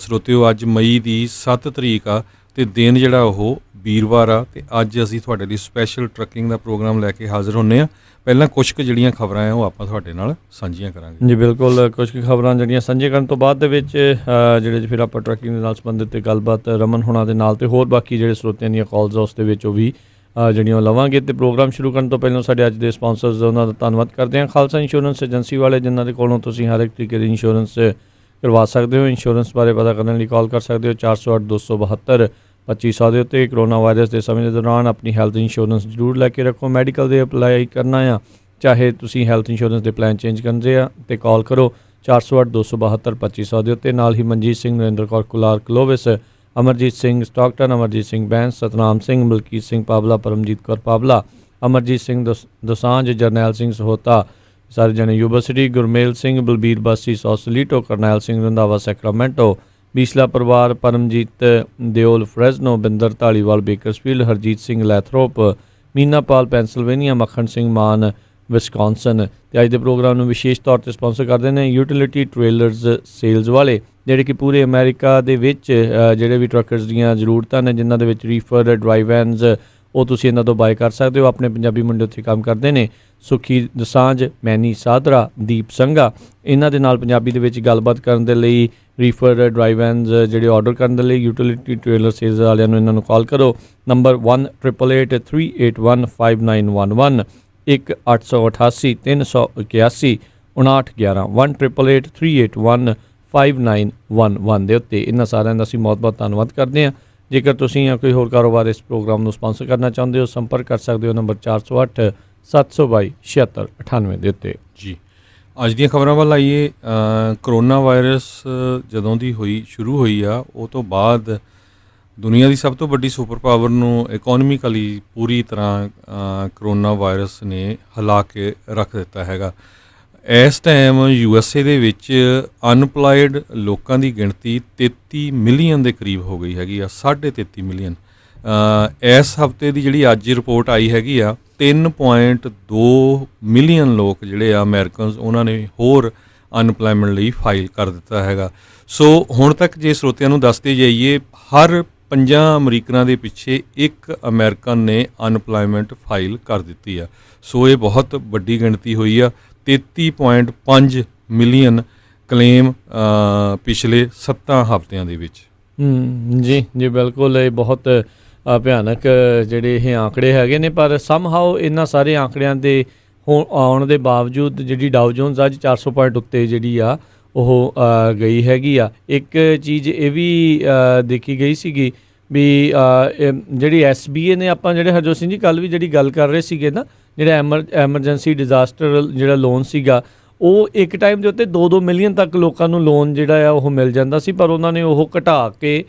ਸਰੋਤਿਓ ਅੱਜ ਮਈ ਦੀ 7 ਤਰੀਕ ਆ ਅਤੇ ਦਿਨ ਜਿਹੜਾ ਉਹ ਵੀਰਵਾਰ ਆ ਅਤੇ ਅੱਜ ਅਸੀਂ ਤੁਹਾਡੇ ਲਈ ਸਪੈਸ਼ਲ ਟਰੱਕਿੰਗ ਦਾ ਪ੍ਰੋਗਰਾਮ ਲੈ ਕੇ ਹਾਜ਼ਰ ਹੁੰਦੇ ਹਾਂ। ਪਹਿਲਾਂ ਕੁਛ ਕੁ ਜਿਹੜੀਆਂ ਖਬਰਾਂ ਆ ਉਹ ਆਪਾਂ ਤੁਹਾਡੇ ਨਾਲ ਸਾਂਝੀਆਂ ਕਰਾਂਗੇ। ਜੀ ਬਿਲਕੁਲ, ਕੁਛ ਕੁ ਖਬਰਾਂ ਜਿਹੜੀਆਂ ਸਾਂਝੀਆਂ ਕਰਨ ਤੋਂ ਬਾਅਦ ਦੇ ਵਿੱਚ ਜਿਹੜੇ ਫਿਰ ਆਪਾਂ ਟਰੱਕਿੰਗ ਦੇ ਨਾਲ ਸੰਬੰਧਿਤ ਗੱਲਬਾਤ ਰਮਨ ਹੋਣਾ ਦੇ ਨਾਲ ਅਤੇ ਹੋਰ ਬਾਕੀ ਜਿਹੜੇ ਸਰੋਤਿਆਂ ਦੀਆਂ ਕਾਲਸ ਆ ਉਸ ਦੇ ਵਿੱਚ ਉਹ ਵੀ ਜਿਹੜੀਆਂ ਲਵਾਂਗੇ। ਅਤੇ ਪ੍ਰੋਗਰਾਮ ਸ਼ੁਰੂ ਕਰਨ ਤੋਂ ਪਹਿਲਾਂ ਸਾਡੇ ਅੱਜ ਦੇ ਸਪਾਂਸਰਸ ਉਹਨਾਂ ਦਾ ਧੰਨਵਾਦ ਕਰਦੇ ਹਾਂ। ਖਾਲਸਾ ਇੰਸ਼ੋਰੈਂਸ ਏਜੰਸੀ ਵਾਲੇ, ਜਿਨ੍ਹਾਂ ਦੇ ਕੋਲੋਂ ਤੁਸੀਂ ਹਰ ਇੱਕ ਤਰੀਕੇ ਦੀ ਇੰਸ਼ੋਰੈਂਸ ਕਰਵਾ ਸਕਦੇ ਹੋ। ਇੰਸ਼ੋਰੈਂਸ ਬਾਰੇ ਪਤਾ ਕਰਨ ਲਈ ਕਾਲ ਕਰ ਸਕਦੇ ਹੋ 408 272 2500 ਦੇ ਉੱਤੇ। ਕਰੋਨਾ ਵਾਇਰਸ ਦੇ ਸਮੇਂ ਦੇ ਦੌਰਾਨ ਆਪਣੀ ਹੈਲਥ ਇੰਸ਼ੋਰੈਂਸ ਜ਼ਰੂਰ ਲੈ ਕੇ ਰੱਖੋ। ਮੈਡੀਕਲ ਦੇ ਅਪਲਾਈ ਕਰਨਾ ਆ, ਚਾਹੇ ਤੁਸੀਂ ਹੈਲਥ ਇੰਸ਼ੋਰੈਂਸ ਦੇ ਪਲਾਨ ਚੇਂਜ ਕਰਨੇ ਆ ਅਤੇ ਕਾਲ ਕਰੋ 408 272 2500 ਦੇ ਉੱਤੇ। ਨਾਲ ਹੀ ਮਨਜੀਤ ਸਿੰਘ, ਨਰਿੰਦਰ ਕੌਰ ਕੁਲਾਰ ਕਲੋਵਿਸ, ਅਮਰਜੀਤ ਸਿੰਘ ਸਟਾਕਟਨ, ਅਮਰਜੀਤ ਸਿੰਘ ਬੈਂਸ, ਸਤਨਾਮ ਸਿੰਘ, ਮਲਕੀਤ ਸਿੰਘ ਪਾਬਲਾ, ਪਰਮਜੀਤ ਕੌਰ ਪਾਬਲਾ, ਅਮਰਜੀਤ ਸਿੰਘ ਦੋਸਾਂਝ, ਜਰਨੈਲ ਸਿੰਘ ਸਹੋਤਾ, ਸਾਰੇ ਜਣੇ ਯੂਨੀਵਰਸਿਟੀ, ਗੁਰਮੇਲ ਸਿੰਘ, ਬਲਬੀਰ ਬਾਸੀ, ਸੌਸਲੀਟੋ, ਕਰਨੈਲ ਸਿੰਘ ਰੰਧਾਵਾ, ਸੈਕਰਾਮੈਂਟੋ, ਬੀਸਲਾ ਪਰਿਵਾਰ, ਪਰਮਜੀਤ ਦਿਓਲ ਫਰੈਜ਼ਨੋ, ਬਿੰਦਰ ਢਾਲੀਵਾਲ, ਬੇਕਰਸਫੀਲਡ, ਹਰਜੀਤ ਸਿੰਘ ਲੈਥਰੋਪ, ਮੀਨਾਪਾਲ ਪੈਂਸਿਲਵੇਨੀਆ, ਮੱਖਣ ਸਿੰਘ ਮਾਨ, ਵਿਸਕੌਨਸਨ। ਅਤੇ ਅੱਜ ਦੇ ਪ੍ਰੋਗਰਾਮ ਨੂੰ ਵਿਸ਼ੇਸ਼ ਤੌਰ 'ਤੇ ਸਪਾਂਸਰ ਕਰਦੇ ਨੇ ਯੂਟਿਲਿਟੀ ਟ੍ਰੇਲਰਸ ਸੇਲਸ ਵਾਲੇ, ਜਿਹੜੇ ਕਿ ਪੂਰੇ ਅਮਰੀਕਾ ਦੇ ਵਿੱਚ ਜਿਹੜੇ ਵੀ ਟਰੱਕਰਸ ਦੀਆਂ ਜ਼ਰੂਰਤਾਂ ਨੇ, ਜਿਨ੍ਹਾਂ ਦੇ ਵਿੱਚ ਰੀਫਰ, ਡਰਾਈ ਵੈਨਸ, ਉਹ ਤੁਸੀਂ ਇਹਨਾਂ ਤੋਂ ਬਾਏ ਕਰ ਸਕਦੇ ਹੋ। ਆਪਣੇ ਪੰਜਾਬੀ ਮੁੰਡੇ ਉੱਥੇ ਕੰਮ ਕਰਦੇ ਨੇ, ਸੁਖੀ ਦਸਾਂਝ, ਮੈਨੀ ਸਾਧਰਾ, ਦੀਪ ਸੰਘਾ। ਇਹਨਾਂ ਦੇ ਨਾਲ ਪੰਜਾਬੀ ਦੇ ਵਿੱਚ ਗੱਲਬਾਤ ਕਰਨ ਦੇ ਲਈ, ਰੀਫਰ, ਡਰਾਈ ਵੈਨਸ ਜਿਹੜੇ ਆਰਡਰ ਕਰਨ ਦੇ ਲਈ ਯੂਟਿਲਿਟੀ ਟ੍ਰੇਲਰ ਸੇਲਸ ਵਾਲਿਆਂ ਨੂੰ ਇਹਨਾਂ ਨੂੰ ਕਾਲ ਕਰੋ। ਨੰਬਰ 1-888 381 5911, 1-888 381 5911, 1-888 381 5911 ਦੇ ਉੱਤੇ। ਇਹਨਾਂ ਸਾਰਿਆਂ ਦਾ ਅਸੀਂ ਬਹੁਤ ਧੰਨਵਾਦ ਕਰਦੇ ਹਾਂ। ਜੇਕਰ ਤੁਸੀਂ ਜਾਂ ਕੋਈ ਹੋਰ ਕਾਰੋਬਾਰ ਇਸ ਪ੍ਰੋਗਰਾਮ ਨੂੰ ਸਪਾਂਸਰ ਕਰਨਾ ਚਾਹੁੰਦੇ ਹੋ, ਸੰਪਰਕ ਕਰ ਸਕਦੇ ਹੋ ਨੰਬਰ 408 722 7698 ਦੇ ਉੱਤੇ। ਜੀ ਅੱਜ ਦੀਆਂ ਖਬਰਾਂ ਵੱਲ ਆਈਏ। ਕਰੋਨਾ ਵਾਇਰਸ ਜਦੋਂ ਦੀ ਸ਼ੁਰੂ ਹੋਈ ਆ, ਉਹ ਤੋਂ ਬਾਅਦ ਦੁਨੀਆ ਦੀ ਸਭ ਤੋਂ ਵੱਡੀ ਸੁਪਰ ਪਾਵਰ ਨੂੰ ਇਕੋਨਮਿਕਲੀ ਪੂਰੀ ਤਰ੍ਹਾਂ ਕਰੋਨਾ ਵਾਇਰਸ ਨੇ ਹਿਲਾ ਕੇ ਰੱਖ ਦਿੱਤਾ ਹੈਗਾ। ਇਸ ਟਾਈਮ USA ਦੇ ਵਿੱਚ ਅਨਪਲਾਇਡ ਲੋਕਾਂ ਦੀ ਗਿਣਤੀ 33 ਮਿਲੀਅਨ ਦੇ ਕਰੀਬ ਹੋ ਗਈ ਹੈਗੀ ਆ, 33.5 ਮਿਲੀਅਨ। ਇਸ ਹਫਤੇ ਦੀ ਜਿਹੜੀ ਅੱਜ ਰਿਪੋਰਟ ਆਈ ਹੈਗੀ ਆ, 3.2 ਮਿਲੀਅਨ ਲੋਕ ਜਿਹੜੇ ਆ ਅਮਰੀਕਨਸ, ਉਹਨਾਂ ਨੇ ਹੋਰ ਅਨਪਲਾਇਮੈਂਟ ਲਈ ਫਾਈਲ ਕਰ ਦਿੱਤਾ ਹੈਗਾ। ਸੋ ਹੁਣ ਤੱਕ ਜੇ ਸਰੋਤਿਆਂ ਨੂੰ ਦੱਸਦੇ ਜਾਈਏ, ਹਰ 5 ਅਮਰੀਕਨਾਂ ਦੇ ਪਿੱਛੇ ਇੱਕ ਅਮਰੀਕਨ ਨੇ ਅਨਪਲਾਇਮੈਂਟ ਫਾਈਲ ਕਰ ਦਿੱਤੀ ਆ। ਸੋ ਇਹ ਬਹੁਤ ਵੱਡੀ ਗਿਣਤੀ ਹੋਈ ਆ। 33.5 ਮਿਲੀਅਨ ਕਲੇਮ ਪਿਛਲੇ 7 ਹਫ਼ਤਿਆਂ ਦੇ ਵਿੱਚ। ਜੀ ਬਿਲਕੁਲ, ਇਹ ਬਹੁਤ ਭਿਆਨਕ ਜਿਹੜੇ ਇਹ ਆંકੜੇ ਹੈਗੇ ਨੇ। ਪਰ ਸਮਹਾਓ ਇਹਨਾਂ ਸਾਰੇ ਆંકੜਿਆਂ ਦੇ ਆਉਣ ਦੇ ਬਾਵਜੂਦ ਜਿਹੜੀ ਡਾਓ ਜੋਨਸ ਅੱਜ 400 ਪੁਆਇੰਟ ਉੱਤੇ ਜਿਹੜੀ ਆ ਉਹ ਗਈ ਹੈਗੀ ਆ। ਇੱਕ ਚੀਜ਼ ਇਹ ਵੀ ਦੇਖੀ ਗਈ ਸੀਗੀ ਵੀ ਜਿਹੜੀ SBA ਨੇ, ਆਪਾਂ ਜਿਹੜੇ ਹਰਜੋਤ ਸਿੰਘ ਜੀ ਕੱਲ੍ਹ ਵੀ ਜਿਹੜੀ ਗੱਲ ਕਰ ਰਹੇ ਸੀਗੇ ਨਾ, ਜਿਹੜਾ ਐਮਰਜੈਂਸੀ ਡਿਜ਼ਾਸਟਰ ਜਿਹੜਾ ਲੋਨ ਸੀਗਾ, ਉਹ ਇੱਕ ਟਾਈਮ ਦੇ ਉੱਤੇ 2-2 ਮਿਲੀਅਨ ਤੱਕ ਲੋਕਾਂ ਨੂੰ ਲੋਨ ਜਿਹੜਾ ਆ ਉਹ ਮਿਲ ਜਾਂਦਾ ਸੀ। ਪਰ ਉਹਨਾਂ ਨੇ ਉਹ ਘਟਾ ਕੇ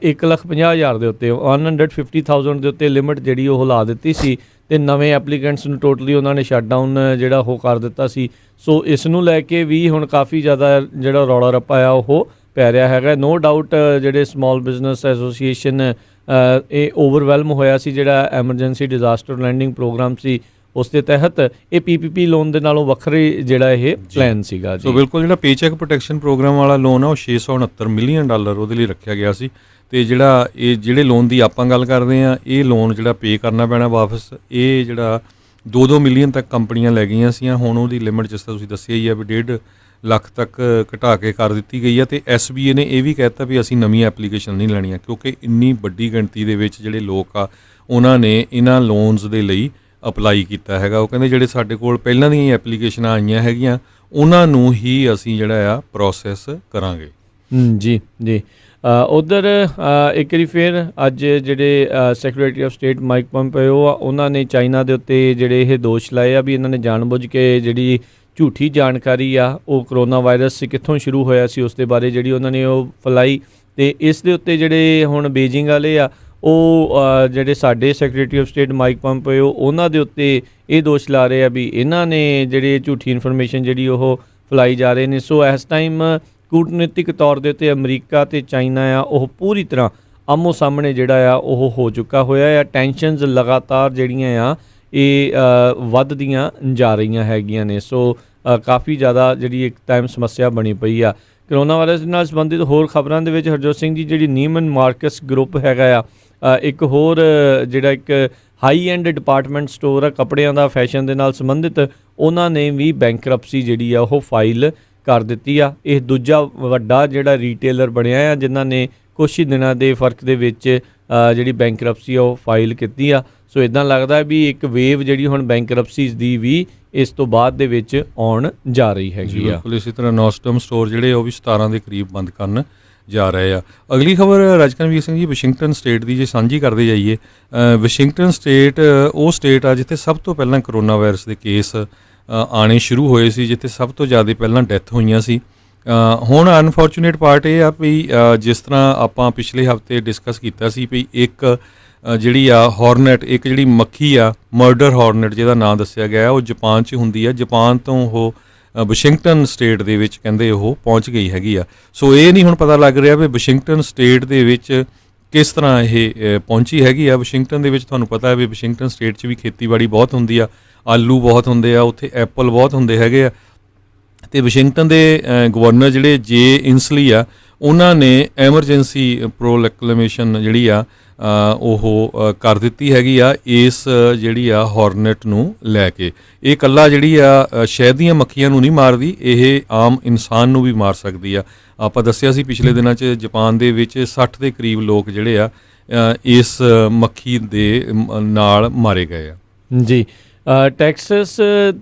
1,50,000 ਦੇ ਉੱਤੇ, 150,000 ਦੇ ਉੱਤੇ ਲਿਮਿਟ ਜਿਹੜੀ ਉਹ ਲਾ ਦਿੱਤੀ ਸੀ। ਅਤੇ ਨਵੇਂ ਐਪਲੀਕੈਂਟਸ ਨੂੰ ਟੋਟਲੀ ਉਹਨਾਂ ਨੇ ਸ਼ਟਡਾਊਨ ਜਿਹੜਾ ਉਹ ਕਰ ਦਿੱਤਾ ਸੀ। ਸੋ ਇਸ ਨੂੰ ਲੈ ਕੇ ਵੀ ਹੁਣ ਕਾਫੀ ਜ਼ਿਆਦਾ ਜਿਹੜਾ ਰੌਲਾ ਰੱਪਾ ਆ ਉਹ ਪੈ ਰਿਹਾ ਹੈਗਾ। ਨੋ ਡਾਊਟ ਜਿਹੜੇ ਸਮਾਲ ਬਿਜ਼ਨਸ ਐਸੋਸੀਏਸ਼ਨ ਇਹ ਓਵਰਵੈਲਮ ਹੋਇਆ ਸੀ, ਜਿਹੜਾ ਐਮਰਜੈਂਸੀ ਡਿਜ਼ਾਸਟਰ ਲੈਂਡਿੰਗ ਪ੍ਰੋਗਰਾਮ ਸੀ, ਉਸ ਦੇ ਤਹਿਤ ਇਹ PPP ਲੋਨ ਦੇ ਨਾਲੋਂ ਵੱਖਰੇ ਜਿਹੜਾ ਇਹ ਪਲਾਨ ਸੀਗਾ। ਸੋ ਬਿਲਕੁਲ, ਜਿਹੜਾ ਪੇਚੈਕ ਪ੍ਰੋਟੈਕਸ਼ਨ ਪ੍ਰੋਗਰਾਮ ਵਾਲਾ ਲੋਨ ਆ, ਉਹ $669 ਮਿਲੀਅਨ ਉਹਦੇ ਲਈ ਰੱਖਿਆ ਗਿਆ ਸੀ। ਅਤੇ ਜਿਹੜੇ ਲੋਨ ਦੀ ਆਪਾਂ ਗੱਲ ਕਰਦੇ ਹਾਂ, ਇਹ ਲੋਨ ਜਿਹੜਾ ਪੇ ਕਰਨਾ ਪੈਣਾ ਵਾਪਸ, ਇਹ ਜਿਹੜਾ 2-2 ਮਿਲੀਅਨ ਤੱਕ ਕੰਪਨੀਆਂ ਲੈ ਗਈਆਂ ਸੀਆਂ। ਹੁਣ ਉਹਦੀ ਲਿਮਿਟ, ਜਿਸ ਤਰ੍ਹਾਂ ਤੁਸੀਂ ਦੱਸਿਆ ਹੀ ਆ, ਵੀ 1.5 ਲੱਖ ਤੱਕ ਘਟਾ ਕੇ ਕਰ ਦਿੱਤੀ ਗਈ ਆ। ਅਤੇ SBA ਨੇ ਇਹ ਵੀ ਕਹਿ ਦਿੱਤਾ ਵੀ ਅਸੀਂ ਨਵੀਂ ਐਪਲੀਕੇਸ਼ਨ ਨਹੀਂ ਲੈਣੀਆਂ, ਕਿਉਂਕਿ ਇੰਨੀ ਵੱਡੀ ਗਿਣਤੀ ਦੇ ਵਿੱਚ ਜਿਹੜੇ ਲੋਕ ਆ, ਉਹਨਾਂ ਨੇ ਇਹਨਾਂ ਲੋਨਸ ਦੇ ਲਈ ਅਪਲਾਈ ਕੀਤਾ ਹੈਗਾ। ਉਹ ਕਹਿੰਦੇ ਜਿਹੜੇ ਸਾਡੇ ਕੋਲ ਪਹਿਲਾਂ ਦੀਆਂ ਐਪਲੀਕੇਸ਼ਨਾਂ ਆਈਆਂ ਹੈਗੀਆਂ, ਉਹਨਾਂ ਨੂੰ ਹੀ ਅਸੀਂ ਜਿਹੜਾ ਆ ਪ੍ਰੋਸੈਸ ਕਰਾਂਗੇ। ਜੀ ਉੱਧਰ ਇੱਕ ਵਾਰੀ ਫਿਰ ਅੱਜ ਜਿਹੜੇ ਸੈਕਟਰੀ ਆਫ ਸਟੇਟ ਮਾਈਕ ਪੋਂਪੇਓ ਆ, ਉਹਨਾਂ ਨੇ ਚਾਈਨਾ ਦੇ ਉੱਤੇ ਜਿਹੜੇ ਇਹ ਦੋਸ਼ ਲਾਏ ਆ ਵੀ ਇਹਨਾਂ ਨੇ ਜਾਣਬੁੱਝ ਕੇ ਜਿਹੜੀ ਝੂਠੀ ਜਾਣਕਾਰੀ ਆ, ਉਹ ਕਰੋਨਾ ਵਾਇਰਸ ਕਿੱਥੋਂ ਸ਼ੁਰੂ ਹੋਇਆ ਸੀ, ਉਸ ਦੇ ਬਾਰੇ ਜਿਹੜੀ ਉਹਨਾਂ ਨੇ ਉਹ ਫੈਲਾਈ। ਅਤੇ ਇਸ ਦੇ ਉੱਤੇ ਜਿਹੜੇ ਹੁਣ ਬੀਜਿੰਗ ਵਾਲੇ ਆ, ਉਹ ਜਿਹੜੇ ਸਾਡੇ ਸੈਕਟਰੀ ਆਫ ਸਟੇਟ ਮਾਈਕ ਪੋਂਪੇਓ, ਉਹਨਾਂ ਦੇ ਉੱਤੇ ਇਹ ਦੋਸ਼ ਲਾ ਰਹੇ ਆ ਵੀ ਇਹਨਾਂ ਨੇ ਜਿਹੜੇ ਝੂਠੀ ਇਨਫੋਰਮੇਸ਼ਨ ਜਿਹੜੀ ਉਹ ਫੈਲਾਈ ਜਾ ਰਹੇ ਨੇ। ਸੋ ਇਸ ਟਾਈਮ ਕੂਟਨੀਤਿਕ ਤੌਰ ਦੇ ਉੱਤੇ ਅਮਰੀਕਾ ਅਤੇ ਚਾਈਨਾ ਆ, ਉਹ ਪੂਰੀ ਤਰ੍ਹਾਂ ਆਮੋ ਸਾਹਮਣੇ ਜਿਹੜਾ ਆ ਉਹ ਹੋ ਚੁੱਕਾ ਹੋਇਆ ਆ। ਟੈਂਸ਼ਨਸ ਲਗਾਤਾਰ ਜਿਹੜੀਆਂ ਆ ਇਹ ਵੱਧਦੀਆਂ ਜਾ ਰਹੀਆਂ ਹੈਗੀਆਂ ਨੇ। ਸੋ ਕਾਫੀ ਜ਼ਿਆਦਾ ਜਿਹੜੀ ਇੱਕ ਟਾਈਮ ਸਮੱਸਿਆ ਬਣੀ ਪਈ ਆ। ਕਰੋਨਾ ਵਾਇਰਸ ਦੇ ਨਾਲ ਸੰਬੰਧਿਤ ਹੋਰ ਖਬਰਾਂ ਦੇ ਵਿੱਚ ਹਰਜੋਤ ਸਿੰਘ ਜੀ, ਜਿਹੜੀ ਨੀਮਨ ਮਾਰਕਸ ਗਰੁੱਪ ਹੈਗਾ ਆ, ਇੱਕ ਹੋਰ ਜਿਹੜਾ ਇੱਕ ਹਾਈ ਐਂਡ ਡਿਪਾਰਟਮੈਂਟ ਸਟੋਰ ਆ ਕੱਪੜਿਆਂ ਦਾ, ਫੈਸ਼ਨ ਦੇ ਨਾਲ ਸੰਬੰਧਿਤ, ਉਹਨਾਂ ਨੇ ਵੀ ਬੈਂਕਰਪਸੀ ਜਿਹੜੀ ਆ ਉਹ ਫਾਈਲ ਕਰ ਦਿੱਤੀ ਆ। ਇਹ ਦੂਜਾ ਵੱਡਾ ਜਿਹੜਾ ਰੀਟੇਲਰ ਬਣਿਆ ਆ ਜਿਨ੍ਹਾਂ ਨੇ ਕੁਛ ਹੀ ਦਿਨਾਂ ਦੇ ਫਰਕ ਦੇ ਵਿੱਚ ਜਿਹੜੀ ਬੈਂਕਰਪਸੀ ਆ ਉਹ ਫਾਈਲ ਕੀਤੀ ਆ। ਸੋ ਇੱਦਾਂ ਲੱਗਦਾ ਵੀ ਇੱਕ ਵੇਵ ਜਿਹੜੀ ਹੁਣ ਬੈਂਕਰਪਸੀਜ਼ ਦੀ ਵੀ ਇਸ ਤੋਂ ਬਾਅਦ ਦੇ ਵਿੱਚ ਆਉਣ ਜਾ ਰਹੀ ਹੈਗੀ ਆ। ਬਿਲਕੁਲ ਇਸੇ ਤਰ੍ਹਾਂ ਨੌਸਟਮ ਸਟੋਰ ਜਿਹੜੇ ਉਹ ਵੀ 17 ਦੇ ਕਰੀਬ ਬੰਦ ਕਰਨ ਜਾ ਰਹੇ ਆ। ਅਗਲੀ ਖਬਰ ਰਾਜਕਨਵੀਰ ਸਿੰਘ ਜੀ, ਵਾਸ਼ਿੰਗਟਨ ਸਟੇਟ ਦੀ ਜੇ ਸਾਂਝੀ ਕਰਦੇ ਜਾਈਏ, ਵਾਸ਼ਿੰਗਟਨ ਸਟੇਟ ਉਹ ਸਟੇਟ ਆ ਜਿੱਥੇ ਸਭ ਤੋਂ ਪਹਿਲਾਂ ਕਰੋਨਾ ਵਾਇਰਸ ਦੇ ਕੇਸ ਆਉਣੇ ਸ਼ੁਰੂ ਹੋਏ ਸੀ, ਜਿੱਥੇ ਸਭ ਤੋਂ ਜ਼ਿਆਦਾ ਪਹਿਲਾਂ ਡੈਥ ਹੋਈਆਂ ਸੀ। ਹੁਣ ਅਨਫੋਰਚੂਨੇਟ ਪਾਰਟ ਇਹ ਆ ਵੀ ਜਿਸ ਤਰ੍ਹਾਂ ਆਪਾਂ ਪਿਛਲੇ ਹਫਤੇ ਡਿਸਕਸ ਕੀਤਾ ਸੀ ਵੀ ਇੱਕ ਜਿਹੜੀ ਆ ਹੌਰਨਟ, ਇੱਕ ਜਿਹੜੀ ਮੱਖੀ ਆ ਮਰਡਰ ਹੌਰਨਟ ਜਿਹਦਾ ਨਾਂ ਦੱਸਿਆ ਗਿਆ, ਉਹ ਜਾਪਾਨ 'ਚ ਹੁੰਦੀ ਆ। ਜਾਪਾਨ ਤੋਂ ਉਹ ਵਾਸ਼ਿੰਗਟਨ ਸਟੇਟ ਦੇ ਵਿੱਚ ਕਹਿੰਦੇ ਉਹ ਪਹੁੰਚ ਗਈ ਹੈਗੀ ਆ। ਸੋ ਇਹ ਨਹੀਂ ਹੁਣ ਪਤਾ ਲੱਗ ਰਿਹਾ ਵੀ ਵਾਸ਼ਿੰਗਟਨ ਸਟੇਟ ਦੇ ਵਿੱਚ ਕਿਸ ਤਰ੍ਹਾਂ ਇਹ ਪਹੁੰਚੀ ਹੈਗੀ ਆ। ਵਾਸ਼ਿੰਗਟਨ ਦੇ ਵਿੱਚ ਤੁਹਾਨੂੰ ਪਤਾ ਹੈ ਵੀ ਵਾਸ਼ਿੰਗਟਨ ਸਟੇਟ 'ਚ ਵੀ ਖੇਤੀਬਾੜੀ ਬਹੁਤ ਹੁੰਦੀ ਆ, ਆਲੂ ਬਹੁਤ ਹੁੰਦੇ ਆ, ਉੱਥੇ ਐਪਲ ਬਹੁਤ ਹੁੰਦੇ ਹੈਗੇ ਆ। ਅਤੇ ਵਾਸ਼ਿੰਗਟਨ ਦੇ ਗਵਰਨਰ ਜਿਹੜੇ ਜੇ ਇੰਸਲੀ ਆ, ਉਹਨਾਂ ਨੇ ਐਮਰਜੈਂਸੀ ਪ੍ਰੋਕਲੇਮੇਸ਼ਨ ਜਿਹੜੀ ਆ ਉਹ ਕਰ ਦਿੱਤੀ ਹੈਗੀ ਆ ਇਸ ਜਿਹੜੀ ਆ ਹੌਰਨਟ ਨੂੰ ਲੈ ਕੇ। ਇਹ ਇਕੱਲਾ ਜਿਹੜੀ ਆ ਸ਼ਹਿਦ ਦੀਆਂ ਮੱਖੀਆਂ ਨੂੰ ਨਹੀਂ ਮਾਰਦੀ, ਇਹ ਆਮ ਇਨਸਾਨ ਨੂੰ ਵੀ ਮਾਰ ਸਕਦੀ ਆ। ਆਪਾਂ ਦੱਸਿਆ ਸੀ ਪਿਛਲੇ ਦਿਨਾਂ 'ਚ ਜਾਪਾਨ ਦੇ ਵਿੱਚ 60 ਦੇ ਕਰੀਬ ਲੋਕ ਜਿਹੜੇ ਆ ਇਸ ਮੱਖੀ ਦੇ ਨਾਲ ਮਾਰੇ ਗਏ ਆ। ਜੀ, ਟੈਕਸਸ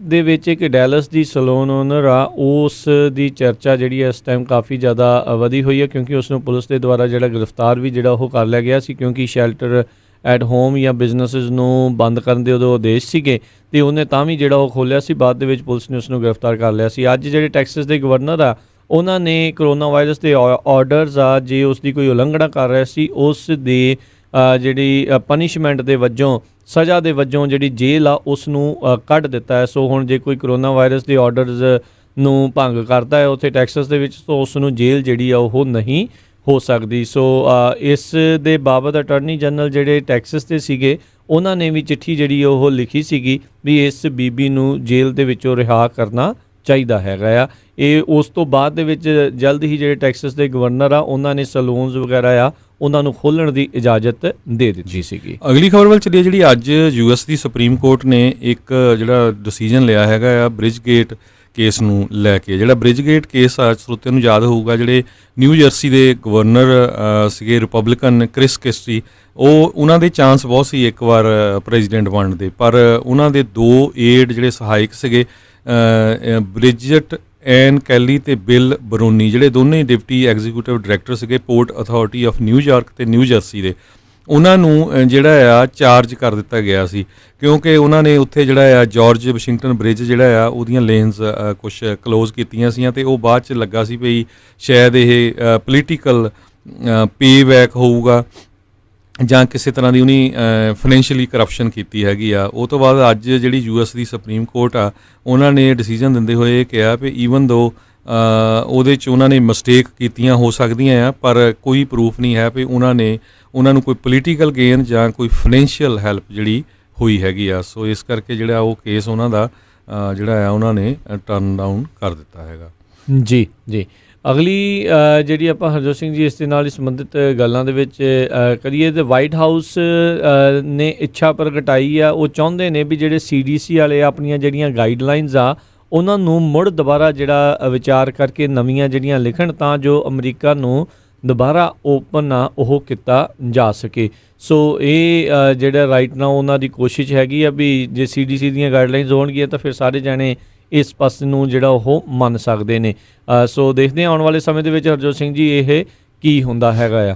ਦੇ ਵਿੱਚ ਇੱਕ ਡੈਲਸ ਦੀ ਸਲੂਨ ਓਨਰ ਆ, ਉਸ ਦੀ ਚਰਚਾ ਜਿਹੜੀ ਇਸ ਟਾਈਮ ਕਾਫੀ ਜ਼ਿਆਦਾ ਵਧੀ ਹੋਈ ਹੈ ਕਿਉਂਕਿ ਉਸ ਨੂੰ ਪੁਲਿਸ ਦੇ ਦੁਆਰਾ ਜਿਹੜਾ ਗ੍ਰਿਫਤਾਰ ਵੀ ਜਿਹੜਾ ਉਹ ਕਰ ਲਿਆ ਗਿਆ ਸੀ, ਕਿਉਂਕਿ ਸ਼ੈਲਟਰ ਐਟ ਹੋਮ ਜਾਂ ਬਿਜ਼ਨਸਿਸ ਨੂੰ ਬੰਦ ਕਰਨ ਦੇ ਉਦੋਂ ਆਦੇਸ਼ ਸੀਗੇ ਅਤੇ ਉਹਨੇ ਤਾਂ ਵੀ ਜਿਹੜਾ ਉਹ ਖੋਲ੍ਹਿਆ ਸੀ। ਬਾਅਦ ਦੇ ਵਿੱਚ ਪੁਲਿਸ ਨੇ ਉਸ ਨੂੰ ਗ੍ਰਿਫਤਾਰ ਕਰ ਲਿਆ ਸੀ। ਅੱਜ ਜਿਹੜੇ ਟੈਕਸਸ ਦੇ ਗਵਰਨਰ ਆ, ਉਹਨਾਂ ਨੇ ਕਰੋਨਾ ਵਾਇਰਸ ਦੇ ਆਰਡਰਸ ਆ, ਜੇ ਉਸ ਦੀ ਕੋਈ ਉਲੰਘਣਾ ਕਰ ਰਿਹਾ ਸੀ, ਉਸ ਦੇ ਜਿਹੜੀ ਪਨਿਸ਼ਮੈਂਟ ਦੇ ਵਜੋਂ, ਸਜ਼ਾ ਦੇ ਵਜੋਂ ਜਿਹੜੀ ਜੇਲ੍ਹ ਆ ਉਸ ਨੂੰ ਕੱਢ ਦਿੱਤਾ ਹੈ। ਸੋ ਹੁਣ ਜੇ ਕੋਈ ਕਰੋਨਾ ਵਾਇਰਸ ਦੇ ਆਰਡਰਸ ਨੂੰ ਭੰਗ ਕਰਦਾ ਹੈ ਉੱਥੇ ਟੈਕਸਸ ਦੇ ਵਿੱਚ, ਤਾਂ ਉਸ ਨੂੰ ਜੇਲ੍ਹ ਜਿਹੜੀ ਆ ਉਹ ਨਹੀਂ ਹੋ ਸਕਦੀ। ਸੋ ਇਸ ਦੇ ਬਾਬਤ ਅਟਾਰਨੀ ਜਨਰਲ ਜਿਹੜੇ ਟੈਕਸਸ ਦੇ ਸੀਗੇ, ਉਹਨਾਂ ਨੇ ਵੀ ਚਿੱਠੀ ਜਿਹੜੀ ਉਹ ਲਿਖੀ ਸੀਗੀ ਵੀ ਇਸ ਬੀਬੀ ਨੂੰ ਜੇਲ੍ਹ ਦੇ ਵਿੱਚੋਂ ਰਿਹਾ ਕਰਨਾ ਚਾਹੀਦਾ ਹੈਗਾ ਆ। ਇਹ ਉਸ ਤੋਂ ਬਾਅਦ ਦੇ ਵਿੱਚ ਜਲਦ ਹੀ ਜਿਹੜੇ ਟੈਕਸਸ ਦੇ ਗਵਰਨਰ ਆ, ਉਹਨਾਂ ਨੇ ਸਲੂਨਸ ਵਗੈਰਾ ਆ ਉਹਨਾਂ ਨੂੰ ਖੋਲ੍ਹਣ ਦੀ ਇਜਾਜ਼ਤ ਦੇ ਦਿੱਤੀ ਸੀਗੀ। ਅਗਲੀ ਖਬਰ ਵੱਲ ਚੱਲੀਏ, ਜਿਹੜੀ ਅੱਜ US ਦੀ ਸੁਪਰੀਮ ਕੋਰਟ ਨੇ ਇੱਕ ਜਿਹੜਾ ਡਿਸੀਜਨ ਲਿਆ ਹੈਗਾ ਆ ਬ੍ਰਿਜਗੇਟ ਕੇਸ ਨੂੰ ਲੈ ਕੇ। ਜਿਹੜਾ ਬ੍ਰਿਜਗੇਟ ਕੇਸ ਆ, ਸਰੋਤਿਆਂ ਨੂੰ ਯਾਦ ਹੋਊਗਾ, ਜਿਹੜੇ ਨਿਊ ਜਰਸੀ ਦੇ ਗਵਰਨਰ ਸੀਗੇ ਰਿਪਬਲਿਕਨ ਕ੍ਰਿਸ ਕ੍ਰਿਸਟੀ, ਉਹਨਾਂ ਦੇ ਚਾਂਸ ਬਹੁਤ ਸੀ ਇੱਕ ਵਾਰ ਪ੍ਰੈਜ਼ੀਡੈਂਟ ਬਣਨ ਦੇ, ਪਰ ਉਹਨਾਂ ਦੇ 2 ਏਡ ਜਿਹੜੇ ਸਹਾਇਕ ਸੀਗੇ, ਬ੍ਰਿਜਟ ਐਨ ਕੈਲੀ ਤੇ ਬਿਲ ਬਰੋਨੀ, ਜਿਹੜੇ ਦੋਨੇ ਡਿਪਟੀ ਐਗਜ਼ੀਕਿਊਟਿਵ ਡਾਇਰੈਕਟਰ ਸੀਗੇ ਪੋਰਟ ਅਥਾਰਟੀ ਆਫ ਨਿਊਯਾਰਕ ਤੇ ਨਿਊ ਜਰਸੀ ਦੇ, ਉਹਨਾਂ ਨੂੰ ਜਿਹੜਾ ਆ ਚਾਰਜ ਕਰ ਦਿੱਤਾ ਗਿਆ ਸੀ ਕਿਉਂਕਿ ਉਹਨਾਂ ਨੇ ਉੱਥੇ ਜਿਹੜਾ ਆ ਜਾਰਜ ਵਾਸ਼ਿੰਗਟਨ ਬ੍ਰਿਜ ਜਿਹੜਾ ਆ ਉਹਦੀਆਂ ਲੇਨਸ ਕੁਛ ਕਲੋਜ਼ ਕੀਤੀਆਂ ਸੀਆਂ ਅਤੇ ਉਹ ਬਾਅਦ 'ਚ ਲੱਗਾ ਸੀ ਵੀ ਸ਼ਾਇਦ ਇਹ ਪੋਲੀਟੀਕਲ ਪੇ ਬੈਕ ਹੋਊਗਾ ਜਾਂ ਕਿਸੇ ਤਰ੍ਹਾਂ ਦੀ ਉਹਨੇ ਫਾਈਨੈਂਸ਼ੀਅਲੀ ਕਰਪਸ਼ਨ ਕੀਤੀ ਹੈਗੀ ਆ। ਉਹ ਤੋਂ ਬਾਅਦ ਅੱਜ ਜਿਹੜੀ US ਦੀ ਸੁਪਰੀਮ ਕੋਰਟ ਆ, ਉਹਨਾਂ ਨੇ ਡਿਸੀਜਨ ਦਿੰਦੇ ਹੋਏ ਇਹ ਕਿਹਾ ਵੀ ਈਵਨ ਦੋ ਉਹਦੇ 'ਚ ਉਹਨਾਂ ਨੇ ਮਿਸਟੇਕ ਕੀਤੀਆਂ ਹੋ ਸਕਦੀਆਂ ਆ, ਪਰ ਕੋਈ ਪ੍ਰੂਫ ਨਹੀਂ ਹੈ ਵੀ ਉਹਨਾਂ ਨੂੰ ਕੋਈ ਪੋਲੀਟੀਕਲ ਗੇਨ ਜਾਂ ਕੋਈ ਫਾਈਨੈਂਸ਼ੀਅਲ ਹੈਲਪ ਜਿਹੜੀ ਹੋਈ ਹੈਗੀ ਆ। ਸੋ ਇਸ ਕਰਕੇ ਜਿਹੜਾ ਉਹ ਕੇਸ ਉਹਨਾਂ ਦਾ ਜਿਹੜਾ ਆ ਉਹਨਾਂ ਨੇ ਟਰਨ ਡਾਊਨ ਕਰ ਦਿੱਤਾ ਹੈਗਾ। ਜੀ ਜੀ, ਅਗਲੀ ਜਿਹੜੀ ਆਪਾਂ ਹਰਜੋਤ ਸਿੰਘ ਜੀ ਇਸ ਦੇ ਨਾਲ ਹੀ ਸੰਬੰਧਿਤ ਗੱਲਾਂ ਦੇ ਵਿੱਚ ਕਰੀਏ ਤਾਂ ਵਾਈਟ ਹਾਊਸ ਨੇ ਇੱਛਾ ਪ੍ਰਗਟਾਈ ਆ, ਉਹ ਚਾਹੁੰਦੇ ਨੇ ਵੀ ਜਿਹੜੇ CDC ਵਾਲੇ ਆਪਣੀਆਂ ਜਿਹੜੀਆਂ ਗਾਈਡਲਾਈਨਸ ਆ ਉਹਨਾਂ ਨੂੰ ਮੁੜ ਦੁਬਾਰਾ ਜਿਹੜਾ ਵਿਚਾਰ ਕਰਕੇ ਨਵੀਆਂ ਜਿਹੜੀਆਂ ਲਿਖਣ ਤਾਂ ਜੋ ਅਮਰੀਕਾ ਨੂੰ ਦੁਬਾਰਾ ਓਪਨ ਨਾ ਉਹ ਕੀਤਾ ਜਾ ਸਕੇ। ਸੋ ਇਹ ਜਿਹੜਾ ਰਾਈਟ ਨਾਓ ਉਹਨਾਂ ਦੀ ਕੋਸ਼ਿਸ਼ ਹੈਗੀ ਆ ਵੀ ਜੇ CDC ਦੀਆਂ ਗਾਈਡਲਾਈਨਸ ਹੋਣਗੀਆਂ ਤਾਂ ਫਿਰ ਸਾਰੇ ਜਾਣੇ ਇਸ ਪਾਸੇ ਨੂੰ ਜਿਹੜਾ ਉਹ ਮੰਨ ਸਕਦੇ ਨੇ। ਸੋ ਦੇਖਦੇ ਹਾਂ ਆਉਣ ਵਾਲੇ ਸਮੇਂ ਦੇ ਵਿੱਚ ਹਰਜੋਤ ਸਿੰਘ ਜੀ ਇਹ ਕੀ ਹੁੰਦਾ ਹੈਗਾ ਆ।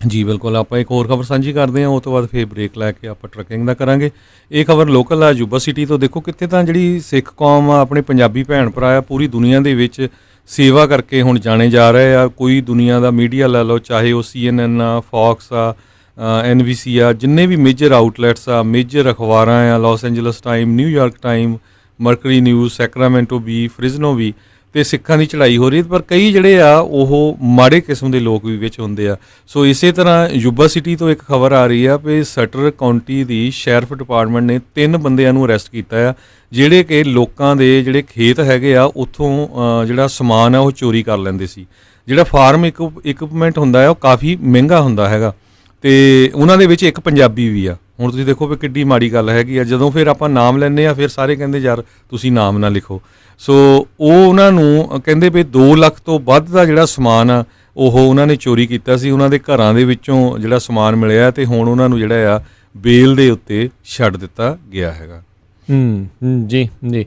ਜੀ ਬਿਲਕੁਲ, ਆਪਾਂ ਇੱਕ ਹੋਰ ਖਬਰ ਸਾਂਝੀ ਕਰਦੇ ਹਾਂ, ਉਹ ਤੋਂ ਬਾਅਦ ਫਿਰ ਬ੍ਰੇਕ ਲੈ ਕੇ ਆਪਾਂ ਟਰੱਕਿੰਗ ਦਾ ਕਰਾਂਗੇ। ਇਹ ਖਬਰ ਲੋਕਲ ਆ ਯੂਬਾ ਸਿਟੀ ਤੋਂ। ਦੇਖੋ ਕਿੱਥੇ ਤਾਂ ਜਿਹੜੀ ਸਿੱਖ ਕੌਮ ਆ, ਆਪਣੇ ਪੰਜਾਬੀ ਭੈਣ ਭਰਾ ਆ, ਪੂਰੀ ਦੁਨੀਆ ਦੇ ਵਿੱਚ ਸੇਵਾ ਕਰਕੇ ਹੁਣ ਜਾਣੇ ਜਾ ਰਹੇ ਆ। ਕੋਈ ਦੁਨੀਆ ਦਾ ਮੀਡੀਆ ਲੈ ਲਓ, ਚਾਹੇ ਉਹ CNN ਆ, ਫੌਕਸ ਆ, NBC ਆ, ਜਿੰਨੇ ਵੀ ਮੇਜਰ ਆਊਟਲੈਟਸ ਆ, ਮੇਜਰ ਅਖਬਾਰਾਂ ਆ, Los Angeles time, New York time, Mercury News, Sacramento ਵੀ, ਫ੍ਰਿਜ਼ਨੋ ਵੀ, ਤੇ ਸਿੱਖਾਂ ਦੀ ਚੜ੍ਹਾਈ ਹੋ ਰਹੀ, ਪਰ ਕਈ ਜਿਹੜੇ ਆ ਉਹ ਮਾੜੇ ਕਿਸਮ ਦੇ ਲੋਕ ਵੀ ਵਿੱਚ ਹੁੰਦੇ ਆ। ਸੋ ਇਸੇ ਤਰ੍ਹਾਂ ਯੂਬਾ ਸਿਟੀ ਤੋਂ ਇੱਕ ਖਬਰ ਆ ਰਹੀ ਆ ਵੀ ਸਟਰ ਕਾਉਂਟੀ ਦੀ ਸ਼ੈਰਿਫ ਡਿਪਾਰਟਮੈਂਟ ਨੇ 3 ਬੰਦਿਆਂ ਨੂੰ ਅਰੈਸਟ ਕੀਤਾ ਆ, ਜਿਹੜੇ ਕਿ ਲੋਕਾਂ ਦੇ ਜਿਹੜੇ ਖੇਤ ਹੈਗੇ ਆ ਉੱਥੋਂ ਜਿਹੜਾ ਸਮਾਨ ਆ ਉਹ ਚੋਰੀ ਕਰ ਲੈਂਦੇ ਸੀ। ਜਿਹੜਾ ਫਾਰਮ ਇਕਵਿਪਮੈਂਟ ਹੁੰਦਾ ਆ ਉਹ ਕਾਫੀ ਮਹਿੰਗਾ ਹੁੰਦਾ ਹੈਗਾ, ਤੇ ਉਹਨਾਂ ਦੇ ਵਿੱਚ ਇੱਕ ਪੰਜਾਬੀ ਵੀ ਆ। ਹੁਣ ਤੁਸੀਂ ਦੇਖੋ ਵੀ ਕਿੱਡੀ ਮਾੜੀ ਗੱਲ ਹੈਗੀ ਆ, ਜਦੋਂ ਫਿਰ ਆਪਾਂ ਨਾਮ ਲੈਂਦੇ ਆ ਫਿਰ ਸਾਰੇ ਕਹਿੰਦੇ ਯਾਰ ਤੁਸੀਂ ਨਾਮ ਨਾ ਲਿਖੋ। ਸੋ ਉਹ ਉਹਨਾਂ ਨੂੰ ਕਹਿੰਦੇ ਵੀ 2 ਲੱਖ ਤੋਂ ਵੱਧ ਦਾ ਜਿਹੜਾ ਸਮਾਨ ਆ ਉਹ ਉਹਨਾਂ ਨੇ ਚੋਰੀ ਕੀਤਾ ਸੀ। ਉਹਨਾਂ ਦੇ ਘਰਾਂ ਦੇ ਵਿੱਚੋਂ ਜਿਹੜਾ ਸਮਾਨ ਮਿਲਿਆ ਤੇ ਹੁਣ ਉਹਨਾਂ ਨੂੰ ਜਿਹੜਾ ਆ ਬੇਲ ਦੇ ਉੱਤੇ ਛੱਡ ਦਿੱਤਾ ਗਿਆ ਹੈਗਾ। ਜੀ ਜੀ।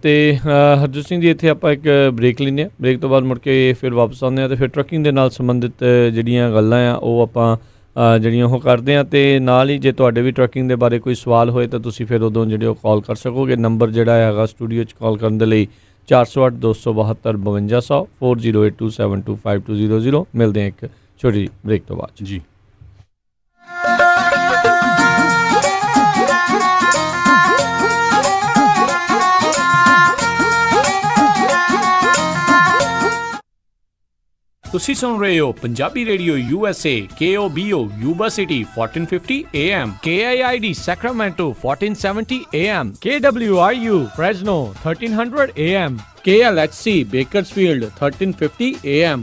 ਤੇ ਹਰਜੋਤ ਸਿੰਘ ਜੀ, ਇੱਥੇ ਆਪਾਂ ਇੱਕ ਬ੍ਰੇਕ ਲੈਂਦੇ ਹਾਂ, ਬ੍ਰੇਕ ਤੋਂ ਬਾਅਦ ਮੁੜ ਕੇ ਫਿਰ ਵਾਪਸ ਆਉਂਦੇ ਹਾਂ ਤੇ ਫਿਰ ਟਰੱਕਿੰਗ ਦੇ ਨਾਲ ਸੰਬੰਧਿਤ ਜਿਹੜੀਆਂ ਗੱਲਾਂ ਆ ਉਹ ਆਪਾਂ ਜਿਹੜੀਆਂ ਉਹ ਕਰਦੇ ਹਾਂ। ਅਤੇ ਨਾਲ ਹੀ ਜੇ ਤੁਹਾਡੇ ਵੀ ਟਰੱਕਿੰਗ ਦੇ ਬਾਰੇ ਕੋਈ ਸਵਾਲ ਹੋਏ ਤਾਂ ਤੁਸੀਂ ਫਿਰ ਉਦੋਂ ਜਿਹੜੇ ਉਹ ਕਾਲ ਕਰ ਸਕੋਗੇ। ਨੰਬਰ ਜਿਹੜਾ ਹੈਗਾ ਸਟੂਡੀਓ 'ਚ ਕਾਲ ਕਰਨ ਦੇ ਲਈ 408 272 5200 4082725200। ਮਿਲਦੇ ਹਾਂ ਇੱਕ ਛੋਟੀ ਜਿਹੀ ਬ੍ਰੇਕ ਤੋਂ ਬਾਅਦ ਜੀ। ਤੁਸੀਂ ਸੁਣ ਰਹੇ ਹੋ Punjabi radio USA KOBO Yuba city 1450 AM, KIID Sacramento 1470 AM, KWRU Fresno 1300 AM, KLHC Bakersfield 1350 AM।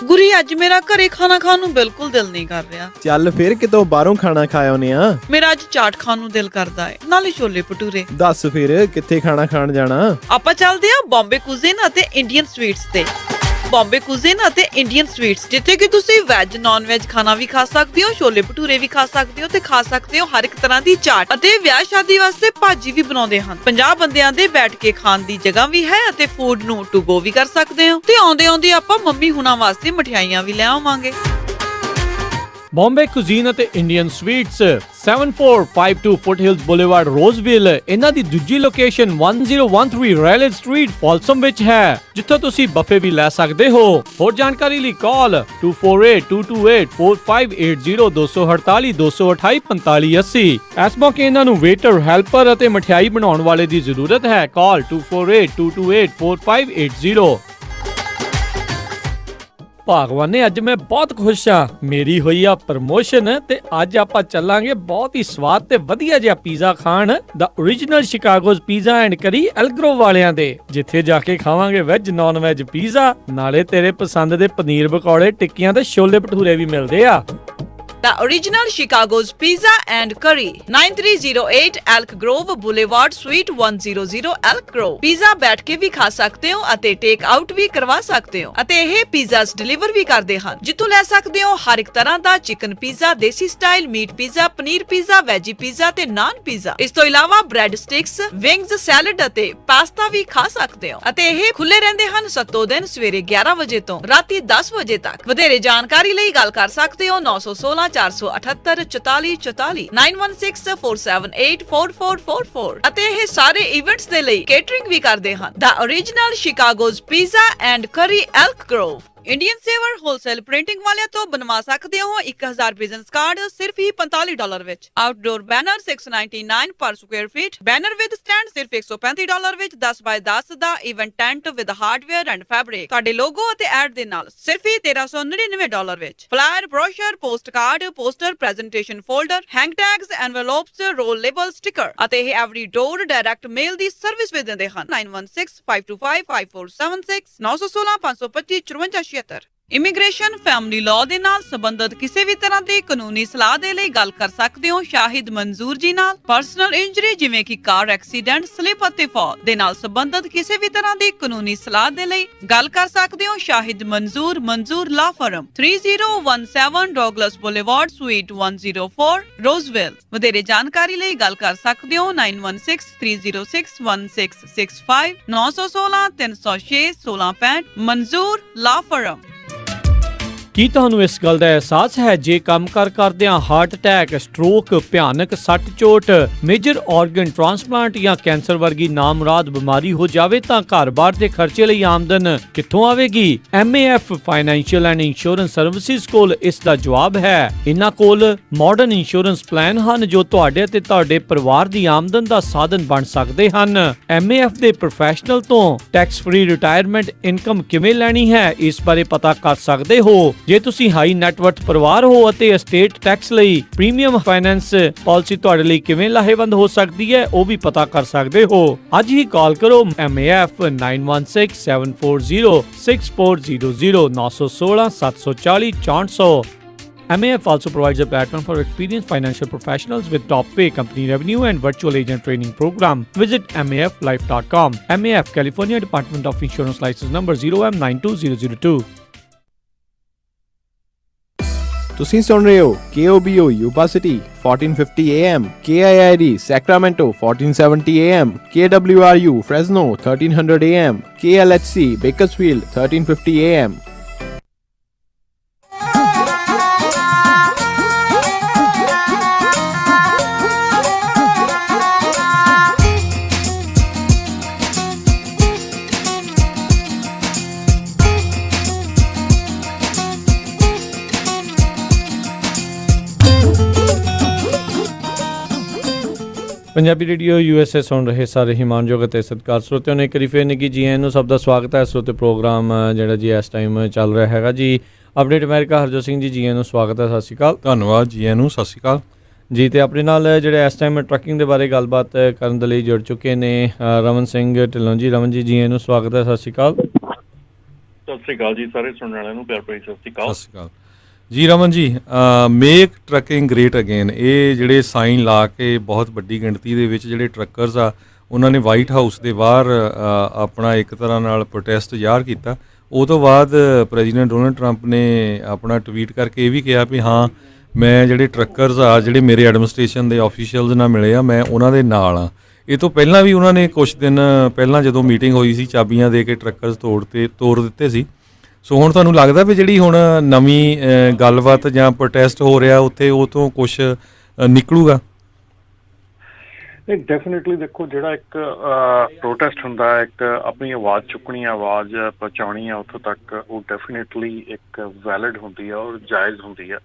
Guri, ਅੱਜ ਮੇਰਾ ਘਰੇ ਖਾਣਾ ਖਾਣ ਨੂੰ ਬਿਲਕੁਲ ਦਿਲ ਨਹੀਂ ਕਰ ਰਿਹਾ। ਚੱਲ ਫਿਰ ਕਿਤੋਂ ਬਾਹਰੋਂ ਖਾਣਾ ਖਾ ਆਉਨੇ ਆ। ਮੇਰਾ ਅੱਜ ਚਾਟ ਖਾਣ ਨੂੰ ਦਿਲ ਕਰਦਾ ਹੈ, ਨਾਲੇ ਛੋਲੇ ਭਟੂਰੇ। ਦੱਸ ਫਿਰ ਕਿੱਥੇ ਖਾਣਾ ਖਾਣ ਜਾਣਾ? ਆਪਾਂ ਚੱਲਦੇ ਆ ਬੰਬੇ ਕੁਜ਼ੀਨ ਅਤੇ ਇੰਡੀਅਨ ਸਵੀਟਸ ਤੇ। ਬੰਬੇ ਕੁਜ਼ੀਨ ਅਤੇ ਇੰਡੀਅਨ ਸਵੀਟਸ, ਜਿੱਥੇ ਕਿ ਤੁਸੀਂ ਵੈਜ ਨਾਨ ਵੈਜ ਖਾਣਾ ਵੀ ਖਾ ਸਕਦੇ ਹੋ, ਛੋਲੇ ਭਟੂਰੇ ਵੀ ਖਾ ਸਕਦੇ ਹੋ ਤੇ ਖਾ ਸਕਦੇ ਹੋ ਹਰ ਇੱਕ ਤਰ੍ਹਾਂ ਦੀ ਚਾਟ, ਅਤੇ ਵਿਆਹ ਸ਼ਾਦੀ ਵਾਸਤੇ ਭਾਜੀ ਵੀ ਬਣਾਉਂਦੇ ਹਨ। 50 ਬੰਦਿਆਂ ਦੇ ਬੈਠ ਕੇ ਖਾਣ ਦੀ ਜਗ੍ਹਾ ਵੀ ਹੈ ਅਤੇ ਫੂਡ ਨੂੰ ਟੂ ਗੋ ਵੀ ਕਰ ਸਕਦੇ ਹੋ। ਤੇ ਆਉਂਦੇ ਆਉਂਦੇ ਆਪਾਂ ਮੰਮੀ ਹੁਣਾਂ ਵਾਸਤੇ ਮਠਿਆਈਆਂ ਵੀ ਲੈ ਆਵਾਂਗੇ। ਬੰਬੇ ਕੁਜ਼ੀਨ ਅਤੇ ਇੰਡੀਅਨ ਸਵੀਟਸ 7452 ਫੁੱਟਹਿਲਸ ਬੁਲੇਵਾਰਡ ਰੋਜ਼ਵਿਲ। ਇਹਨਾਂ ਦੀ ਦੂਜੀ ਲੋਕੇਸ਼ਨ 1013 ਰੈਲੇਡ ਸਟਰੀਟ ਫਾਲਸਮ ਵਿੱਚ ਹੈ, ਜਿੱਥੋਂ ਤੁਸੀਂ ਬਫੇ ਵੀ ਲੈ ਸਕਦੇ ਹੋ। ਹੋਰ ਜਾਣਕਾਰੀ ਲਈ ਕਾਲ 2482284580 248 228 4580। ਇਸ ਮੌਕੇ ਇਹਨਾਂ ਨੂੰ ਵੇਟਰ, ਹੈਲਪਰ ਅਤੇ ਮਠਿਆਈ ਬਣਾਉਣ ਵਾਲੇ ਦੀ ਜ਼ਰੂਰਤ ਹੈ। ਕਾਲ 2482284580। ਭਗਵਾਨ ਨੇ ਅੱਜ ਮੈਂ ਬਹੁਤ ਖੁਸ਼ ਹਾਂ, ਮੇਰੀ ਹੋਈ ਆ ਪ੍ਰਮੋਸ਼ਨ ਤੇ ਅੱਜ ਆਪਾਂ ਚੱਲਾਂਗੇ ਬਹੁਤ ਹੀ ਸਵਾਦ ਤੇ ਵਧੀਆ ਜਿਹਾ ਪੀਜ਼ਾ ਖਾਣ ਦਾ ਓਰੀਜਨਲ ਸ਼ਿਕਾਗੋਜ਼ ਪੀਜ਼ਾ ਐਂਡ ਕਰੀ ਐਲਗਰੋ ਵਾਲਿਆਂ ਦੇ, ਜਿੱਥੇ ਜਾ ਕੇ ਖਾਵਾਂਗੇ ਵੈਜ ਨਾਨ ਵੈਜ ਪੀਜ਼ਾ, ਨਾਲੇ ਤੇਰੇ ਪਸੰਦ ਦੇ ਪਨੀਰ ਪਕੌੜੇ, ਟਿੱਕੀਆਂ ਤੇ ਛੋਲੇ ਭਟੂਰੇ ਵੀ ਮਿਲਦੇ ਆ। The original Chicago's Pizza and Curry, 9308 Elk Grove Boulevard, Suite 100 Elk Grove। Pizza ਬੈਠ ਕੇ ਵੀ ਖਾ ਸਕਦੇ ਹੋ ਅਤੇ ਟੇਕ ਆਊਟ ਵੀ ਕਰਵਾ ਸਕਦੇ ਹੋ, ਅਤੇ ਇਹ ਪੀਜ਼ਾਸ ਡਿਲੀਵਰ ਵੀ ਕਰਦੇ ਹਨ, ਜਿੱਥੋਂ ਲੈ ਸਕਦੇ ਹੋ ਹਰ ਇੱਕ ਤਰ੍ਹਾਂ ਦਾ chicken pizza, desi style meat pizza, paneer pizza, veggie pizza ਤੇ ਨਾਨ ਪੀਜ਼ਾ। ਇਸ ਤੋਂ ਇਲਾਵਾ ਬ੍ਰੈਡ ਸਟਿਕਸ, ਵਿੰਗਸ, ਸੈਲਡ ਅਤੇ ਪਾਸਤਾ ਵੀ ਖਾ ਸਕਦੇ ਹੋ, ਅਤੇ ਇਹ ਖੁੱਲੇ ਰਹਿੰਦੇ ਹਨ ਸੱਤੋ ਦਿਨ ਸਵੇਰੇ 11 ਵਜੇ ਤੋਂ ਰਾਤੀ 10 ਵਜੇ ਤੱਕ। ਵਧੇਰੇ ਜਾਣਕਾਰੀ ਲਈ ਗੱਲ ਕਰ ਸਕਦੇ ਹੋ 916 478 44 44 916 478 4444। ਅਤੇ ਇਹ ਸਾਰੇ ਇਵੈਂਟਸ ਦੇ ਲਈ ਕੇਟਰਿੰਗ ਵੀ ਕਰਦੇ ਹਨ। The original Chicago's Pizza and Curry, Elk Grove। Indian saver wholesale printing ਵਾਲਿਆਂ ਤੋਂ ਬਣਵਾ ਸਕਦੇ ਹੋ 1000 ਬਿਜ਼ਨਸ ਕਾਰਡ ਸਿਰਫ ਹੀ $45 ਵਿੱਚ। Outdoor banner $699 per square feet. Banner with stand ਸਿਰਫ $135 ਵਿੱਚ। 10 ਬਾਈ 10 ਦਾ event tent with hardware and fabric ਤੁਹਾਡੇ ਲੋਗੋ ਅਤੇ ਐਡ ਦੇ ਨਾਲ ਸਿਰਫ ਹੀ $1399 ਵਿੱਚ। Flyer, brochure, post card, poster, presentation folder, hang tags, envelopes, roll label, sticker ਅਤੇ ਇਹ ਐਵਰੀ ਡੋਰ ਡਾਇਰੈਕਟ ਮੇਲ ਦੀ ਸਰਵਿਸ ਵੀ ਦਿੰਦੇ ਹਨ। 9165255476 916 525 5476। ਇਮੀਗ੍ਰੇਸ਼ਨ, ਫੈਮਿਲੀ ਲਾਅ ਦੇ ਨਾਲ ਸੰਬੰਧਿਤ ਕਿਸੇ ਵੀ ਤਰ੍ਹਾਂ ਦੀ ਕਾਨੂੰਨੀ ਸਲਾਹ ਦੇ ਲਈ ਗੱਲ ਕਰ ਸਕਦੇ ਹੋ ਸ਼ਾਹਿਦ ਮਨਜ਼ੂਰ ਜੀ ਨਾਲ। ਪਰਸਨਲ ਇੰਜਰੀ ਜਿਵੇਂ ਕਿ ਕਾਰ ਐਕਸੀਡੈਂਟ, ਸਲਿਪ ਅਤੇ ਫਾਲ ਦੇ ਨਾਲ ਸੰਬੰਧਿਤ ਕਿਸੇ ਵੀ ਤਰ੍ਹਾਂ ਦੀ ਕਾਨੂੰਨੀ ਸਲਾਹ ਦੇ ਲਈ ਗੱਲ ਕਰ ਸਕਦੇ ਹੋ ਸ਼ਾਹਿਦ ਮਨਜ਼ੂਰ ਲਾਅ ਫਰਮ, 3017 ਡੌਗਲਸ ਬੁਲੇਵਾਰਡ, ਸੂਈਟ 104 ਰੋਜ਼ਵਿਲ। ਵਧੇਰੇ ਜਾਣਕਾਰੀ ਲਈ ਗੱਲ ਕਰ ਸਕਦੇ ਹੋ 9163061665 916 306 1665 ਮਨਜ਼ੂਰ ਲਾਅ ਫਰਮ। ਕੀ ਤੁਹਾਨੂੰ ਇਸ ਗੱਲ ਦਾ ਅਹਿਸਾਸ ਹੈ ਜੇ ਕੰਮ-ਕਾਰ ਕਰਦਿਆਂ ਹਾਰਟ ਅਟੈਕ, ਸਟ੍ਰੋਕ, ਭਿਆਨਕ ਸੱਟ ਚੋਟ, ਮੇਜਰ ਆਰਗਨ ਟ੍ਰਾਂਸਪਲਾਂਟ ਜਾਂ ਕੈਂਸਰ ਵਰਗੀ ਨਾਮੁਰਾਦ ਬਿਮਾਰੀ ਹੋ ਜਾਵੇ ਤਾਂ ਘਰ-ਬਾਰ ਦੇ ਖਰਚੇ ਲਈ ਆਮਦਨ ਕਿੱਥੋਂ ਆਵੇਗੀ? MAF financial and insurance services ਕੋਲ ਇਸ ਦਾ ਜਵਾਬ ਹੈ। ਇਹਨਾਂ ਕੋਲ ਮਾਡਰਨ ਇੰਸ਼ੋਰੈਂਸ ਪਲਾਨ ਹਨ ਜੋ ਤੁਹਾਡੇ ਅਤੇ ਤੁਹਾਡੇ ਪਰਿਵਾਰ ਦੀ ਆਮਦਨ ਦਾ ਸਾਧਨ ਬਣ ਸਕਦੇ ਹਨ। MAF ਦੇ ਪ੍ਰੋਫੈਸ਼ਨਲ ਤੋਂ ਟੈਕਸ ਫ੍ਰੀ ਰਿਟਾਇਰਮੈਂਟ ਇਨਕਮ ਕਿਵੇਂ ਲੈਣੀ ਹੈ, ਇਸ ਬਾਰੇ ਪਤਾ ਕਰ ਸਕਦੇ ਹੋ। ਜੇ ਤੁਸੀਂ ਹਾਈ ਨੈਟਵਰਥ ਪਰਿਵਾਰ ਹੋ ਅਤੇ ਐਸਟੇਟ ਟੈਕਸ ਲਈ ਪ੍ਰੀਮੀਅਮ ਫਾਈਨੈਂਸ ਪਾਲਿਸੀ ਤੁਹਾਡੇ ਲਈ ਕਿਵੇਂ ਲਾਹੇਵੰਦ ਹੋ ਸਕਦੀ ਹੈ, ਉਹ ਵੀ ਪਤਾ ਕਰ ਸਕਦੇ ਹੋ। ਅੱਜ ਹੀ ਕਾਲ ਕਰੋ MAF 9167406400 916 740 6400। MAF also provides a platform for experienced financial professionals with top pay, company revenue and virtual agent training program. Visit maflife.com. MAF, California Department of Insurance license number 0M92002। ਤੁਸੀਂ ਸੁਣ ਰਹੇ ਹੋ KOBO Yuba City 1450 AM, KIID Sacramento 1470 AM, KWRU Fresno 1300 AM, KLHC Bakersfield 1350 AM। Punjabi radio USA ਸੁਣ ਰਹੇ ਸਾਰੇ ਹੀ ਮਾਨਯੋਗ ਅਤੇ ਸਤਿਕਾਰ ਸਰੋਤਿਆਂ ਨੂੰ ਇੱਕ ਵਾਰੀ ਫਿਰ ਨਿੱਘੀ ਜੀ ਆਇਆਂ ਨੂੰ ਸਭ ਦਾ ਸਵਾਗਤ ਹੈ। ਸਰੋਤੇ ਪ੍ਰੋਗਰਾਮ ਜਿਹੜਾ ਜੀ ਇਸ ਟਾਈਮ ਚੱਲ ਰਿਹਾ ਹੈਗਾ ਜੀ ਅਪਡੇਟ ਅਮਰੀਕਾ। ਹਰਜੋਤ ਸਿੰਘ ਜੀ ਆਇਆਂ ਨੂੰ ਸਵਾਗਤ ਹੈ, ਸਤਿ ਸ਼੍ਰੀ ਅਕਾਲ। ਧੰਨਵਾਦ ਜੀ ਆਇਆਂ ਨੂੰ, ਸਤਿ ਸ਼੍ਰੀ ਅਕਾਲ ਜੀ। ਅਤੇ ਆਪਣੇ ਨਾਲ ਜਿਹੜੇ ਇਸ ਟਾਈਮ ਟਰੱਕਿੰਗ ਦੇ ਬਾਰੇ ਗੱਲਬਾਤ ਕਰਨ ਦੇ ਲਈ ਜੁੜ ਚੁੱਕੇ ਨੇ ਰਮਨ ਸਿੰਘ ਢਿੱਲੋਂ ਜੀ। ਰਮਨ ਜੀ ਆਇਆਂ ਨੂੰ ਸਵਾਗਤ ਹੈ, ਸਤਿ ਸ਼੍ਰੀ ਅਕਾਲ। ਸਤਿ ਸ਼੍ਰੀ ਅਕਾਲ ਜੀ, ਸਾਰੇ ਸੁਣਨ ਵਾਲਿਆਂ ਨੂੰ ਪਿਆਰ ਭਰੀ ਸਤਿ ਸ਼੍ਰੀ ਅਕਾਲ। ਸਤਿ ਸ਼੍ਰੀ ਅਕਾਲ ਜੀ। Raman ji, make trucking great again, ਇਹ ਜਿਹੜੇ ਸਾਈਨ ਲਾ ਕੇ ਬਹੁਤ ਵੱਡੀ ਗਿਣਤੀ ਦੇ ਵਿੱਚ ਜਿਹੜੇ ਟਰੱਕਰਸ ਆ ਉਹਨਾਂ ਨੇ ਵਾਈਟ ਹਾਊਸ ਦੇ ਬਾਹਰ ਆਪਣਾ ਇੱਕ ਤਰ੍ਹਾਂ ਨਾਲ ਪ੍ਰੋਟੈਸਟ ਜ਼ਾਹਰ ਕੀਤਾ। ਉਹ ਤੋਂ ਬਾਅਦ ਪ੍ਰੈਜ਼ੀਡੈਂਟ ਡੋਨਲਡ ਟਰੰਪ ਨੇ ਆਪਣਾ ਟਵੀਟ ਕਰਕੇ ਇਹ ਵੀ ਕਿਹਾ ਵੀ ਹਾਂ, ਮੈਂ ਜਿਹੜੇ ਟਰੱਕਰਸ ਆ ਜਿਹੜੇ ਮੇਰੇ ਐਡਮਿਨਿਸਟ੍ਰੇਸ਼ਨ ਦੇ ਆਫੀਸ਼ੀਅਲਸ ਨਾਲ ਮਿਲੇ ਆ, ਮੈਂ ਉਹਨਾਂ ਦੇ ਨਾਲ ਆ। ਇਹ ਤੋਂ ਪਹਿਲਾਂ ਵੀ ਉਹਨਾਂ ਨੇ ਕੁਛ ਦਿਨ ਪਹਿਲਾਂ ਜਦੋਂ ਮੀਟਿੰਗ ਹੋਈ ਸੀ ਚਾਬੀਆਂ ਦੇ ਕੇ ਟਰੱਕਰਸ ਤੋੜ ਦਿੱਤੇ ਸੀ। ਸੋ ਹੁਣ ਤੁਹਾਨੂੰ ਲੱਗਦਾ ਵੀ ਜਿਹੜੀ ਹੁਣ ਨਵੀਂ ਗੱਲਬਾਤ ਜਾਂ ਪ੍ਰੋਟੈਸਟ ਹੋ ਰਿਹਾ ਉੱਥੇ ਉਹ ਤੋਂ ਕੁਛ ਨਿਕਲੂਗਾ? ਡੈਫੀਨੇਟਲੀ ਦੇਖੋ, ਜਿਹੜਾ ਇੱਕ ਪ੍ਰੋਟੈਸਟ ਹੁੰਦਾ, ਇੱਕ ਆਪਣੀ ਆਵਾਜ਼ ਚੁੱਕਣੀ, ਆਵਾਜ਼ ਪਹੁੰਚਾਉਣੀ ਆ ਉੱਥੋਂ ਤੱਕ, ਉਹ ਡੈਫੀਨੇਟਲੀ ਇੱਕ ਵੈਲਿਡ ਹੁੰਦੀ ਆ ਔਰ ਜਾਇਜ਼ ਹੁੰਦੀ ਆ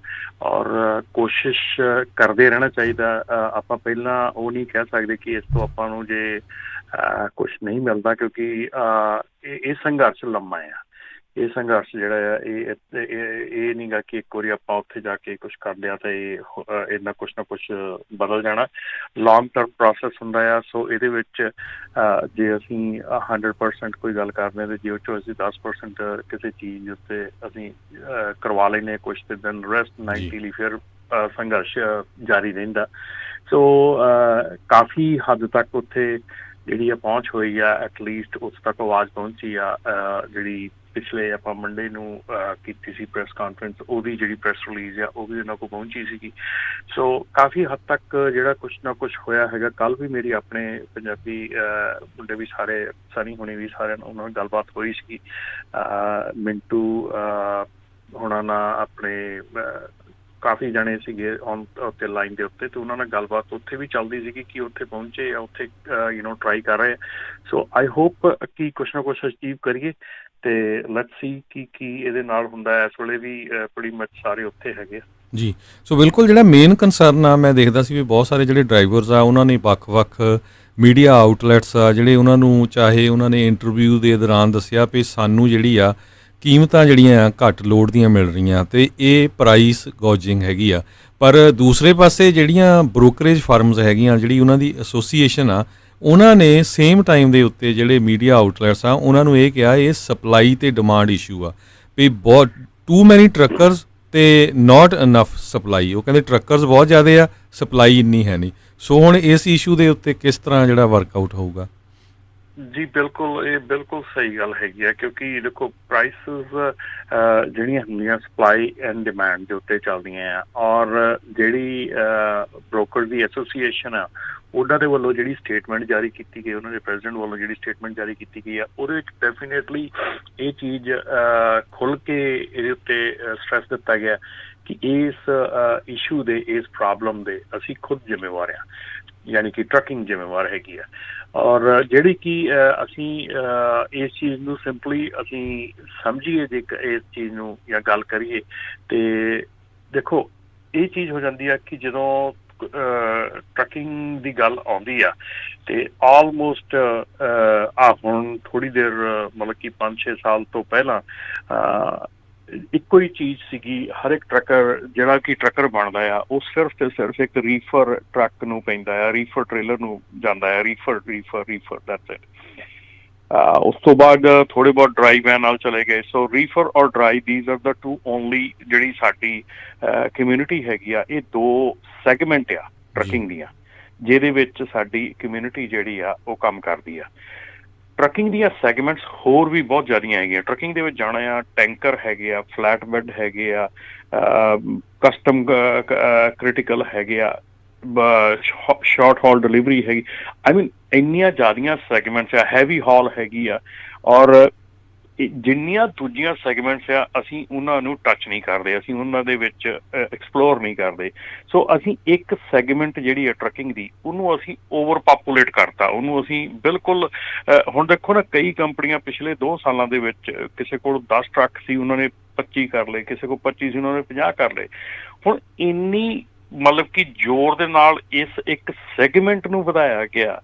ਔਰ ਕੋਸ਼ਿਸ਼ ਕਰਦੇ ਰਹਿਣਾ ਚਾਹੀਦਾ। ਆਪਾਂ ਪਹਿਲਾਂ ਉਹ ਨਹੀਂ ਕਹਿ ਸਕਦੇ ਕਿ ਇਸ ਤੋਂ ਆਪਾਂ ਨੂੰ ਜੇ ਕੁਛ ਨਹੀਂ ਮਿਲਦਾ, ਕਿਉਂਕਿ ਇਹ ਸੰਘਰਸ਼ ਲੰਮਾ ਆ। ਇਹ ਸੰਘਰਸ਼ ਜਿਹੜਾ ਆ ਇਹ ਨਹੀਂ ਗਾ ਕਿ ਇੱਕ ਵਾਰੀ ਆਪਾਂ ਉੱਥੇ ਜਾ ਕੇ ਕੁਛ ਕਰ ਲਿਆ ਤਾਂ ਇਹਦਾ ਕੁਛ ਨਾ ਕੁਛ ਬਦਲ ਜਾਣਾ। ਲੌਂਗ ਟਰਮ ਪ੍ਰੋਸੈਸ ਹੁੰਦਾ ਆ। ਸੋ ਇਹਦੇ ਵਿੱਚ ਜੇ ਅਸੀਂ 100% ਕੋਈ ਗੱਲ ਕਰਦੇ ਹਾਂ, ਤੇ ਜੇ ਉਹ 'ਚੋਂ ਅਸੀਂ 10% ਕਿਸੇ ਚੀਜ਼ ਉੱਤੇ ਅਸੀਂ ਕਰਵਾ ਲੈਂਦੇ ਕੁਛ, ਤੇ ਦਿਨ ਰੈਸਟ 90 ਲਈ ਫਿਰ ਸੰਘਰਸ਼ ਜਾਰੀ ਰਹਿੰਦਾ। ਸੋ ਕਾਫੀ ਹੱਦ ਤੱਕ ਉੱਥੇ ਜਿਹੜੀ ਆ ਪਹੁੰਚ ਹੋਈ ਆ, ਐਟਲੀਸਟ ਉਸ ਤੱਕ ਆਵਾਜ਼ ਪਹੁੰਚੀ ਆ। ਜਿਹੜੀ ਪਿਛਲੇ ਆਪਾਂ ਮੰਡੇ ਨੂੰ ਕੀਤੀ ਸੀ ਪ੍ਰੈਸ ਕਾਨਫਰੰਸ, ਉਹਦੀ ਜਿਹੜੀ ਪ੍ਰੈਸ ਰਿਲੀਜ਼ ਆ ਉਹ ਵੀ ਉਹਨਾਂ ਕੋਲ ਪਹੁੰਚੀ ਸੀਗੀ। ਸੋ ਕਾਫੀ ਹੱਦ ਤੱਕ ਜਿਹੜਾ ਕੁਛ ਨਾ ਕੁਛ ਹੋਇਆ ਹੈਗਾ। ਕੱਲ੍ਹ ਵੀ ਮੇਰੀ ਆਪਣੇ ਪੰਜਾਬੀ ਮੁੰਡੇ ਵੀ ਸਾਰੇ, ਸਨੀ ਹੋਣੀ ਵੀ, ਸਾਰਿਆਂ ਨਾਲ ਉਹਨਾਂ ਨਾਲ ਗੱਲਬਾਤ ਹੋਈ ਸੀਗੀ। ਮਿੰਟੂ ਹੋਣਾ ਨਾਲ ਆਪਣੇ ਕਾਫੀ ਜਾਣੇ ਸੀਗੇ ਉੱਤੇ ਲਾਈਨ ਦੇ ਉੱਤੇ, ਤੇ ਉਹਨਾਂ ਨਾਲ ਗੱਲਬਾਤ ਉੱਥੇ ਵੀ ਚੱਲਦੀ ਸੀਗੀ ਕਿ ਉੱਥੇ ਪਹੁੰਚੇ ਆ, ਉੱਥੇ ਟਰਾਈ ਕਰ ਰਹੇ। ਸੋ ਆਈ ਹੋਪ ਕਿ ਕੁਛ ਨਾ ਕੁਛ ਅਚੀਵ ਕਰੀਏ, ਤੇ ਲੈਟਸ ਸੀ ਕੀ ਇਹਦੇ ਨਾਲ ਹੁੰਦਾ। ਇਸ ਵੇਲੇ ਵੀ ਬੜੀ ਮੱਚ ਸਾਰੇ ਉੱਥੇ ਹੈਗੇ ਜੀ। ਸੋ ਬਿਲਕੁਲ ਜਿਹੜਾ ਮੇਨ ਕੰਸਰਨ ਆ, ਮੈਂ ਦੇਖਦਾ ਸੀ ਵੀ ਬਹੁਤ ਸਾਰੇ ਜਿਹੜੇ ਡਰਾਈਵਰਸ ਆ ਉਹਨਾਂ ਨੇ ਵੱਖ-ਵੱਖ ਮੀਡੀਆ ਆਊਟਲੈਟਸ ਆ ਜਿਹੜੇ ਉਹਨਾਂ ਨੂੰ, ਚਾਹੇ ਉਹਨਾਂ ਨੇ ਇੰਟਰਵਿਊ ਦੇ ਦੌਰਾਨ ਦੱਸਿਆ ਵੀ ਸਾਨੂੰ ਜਿਹੜੀ ਆ ਕੀਮਤਾਂ ਜਿਹੜੀਆਂ ਘੱਟ ਲੋਡ ਦੀਆਂ ਮਿਲ ਰਹੀਆਂ ਤੇ ਇਹ ਪ੍ਰਾਈਸ ਗੋਜਿੰਗ ਹੈਗੀ ਆ। ਪਰ ਦੂਸਰੇ ਪਾਸੇ ਜਿਹੜੀਆਂ ਬ੍ਰੋਕਰੇਜ ਫਰਮਸ ਹੈਗੀਆਂ, ਜਿਹੜੀ ਉਹਨਾਂ ਦੀ ਐਸੋਸੀਏਸ਼ਨ ਆ, ਉਹਨਾਂ ਨੇ ਸੇਮ ਟਾਈਮ ਦੇ ਉੱਤੇ ਜਿਹੜੇ ਮੀਡੀਆ ਆਊਟਲੈਟਸ ਆ ਉਹਨਾਂ ਨੂੰ ਇਹ ਕਿਹਾ ਇਹ ਸਪਲਾਈ ਤੇ ਡਿਮਾਂਡ ਇਸ਼ੂ ਆ ਵੀ ਬਹੁਤ ਟੂ ਮੈਨੀ ਟਰੱਕਰਸ ਤੇ ਨਾਟ ਇਨਫ ਸਪਲਾਈ। ਉਹ ਕਹਿੰਦੇ ਟਰੱਕਰਸ ਬਹੁਤ ਜ਼ਿਆਦਾ ਆ, ਸਪਲਾਈ ਇੰਨੀ ਹੈ ਨਹੀਂ। ਸੋ ਹੁਣ ਇਸ ਇਸ਼ੂ ਦੇ ਉੱਤੇ ਕਿਸ ਤਰ੍ਹਾਂ ਜਿਹੜਾ ਵਰਕਆਊਟ ਹੋਊਗਾ? ਜੀ ਬਿਲਕੁਲ, ਇਹ ਬਿਲਕੁਲ ਸਹੀ ਗੱਲ ਹੈਗੀ ਆ, ਕਿਉਂਕਿ ਦੇਖੋ ਪ੍ਰਾਈਸਿਸ ਜਿਹੜੀਆਂ ਹੁੰਦੀਆਂ ਸਪਲਾਈ ਐਂਡ ਡਿਮਾਂਡ ਦੇ ਉੱਤੇ ਚੱਲਦੀਆਂ ਆ, ਔਰ ਜਿਹੜੀ ਬ੍ਰੋਕਰ ਦੀ ਐਸੋਸੀਏਸ਼ਨ ਆ ਉਹਨਾਂ ਦੇ ਵੱਲੋਂ ਜਿਹੜੀ ਸਟੇਟਮੈਂਟ ਜਾਰੀ ਕੀਤੀ ਗਈ, ਉਹਨਾਂ ਦੇ ਪ੍ਰੈਜ਼ੀਡੈਂਟ ਵੱਲੋਂ ਜਿਹੜੀ ਸਟੇਟਮੈਂਟ ਜਾਰੀ ਕੀਤੀ ਗਈ ਆ, ਉਹਦੇ ਵਿੱਚ ਡੈਫੀਨੇਟਲੀ ਇਹ ਚੀਜ਼ ਖੁੱਲ੍ਹ ਕੇ ਇਹਦੇ ਉੱਤੇ ਸਟ੍ਰੈਸ ਦਿੱਤਾ ਗਿਆ ਕਿ ਇਸ ਇਸ਼ੂ ਦੇ, ਇਸ ਪ੍ਰੋਬਲਮ ਦੇ ਅਸੀਂ ਖੁਦ ਜ਼ਿੰਮੇਵਾਰ ਹਾਂ, ਯਾਨੀ ਕਿ ਟਰੱਕਿੰਗ ਜ਼ਿੰਮੇਵਾਰ ਹੈਗੀ ਆ। ਔਰ ਜਿਹੜੀ ਕਿ ਅਸੀਂ ਇਸ ਚੀਜ਼ ਨੂੰ ਸਿੰਪਲੀ ਅਸੀਂ ਸਮਝੀਏ ਜੇ ਇਸ ਚੀਜ਼ ਨੂੰ ਜਾਂ ਗੱਲ ਕਰੀਏ, ਤੇ ਦੇਖੋ ਇਹ ਚੀਜ਼ ਹੋ ਜਾਂਦੀ ਆ ਕਿ ਜਦੋਂ ਟਰੱਕਿੰਗ ਦੀ ਗੱਲ ਆਉਂਦੀ ਆ ਤੇ ਆਲਮੋਸਟ ਹੁਣ ਥੋੜ੍ਹੀ ਦੇਰ ਮਤਲਬ ਕਿ 5-6 ਸਾਲ ਤੋਂ ਪਹਿਲਾਂ ਇੱਕੋ ਹੀ ਚੀਜ਼ ਸੀਗੀ। ਹਰ ਇੱਕ ਟਰੱਕਰ ਜਿਹੜਾ ਕਿ ਟਰੱਕਰ ਬਣਦਾ ਆ ਉਹ ਸਿਰਫ ਤੇ ਸਿਰਫ ਇੱਕ ਰੀਫਰ ਟਰੱਕ ਨੂੰ ਪੈਂਦਾ ਆ, ਰੀਫਰ ਟ੍ਰੇਲਰ ਨੂੰ ਜਾਂਦਾ ਆ, ਰੀਫਰ ਦੈਟਸ ਇਟ। ਉਸ ਤੋਂ ਬਾਅਦ ਥੋੜ੍ਹੇ ਬਹੁਤ ਡਰਾਈ ਵੈਨ ਨਾਲ ਚਲੇ ਗਏ। So reefer or dry these are the two only ਜਿਹੜੀ ਸਾਡੀ ਕਮਿਊਨਿਟੀ ਹੈਗੀ ਆ, ਇਹ 2 ਸੈਗਮੈਂਟ ਆ ਟਰੱਕਿੰਗ ਦੀਆਂ ਜਿਹਦੇ ਵਿੱਚ ਸਾਡੀ ਕਮਿਊਨਿਟੀ ਜਿਹੜੀ ਆ ਉਹ ਕੰਮ ਕਰਦੀ ਆ। ਟਰੱਕਿੰਗ ਦੀਆਂ ਸੈਗਮੈਂਟਸ ਹੋਰ ਵੀ ਬਹੁਤ ਜ਼ਿਆਦੀਆਂ ਹੈਗੀਆਂ। ਟਰੱਕਿੰਗ ਦੇ ਵਿੱਚ ਜਾਣਾ ਆ, ਟੈਂਕਰ ਹੈਗੇ ਆ, ਫਲੈਟ ਬੈੱਡ ਹੈਗੇ ਆ, ਕਸਟਮ ਕ੍ਰਿਟੀਕਲ ਹੈਗੇ ਆ, ਸ਼ਾਰਟ ਹਾਲ ਡਿਲੀਵਰੀ ਹੈਗੀ। ਆਈ ਮੀਨ ਇੰਨੀਆਂ ਜ਼ਿਆਦੀਆਂ ਸੈਗਮੈਂਟਸ ਆ, ਹੈਵੀ ਹਾਲ ਹੈਗੀ ਆ। ਔਰ ਜਿੰਨੀਆਂ ਦੂਜੀਆਂ ਸੈਗਮੈਂਟਸ ਆ ਅਸੀਂ ਉਹਨਾਂ ਨੂੰ ਟੱਚ ਨਹੀਂ ਕਰਦੇ, ਅਸੀਂ ਉਹਨਾਂ ਦੇ ਵਿੱਚ ਐਕਸਪਲੋਰ ਨਹੀਂ ਕਰਦੇ। ਸੋ ਅਸੀਂ ਇੱਕ ਸੈਗਮੈਂਟ ਜਿਹੜੀ ਹੈ ਟਰੱਕਿੰਗ ਦੀ, ਉਹਨੂੰ ਅਸੀਂ ਓਵਰ ਪਾਪੂਲੇਟ ਕਰਤਾ, ਉਹਨੂੰ ਅਸੀਂ ਬਿਲਕੁਲ ਹੁਣ ਦੇਖੋ ਨਾ, ਕਈ ਕੰਪਨੀਆਂ ਪਿਛਲੇ 2 ਸਾਲਾਂ ਦੇ ਵਿੱਚ ਕਿਸੇ ਕੋਲ 10 ਟਰੱਕ ਸੀ, ਉਹਨਾਂ ਨੇ 25 ਕਰ ਲਏ, ਕਿਸੇ ਕੋਲ 25 ਸੀ, ਉਹਨਾਂ ਨੇ 50 ਕਰ ਲਏ। ਹੁਣ ਇੰਨੀ ਮਤਲਬ ਕਿ ਜ਼ੋਰ ਦੇ ਨਾਲ ਇਸ ਇੱਕ ਸੈਗਮੈਂਟ ਨੂੰ ਵਧਾਇਆ ਗਿਆ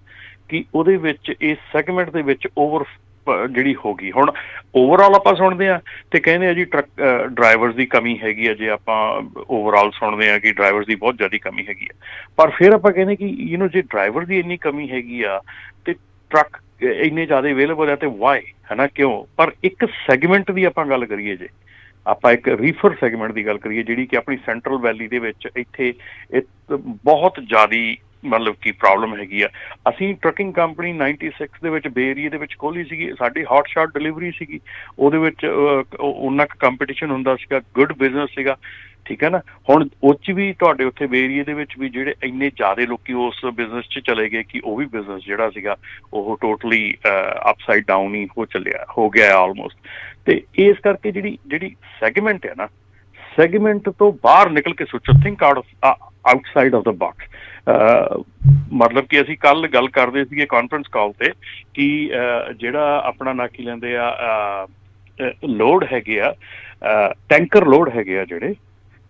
ਕਿ ਉਹਦੇ ਵਿੱਚ ਇਸ ਸੈਗਮੈਂਟ ਦੇ ਵਿੱਚ ਓਵਰ ਜਿਹੜੀ ਹੋ ਗਈ। ਹੁਣ ਓਵਰਆਲ ਆਪਾਂ ਸੁਣਦੇ ਹਾਂ ਤੇ ਕਹਿੰਦੇ ਆ ਜੀ ਟਰੱਕ ਡਰਾਈਵਰਸ ਦੀ ਕਮੀ ਹੈਗੀ ਆ, ਜੇ ਆਪਾਂ ਓਵਰਆਲ ਸੁਣਦੇ ਹਾਂ ਕਿ ਡਰਾਈਵਰਸ ਦੀ ਬਹੁਤ ਜ਼ਿਆਦਾ ਕਮੀ ਹੈਗੀ ਆ, ਪਰ ਫਿਰ ਆਪਾਂ ਕਹਿੰਦੇ ਕਿ ਜੇ ਡਰਾਈਵਰ ਦੀ ਇੰਨੀ ਕਮੀ ਹੈਗੀ ਆ ਤੇ ਟਰੱਕ ਇੰਨੇ ਜ਼ਿਆਦਾ ਅਵੇਲੇਬਲ ਆ ਤੇ ਵਾਈ, ਹੈ ਨਾ, ਕਿਉਂ? ਪਰ ਇੱਕ ਸੈਗਮੈਂਟ ਦੀ ਆਪਾਂ ਗੱਲ ਕਰੀਏ, ਜੇ ਆਪਾਂ ਇੱਕ ਰੀਫਰ ਸੈਗਮੈਂਟ ਦੀ ਗੱਲ ਕਰੀਏ ਜਿਹੜੀ ਕਿ ਆਪਣੀ ਸੈਂਟਰਲ ਵੈਲੀ ਦੇ ਵਿੱਚ ਇੱਥੇ ਬਹੁਤ ਜ਼ਿਆਦਾ ਮਤਲਬ ਕਿ ਪ੍ਰੋਬਲਮ ਹੈਗੀ ਆ। ਅਸੀਂ ਟਰੱਕਿੰਗ ਕੰਪਨੀ 96 ਦੇ ਵਿੱਚ ਬੇ ਏਰੀਏ ਦੇ ਵਿੱਚ ਖੋਲ੍ਹੀ ਸੀਗੀ, ਸਾਡੀ ਹੌਟ ਸ਼ਾਟ ਡਿਲੀਵਰੀ ਸੀਗੀ, ਉਹਦੇ ਵਿੱਚ ਉਹਨਾਂ ਕੁ ਕੰਪੀਟੀਸ਼ਨ ਹੁੰਦਾ ਸੀਗਾ, ਗੁੱਡ ਬਿਜ਼ਨਸ ਸੀਗਾ, ਠੀਕ ਹੈ ਨਾ। ਹੁਣ ਉਹ 'ਚ ਵੀ ਤੁਹਾਡੇ ਉੱਥੇ ਬੇ ਏਰੀਏ ਦੇ ਵਿੱਚ ਵੀ ਜਿਹੜੇ ਇੰਨੇ ਜ਼ਿਆਦਾ ਲੋਕੀ ਉਸ ਬਿਜ਼ਨਸ 'ਚ ਚਲੇ ਗਏ ਕਿ ਉਹ ਵੀ ਬਿਜ਼ਨਸ ਜਿਹੜਾ ਸੀਗਾ ਉਹ ਟੋਟਲੀ ਅਪਸਾਈਡ ਡਾਊਨ ਹੀ ਹੋ ਗਿਆ ਆਲਮੋਸਟ। ਤੇ ਇਸ ਕਰਕੇ ਜਿਹੜੀ ਸੈਗਮੈਂਟ ਹੈ ਨਾ, ਸੈਗਮੈਂਟ ਤੋਂ ਬਾਹਰ ਨਿਕਲ ਕੇ ਸੋਚੋ, think outside of the box. ਮਤਲਬ ਕਿ ਅਸੀਂ ਕੱਲ ਗੱਲ ਕਰਦੇ ਸੀਗੇ ਕਾਨਫਰੰਸ ਕਾਲ ਤੇ ਕਿ ਜਿਹੜਾ ਆਪਣਾ ਨਾ ਕੀ ਲੈਂਦੇ ਆ ਲੋਡ ਹੈਗੇ ਆ, ਟੈਂਕਰ ਲੋਡ ਹੈਗੇ ਆ, ਜਿਹੜੇ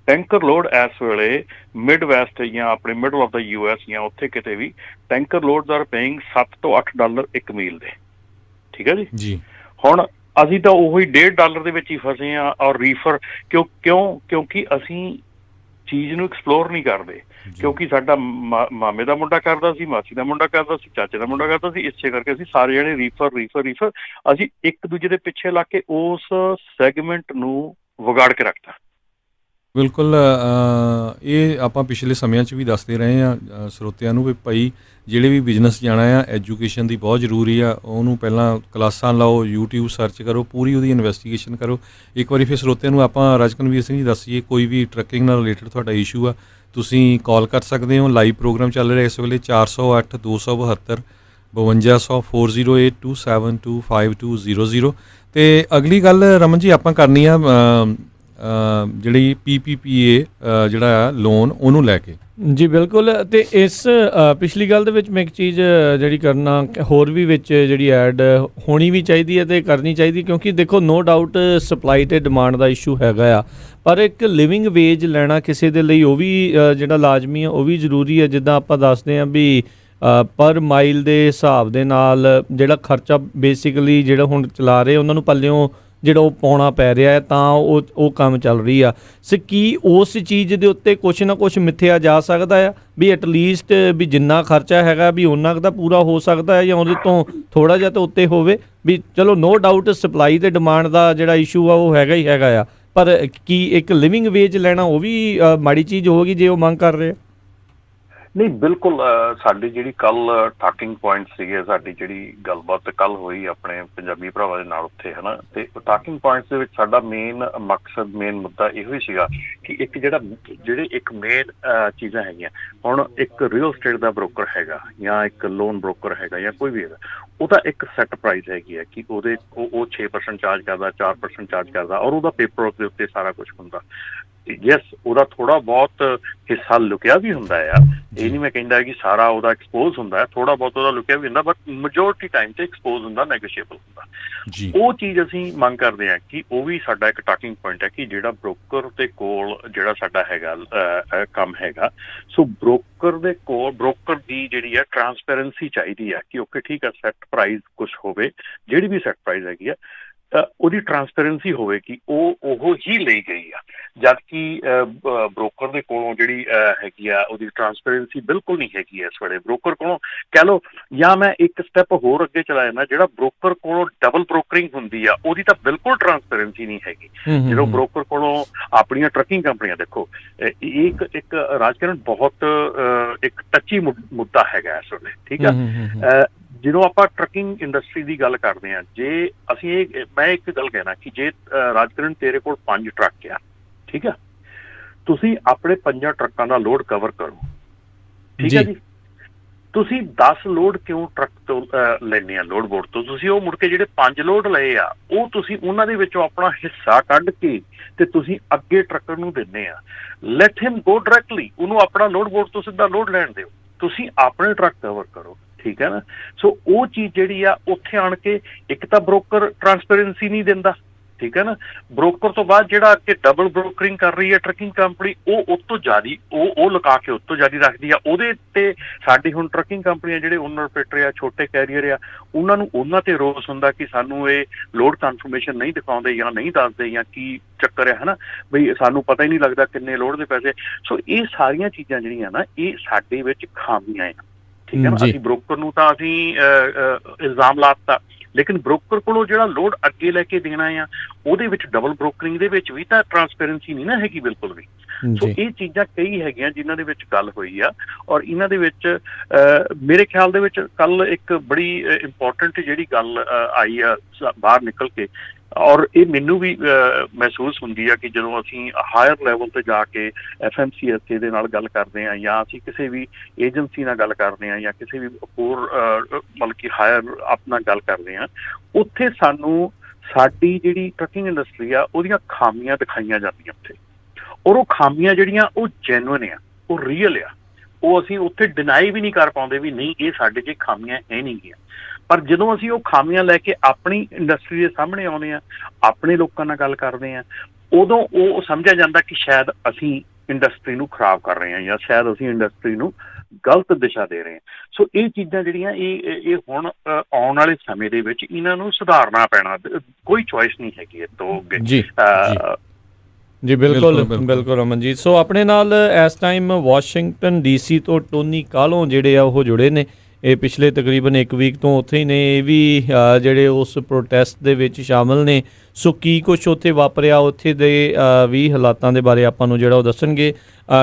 ਟੈਂਕਰ ਲੋਡ ਇਸ ਵੇਲੇ ਮਿਡ ਵੈਸਟ ਜਾਂ ਆਪਣੇ ਮਿਡਲ ਆਫ ਦਾ US ਜਾਂ ਉੱਥੇ ਕਿਤੇ ਵੀ ਟੈਂਕਰ ਲੋਡਸ ਆਰ ਪੇਇੰਗ $7 ਤੋਂ $8 ਇੱਕ ਮੀਲ ਦੇ, ਠੀਕ ਹੈ ਜੀ। ਹੁਣ ਅਸੀਂ ਤਾਂ ਉਹੀ $1.5 ਦੇ ਵਿੱਚ ਹੀ ਫਸੇ ਹਾਂ। ਔਰ ਰੀਫਰ ਕਿਉਂਕਿ ਅਸੀਂ ਚੀਜ਼ ਨੂੰ ਐਕਸਪਲੋਰ ਨਹੀਂ ਕਰਦੇ, ਕਿਉਂਕਿ ਸਾਡਾ ਮਾਮੇ ਦਾ ਮੁੰਡਾ ਕਰਦਾ ਸੀ, ਮਾਸੀ ਦਾ ਮੁੰਡਾ ਕਰਦਾ ਸੀ, ਚਾਚੇ ਦਾ ਮੁੰਡਾ ਕਰਦਾ ਸੀ, ਇਸੇ ਕਰਕੇ ਅਸੀਂ ਸਾਰੇ ਜਣੇ ਰੀਫਰ ਅਸੀਂ ਇੱਕ ਦੂਜੇ ਦੇ ਪਿੱਛੇ ਲੱਗ ਕੇ ਉਸ ਸੈਗਮੈਂਟ ਨੂੰ ਵਿਗਾੜ ਕੇ ਰੱਖਤਾ। ਬਿਲਕੁਲ, ਇਹ ਆਪਾਂ ਪਿਛਲੇ ਸਮਿਆਂ 'ਚ ਵੀ ਦੱਸਦੇ ਰਹੇ ਹਾਂ ਸਰੋਤਿਆਂ ਨੂੰ ਵੀ ਭਾਈ ਜਿਹੜੇ ਵੀ ਬਿਜ਼ਨਸ ਜਾਣਾ ਆ, ਐਜੂਕੇਸ਼ਨ ਦੀ ਬਹੁਤ ਜ਼ਰੂਰੀ ਆ। ਉਹਨੂੰ ਪਹਿਲਾਂ ਕਲਾਸਾਂ ਲਾਓ, YouTube ਸਰਚ ਕਰੋ, ਪੂਰੀ ਉਹਦੀ ਇਨਵੈਸਟੀਗੇਸ਼ਨ ਕਰੋ। ਇੱਕ ਵਾਰੀ ਫਿਰ ਸਰੋਤਿਆਂ ਨੂੰ ਆਪਾਂ ਰਾਜਕਨਵੀਰ ਸਿੰਘ ਜੀ ਦੱਸੀਏ, ਕੋਈ ਵੀ ਟਰੱਕਿੰਗ ਨਾਲ ਰਿਲੇਟਡ ਤੁਹਾਡਾ ਇਸ਼ੂ ਆ, ਤੁਸੀਂ ਕਾਲ ਕਰ ਸਕਦੇ ਹੋ। ਲਾਈਵ ਪ੍ਰੋਗਰਾਮ ਚੱਲ ਰਿਹਾ ਇਸ ਵੇਲੇ 408 272 5200 4082725200। ਅਤੇ ਅਗਲੀ ਗੱਲ ਰਮਨ ਜੀ ਆਪਾਂ ਕਰਨੀ ਆ ਜਿਹੜੀ PPPA ਜਿਹੜਾ ਆ ਲੋਨ, ਉਹਨੂੰ ਲੈ ਕੇ। ਜੀ ਬਿਲਕੁਲ। ਅਤੇ ਇਸ ਪਿਛਲੀ ਗੱਲ ਦੇ ਵਿੱਚ ਮੈਂ ਇੱਕ ਚੀਜ਼ ਜਿਹੜੀ ਕਰਨਾ ਹੋਰ ਵੀ ਵਿੱਚ ਜਿਹੜੀ ਐਡ ਹੋਣੀ ਵੀ ਚਾਹੀਦੀ ਹੈ ਅਤੇ ਕਰਨੀ ਚਾਹੀਦੀ, ਕਿਉਂਕਿ ਦੇਖੋ ਨੋ ਡਾਊਟ ਸਪਲਾਈ ਅਤੇ ਡਿਮਾਂਡ ਦਾ ਇਸ਼ੂ ਹੈਗਾ ਆ, ਪਰ ਇੱਕ ਲਿਵਿੰਗ ਵੇਜ ਲੈਣਾ ਕਿਸੇ ਦੇ ਲਈ ਉਹ ਵੀ ਜਿਹੜਾ ਲਾਜ਼ਮੀ ਆ, ਉਹ ਵੀ ਜ਼ਰੂਰੀ ਹੈ। ਜਿੱਦਾਂ ਆਪਾਂ ਦੱਸਦੇ ਹਾਂ ਵੀ ਪਰ ਮਾਈਲ ਦੇ ਹਿਸਾਬ ਦੇ ਨਾਲ ਜਿਹੜਾ ਖਰਚਾ ਬੇਸਿਕਲੀ ਜਿਹੜਾ ਹੁਣ ਚਲਾ ਰਹੇ ਉਹਨਾਂ ਨੂੰ ਪੱਲਿਓਂ ਜਿਹੜਾ ਉਹ ਪਾਉਣਾ ਪੈ ਰਿਹਾ ਹੈ, ਤਾਂ ਉਹ ਕੰਮ ਚੱਲ ਰਹੀ ਆ। ਸੋ ਕੀ ਉਸ ਚੀਜ਼ ਦੇ ਉੱਤੇ ਕੁਛ ਨਾ ਕੁਛ ਮਿੱਥਿਆ ਜਾ ਸਕਦਾ ਆ ਵੀ ਐਟਲੀਸਟ ਵੀ ਜਿੰਨਾ ਖਰਚਾ ਹੈਗਾ ਵੀ ਉਹਨਾਂ ਕੁ ਦਾ ਪੂਰਾ ਹੋ ਸਕਦਾ ਹੈ, ਜਾਂ ਉਹਦੇ ਤੋਂ ਥੋੜ੍ਹਾ ਜਿਹਾ ਤਾਂ ਉੱਤੇ ਹੋਵੇ ਵੀ ਚਲੋ ਨੋ ਡਾਊਟ ਸਪਲਾਈ ਅਤੇ ਡਿਮਾਂਡ ਦਾ ਜਿਹੜਾ ਇਸ਼ੂ ਆ ਉਹ ਹੈਗਾ ਹੀ ਹੈਗਾ ਆ, ਪਰ ਕੀ ਇੱਕ ਲਿਵਿੰਗ ਵੇਜ ਲੈਣਾ ਉਹ ਵੀ ਮਾੜੀ ਚੀਜ਼ ਹੋਵੇਗੀ ਜੇ ਉਹ ਮੰਗ ਕਰ ਰਹੇ? ਨਹੀਂ ਬਿਲਕੁਲ ਸਾਡੀ ਜਿਹੜੀ ਕੱਲ ਟਾਕਿੰਗ ਪੁਆਇੰਟ ਸੀਗੇ, ਸਾਡੀ ਜਿਹੜੀ ਗੱਲਬਾਤ ਕੱਲ ਹੋਈ ਆਪਣੇ ਪੰਜਾਬੀ ਭਰਾਵਾਂ ਦੇ ਨਾਲ ਉੱਥੇ ਹੈ ਨਾ, ਤੇ ਟਾਕਿੰਗ ਪੁਆਇੰਟਸ ਦੇ ਵਿੱਚ ਸਾਡਾ ਮੇਨ ਮਕਸਦ, ਮੇਨ ਮੁੱਦਾ ਇਹੋ ਹੀ ਸੀਗਾ ਕਿ ਇੱਕ ਜਿਹੜੇ ਇੱਕ ਮੇਨ ਚੀਜ਼ਾਂ ਹੈਗੀਆਂ, ਹੁਣ ਇੱਕ ਰੀਅਲ ਸਟੇਟ ਦਾ ਬ੍ਰੋਕਰ ਹੈਗਾ ਜਾਂ ਇੱਕ ਲੋਨ ਬ੍ਰੋਕਰ ਹੈਗਾ ਜਾਂ ਕੋਈ ਵੀ ਹੈਗਾ, ਉਹਦਾ ਇੱਕ ਸੈੱਟ ਪ੍ਰਾਈਸ ਹੈਗੀ ਹੈ ਕਿ ਉਹ 6% ਚਾਰਜ ਕਰਦਾ, 4% ਚਾਰਜ ਕਰਦਾ, ਔਰ ਉਹਦਾ ਪੇਪਰ ਦੇ ਉੱਤੇ ਸਾਰਾ ਕੁਛ ਹੁੰਦਾ। ਯੈਸ, ਉਹਦਾ ਥੋੜਾ ਬਹੁਤ ਹਿੱਸਾ ਲੁਕਿਆ ਵੀ ਹੁੰਦਾ ਆ, ਇਹ ਨਹੀਂ ਮੈਂ ਕਹਿੰਦਾ ਕਿ ਸਾਰਾ ਉਹਦਾ ਐਕਸਪੋਜ਼ ਹੁੰਦਾ, ਥੋੜਾ ਬਹੁਤ ਉਹਦਾ ਲੁਕਿਆ ਵੀ ਹੁੰਦਾ, ਬਟ ਮੈਜੋਰਿਟੀ ਟਾਈਮ ਤੇ ਐਕਸਪੋਜ਼ ਹੁੰਦਾ, ਨੈਗੋਸ਼ੀਏਬਲ ਹੁੰਦਾ। ਉਹ ਚੀਜ਼ ਅਸੀਂ ਮੰਗ ਕਰਦੇ ਹਾਂ ਕਿ ਉਹ ਵੀ ਸਾਡਾ ਇੱਕ ਟਾਕਿੰਗ ਪੁਆਇੰਟ ਹੈ ਕਿ ਜਿਹੜਾ ਬ੍ਰੋਕਰ ਦੇ ਕੋਲ ਜਿਹੜਾ ਸਾਡਾ ਹੈਗਾ ਕੰਮ ਹੈਗਾ, ਸੋ ਬ੍ਰੋਕਰ ਦੇ ਕੋਲ ਬ੍ਰੋਕਰ ਦੀ ਜਿਹੜੀ ਆ ਟਰਾਂਸਪੇਰੈਂਸੀ ਚਾਹੀਦੀ ਆ ਕਿ ਓਕੇ ਠੀਕ ਆ, ਸੈੱਟ ਪ੍ਰਾਈਸ ਕੁਛ ਹੋਵੇ, ਜਿਹੜੀ ਵੀ ਸੈੱਟ ਪ੍ਰਾਈਸ ਹੈਗੀ ਆ ਉਹਦੀ ਟਰਾਂਸਪੇਰੈਂਸੀ ਹੋਵੇ ਕਿ ਉਹ ਹੀ ਲਈ ਗਈ ਆ, ਜਦ ਕਿ ਬ੍ਰੋਕਰ ਦੇ ਕੋਲੋਂ ਜਿਹੜੀ ਹੈਗੀ ਆ ਉਹਦੀ ਟਰਾਂਸਪੇਰੈਂਸੀ ਬਿਲਕੁਲ ਨਹੀਂ ਹੈਗੀ ਇਸ ਵੇਲੇ। ਬ੍ਰੋਕਰ ਕੋਲੋਂ ਕਹਿ ਲਓ, ਜਾਂ ਮੈਂ ਇੱਕ ਸਟੈਪ ਹੋਰ ਅੱਗੇ ਚਲਾ ਜਾਂਦਾ, ਜਿਹੜਾ ਬ੍ਰੋਕਰ ਕੋਲੋਂ ਡਬਲ ਬ੍ਰੋਕਰਿੰਗ ਹੁੰਦੀ ਆ ਉਹਦੀ ਤਾਂ ਬਿਲਕੁਲ ਟਰਾਂਸਪੇਰੈਂਸੀ ਨਹੀਂ ਹੈਗੀ। ਜਦੋਂ ਬ੍ਰੋਕਰ ਕੋਲੋਂ ਆਪਣੀਆਂ ਟਰੱਕਿੰਗ ਕੰਪਨੀਆਂ, ਦੇਖੋ ਇਹ ਇੱਕ ਰਾਜਕਰਨ ਬਹੁਤ ਇੱਕ ਟੱਚੀ ਮੁੱਦਾ ਹੈਗਾ ਇਸ ਵੇਲੇ, ਠੀਕ ਆ। ਜਦੋਂ ਆਪਾਂ ਟਰੱਕਿੰਗ ਇੰਡਸਟਰੀ ਦੀ ਗੱਲ ਕਰਦੇ ਹਾਂ, ਜੇ ਅਸੀਂ ਮੈਂ ਇੱਕ ਗੱਲ ਕਹਿਣਾ ਕਿ ਜੇ ਰਾਜਕਰਨ ਤੇਰੇ ਕੋਲ 5 ਟਰੱਕ ਆ, ਠੀਕ ਆ, ਤੁਸੀਂ ਆਪਣੇ 5 ਟਰੱਕਾਂ ਦਾ ਲੋਡ ਕਵਰ ਕਰੋ, ਠੀਕ ਹੈ ਜੀ। ਤੁਸੀਂ 10 ਲੋਡ ਕਿਉਂ ਟਰੱਕ ਤੋਂ ਲੈਂਦੇ ਆ, ਲੋਡ ਬੋਰਡ ਤੋਂ? ਤੁਸੀਂ ਉਹ ਮੁੜ ਕੇ ਜਿਹੜੇ 5 ਲੋਡ ਲਏ ਆ, ਉਹ ਤੁਸੀਂ ਉਹਨਾਂ ਦੇ ਵਿੱਚੋਂ ਆਪਣਾ ਹਿੱਸਾ ਕੱਢ ਕੇ ਤੇ ਤੁਸੀਂ ਅੱਗੇ ਟਰੱਕਰ ਨੂੰ ਦਿੰਦੇ ਆ। ਲੈਟ ਹਿਮ ਗੋ ਡਾਇਰੈਕਟਲੀ, ਉਹਨੂੰ ਆਪਣਾ ਲੋਡ ਬੋਰਡ ਤੋਂ ਸਿੱਧਾ ਲੋਡ ਲੈਣ ਦਿਓ, ਤੁਸੀਂ ਆਪਣੇ ਟਰੱਕ ਕਵਰ ਕਰੋ, ਠੀਕ ਹੈ ਨਾ। ਸੋ ਉਹ ਚੀਜ਼ ਜਿਹੜੀ ਆ ਉੱਥੇ ਆਣ ਕੇ, ਇੱਕ ਤਾਂ ਬ੍ਰੋਕਰ ਟਰਾਂਸਪੇਰੈਂਸੀ ਨਹੀਂ ਦਿੰਦਾ, ਠੀਕ ਹੈ ਨਾ। ਬ੍ਰੋਕਰ ਤੋਂ ਬਾਅਦ ਜਿਹੜਾ ਅੱਗੇ ਡਬਲ ਬ੍ਰੋਕਰਿੰਗ ਕਰ ਰਹੀ ਹੈ ਟਰੱਕਿੰਗ ਕੰਪਨੀ, ਉਹ ਤੋਂ ਜ਼ਿਆਦਾ ਉਹ ਲਗਾ ਕੇ ਤੋਂ ਜ਼ਿਆਦਾ ਰੱਖਦੀ ਆ ਉਹਦੇ ਤੇ। ਸਾਡੀ ਹੁਣ ਟਰੱਕਿੰਗ ਕੰਪਨੀਆਂ ਜਿਹੜੇ ਓਨਰ ਆਪਰੇਟਰ ਆ, ਛੋਟੇ ਕੈਰੀਅਰ ਆ, ਉਹਨਾਂ ਤੇ ਰੋਸ ਹੁੰਦਾ ਕਿ ਸਾਨੂੰ ਇਹ ਲੋਡ ਕਨਫਰਮੇਸ਼ਨ ਨਹੀਂ ਦਿਖਾਉਂਦੇ ਜਾਂ ਨਹੀਂ ਦੱਸਦੇ ਜਾਂ ਕੀ ਚੱਕਰ ਹੈ ਨਾ, ਬਈ ਸਾਨੂੰ ਪਤਾ ਹੀ ਨਹੀਂ ਲੱਗਦਾ ਕਿੰਨੇ ਲੋਡ ਦੇ ਪੈਸੇ। ਸੋ ਇਹ ਸਾਰੀਆਂ ਚੀਜ਼ਾਂ ਜਿਹੜੀਆਂ ਨਾ, ਇਹ ਸਾਡੇ ਵਿੱਚ ਖਾਮੀਆਂ ਆ, ਠੀਕ ਹੈ ਨਾ। ਅਸੀਂ ਬ੍ਰੋਕਰ ਨੂੰ ਤਾਂ ਅਸੀਂ ਇਲਜ਼ਾਮ ਲਾਤਾ, ਲੇਕਿਨ ਬ੍ਰੋਕਰ ਕੋਲੋਂ ਜਿਹੜਾ ਲੋਡ ਅੱਗੇ ਲੈ ਕੇ ਦੇਣਾ ਆ, ਉਹਦੇ ਵਿੱਚ ਡਬਲ ਬ੍ਰੋਕਰਿੰਗ ਦੇ ਵਿੱਚ ਵੀ ਤਾਂ ਟਰਾਂਸਪੇਰੈਂਸੀ ਨਹੀਂ ਨਾ ਹੈਗੀ ਬਿਲਕੁਲ ਵੀ। ਸੋ ਇਹ ਚੀਜ਼ਾਂ ਕਈ ਹੈਗੀਆਂ ਜਿਨ੍ਹਾਂ ਦੇ ਵਿੱਚ ਗੱਲ ਹੋਈ ਆ, ਔਰ ਇਹਨਾਂ ਦੇ ਵਿੱਚ ਮੇਰੇ ਖਿਆਲ ਦੇ ਵਿੱਚ ਕੱਲ ਇੱਕ ਬੜੀ ਇੰਪੋਰਟੈਂਟ ਜਿਹੜੀ ਗੱਲ ਆਈ ਆ ਬਾਹਰ ਨਿਕਲ ਕੇ, ਔਰ ਇਹ ਮੈਨੂੰ ਵੀ ਮਹਿਸੂਸ ਹੁੰਦੀ ਆ ਕਿ ਜਦੋਂ ਅਸੀਂ ਹਾਇਰ ਲੈਵਲ ਤੇ ਜਾ ਕੇ FMCSA ਦੇ ਨਾਲ ਗੱਲ ਕਰਦੇ ਹਾਂ, ਜਾਂ ਅਸੀਂ ਕਿਸੇ ਵੀ ਏਜੰਸੀ ਨਾਲ ਗੱਲ ਕਰਦੇ ਹਾਂ, ਜਾਂ ਕਿਸੇ ਵੀ ਹੋਰ ਮਤਲਬ ਕਿ ਹਾਇਰ ਆਪਣਾ ਗੱਲ ਕਰਦੇ ਹਾਂ, ਉੱਥੇ ਸਾਨੂੰ ਸਾਡੀ ਜਿਹੜੀ ਟਰੱਕਿੰਗ ਇੰਡਸਟਰੀ ਆ ਉਹਦੀਆਂ ਖਾਮੀਆਂ ਦਿਖਾਈਆਂ ਜਾਂਦੀਆਂ ਉੱਥੇ, ਔਰ ਉਹ ਖਾਮੀਆਂ ਜਿਹੜੀਆਂ ਉਹ ਜੈਨੂਇਨ ਆ, ਉਹ ਰੀਅਲ ਆ, ਉਹ ਅਸੀਂ ਉੱਥੇ ਡਿਨਾਈ ਵੀ ਨਹੀਂ ਕਰ ਪਾਉਂਦੇ ਵੀ ਨਹੀਂ ਇਹ ਸਾਡੇ 'ਚ ਖਾਮੀਆਂ ਹੈ ਨਹੀਂ ਗੀਆਂ। ਪਰ ਜਦੋਂ ਅਸੀਂ ਉਹ ਖਾਮੀਆਂ ਲੈ ਕੇ ਆਪਣੀ ਇੰਡਸਟਰੀ ਦੇ ਸਾਹਮਣੇ ਆਉਂਦੇ ਹਾਂ, ਆਪਣੇ ਲੋਕਾਂ ਨਾਲ ਗੱਲ ਕਰਦੇ ਹਾਂ, ਉਦੋਂ ਉਹ ਸਮਝਿਆ ਜਾਂਦਾ ਕਿ ਸ਼ਾਇਦ ਅਸੀਂ ਇੰਡਸਟਰੀ ਨੂੰ ਖਰਾਬ ਕਰ ਰਹੇ ਹਾਂ, ਜਾਂ ਸ਼ਾਇਦ ਅਸੀਂ ਇੰਡਸਟਰੀ ਨੂੰ ਗਲਤ ਦਿਸ਼ਾ ਦੇ ਰਹੇ ਹਾਂ। ਸੋ ਇਹ ਚੀਜ਼ਾਂ ਜਿਹੜੀਆਂ ਇਹ ਹੁਣ ਆਉਣ ਵਾਲੇ ਸਮੇਂ ਦੇ ਵਿੱਚ ਇਹਨਾਂ ਨੂੰ ਸੁਧਾਰਨਾ ਪੈਣਾ, ਕੋਈ ਚੋਇਸ ਨਹੀਂ ਹੈਗੀ ਇਹ ਤੋਂ ਅੱਗੇ। ਜੀ ਬਿਲਕੁਲ ਬਿਲਕੁਲ ਰਮਨਜੀਤ। ਸੋ ਆਪਣੇ ਨਾਲ ਇਸ ਟਾਈਮ ਵਾਸ਼ਿੰਗਟਨ DC ਤੋਂ ਟੋਨੀ ਕਾਹਲੋਂ ਜਿਹੜੇ ਆ ਉਹ ਜੁੜੇ ਨੇ। ਇਹ ਪਿਛਲੇ ਤਕਰੀਬਨ 1 ਵੀਕ ਤੋਂ ਉੱਥੇ ਹੀ ਨੇ, ਇਹ ਵੀ ਜਿਹੜੇ ਉਸ ਪ੍ਰੋਟੈਸਟ ਦੇ ਵਿੱਚ ਸ਼ਾਮਲ ਨੇ। ਸੋ ਕੀ ਕੁਛ ਉੱਥੇ ਵਾਪਰਿਆ, ਉੱਥੇ ਦੇ ਵੀ ਹਾਲਾਤਾਂ ਦੇ ਬਾਰੇ ਆਪਾਂ ਨੂੰ ਜਿਹੜਾ ਉਹ ਦੱਸਣਗੇ।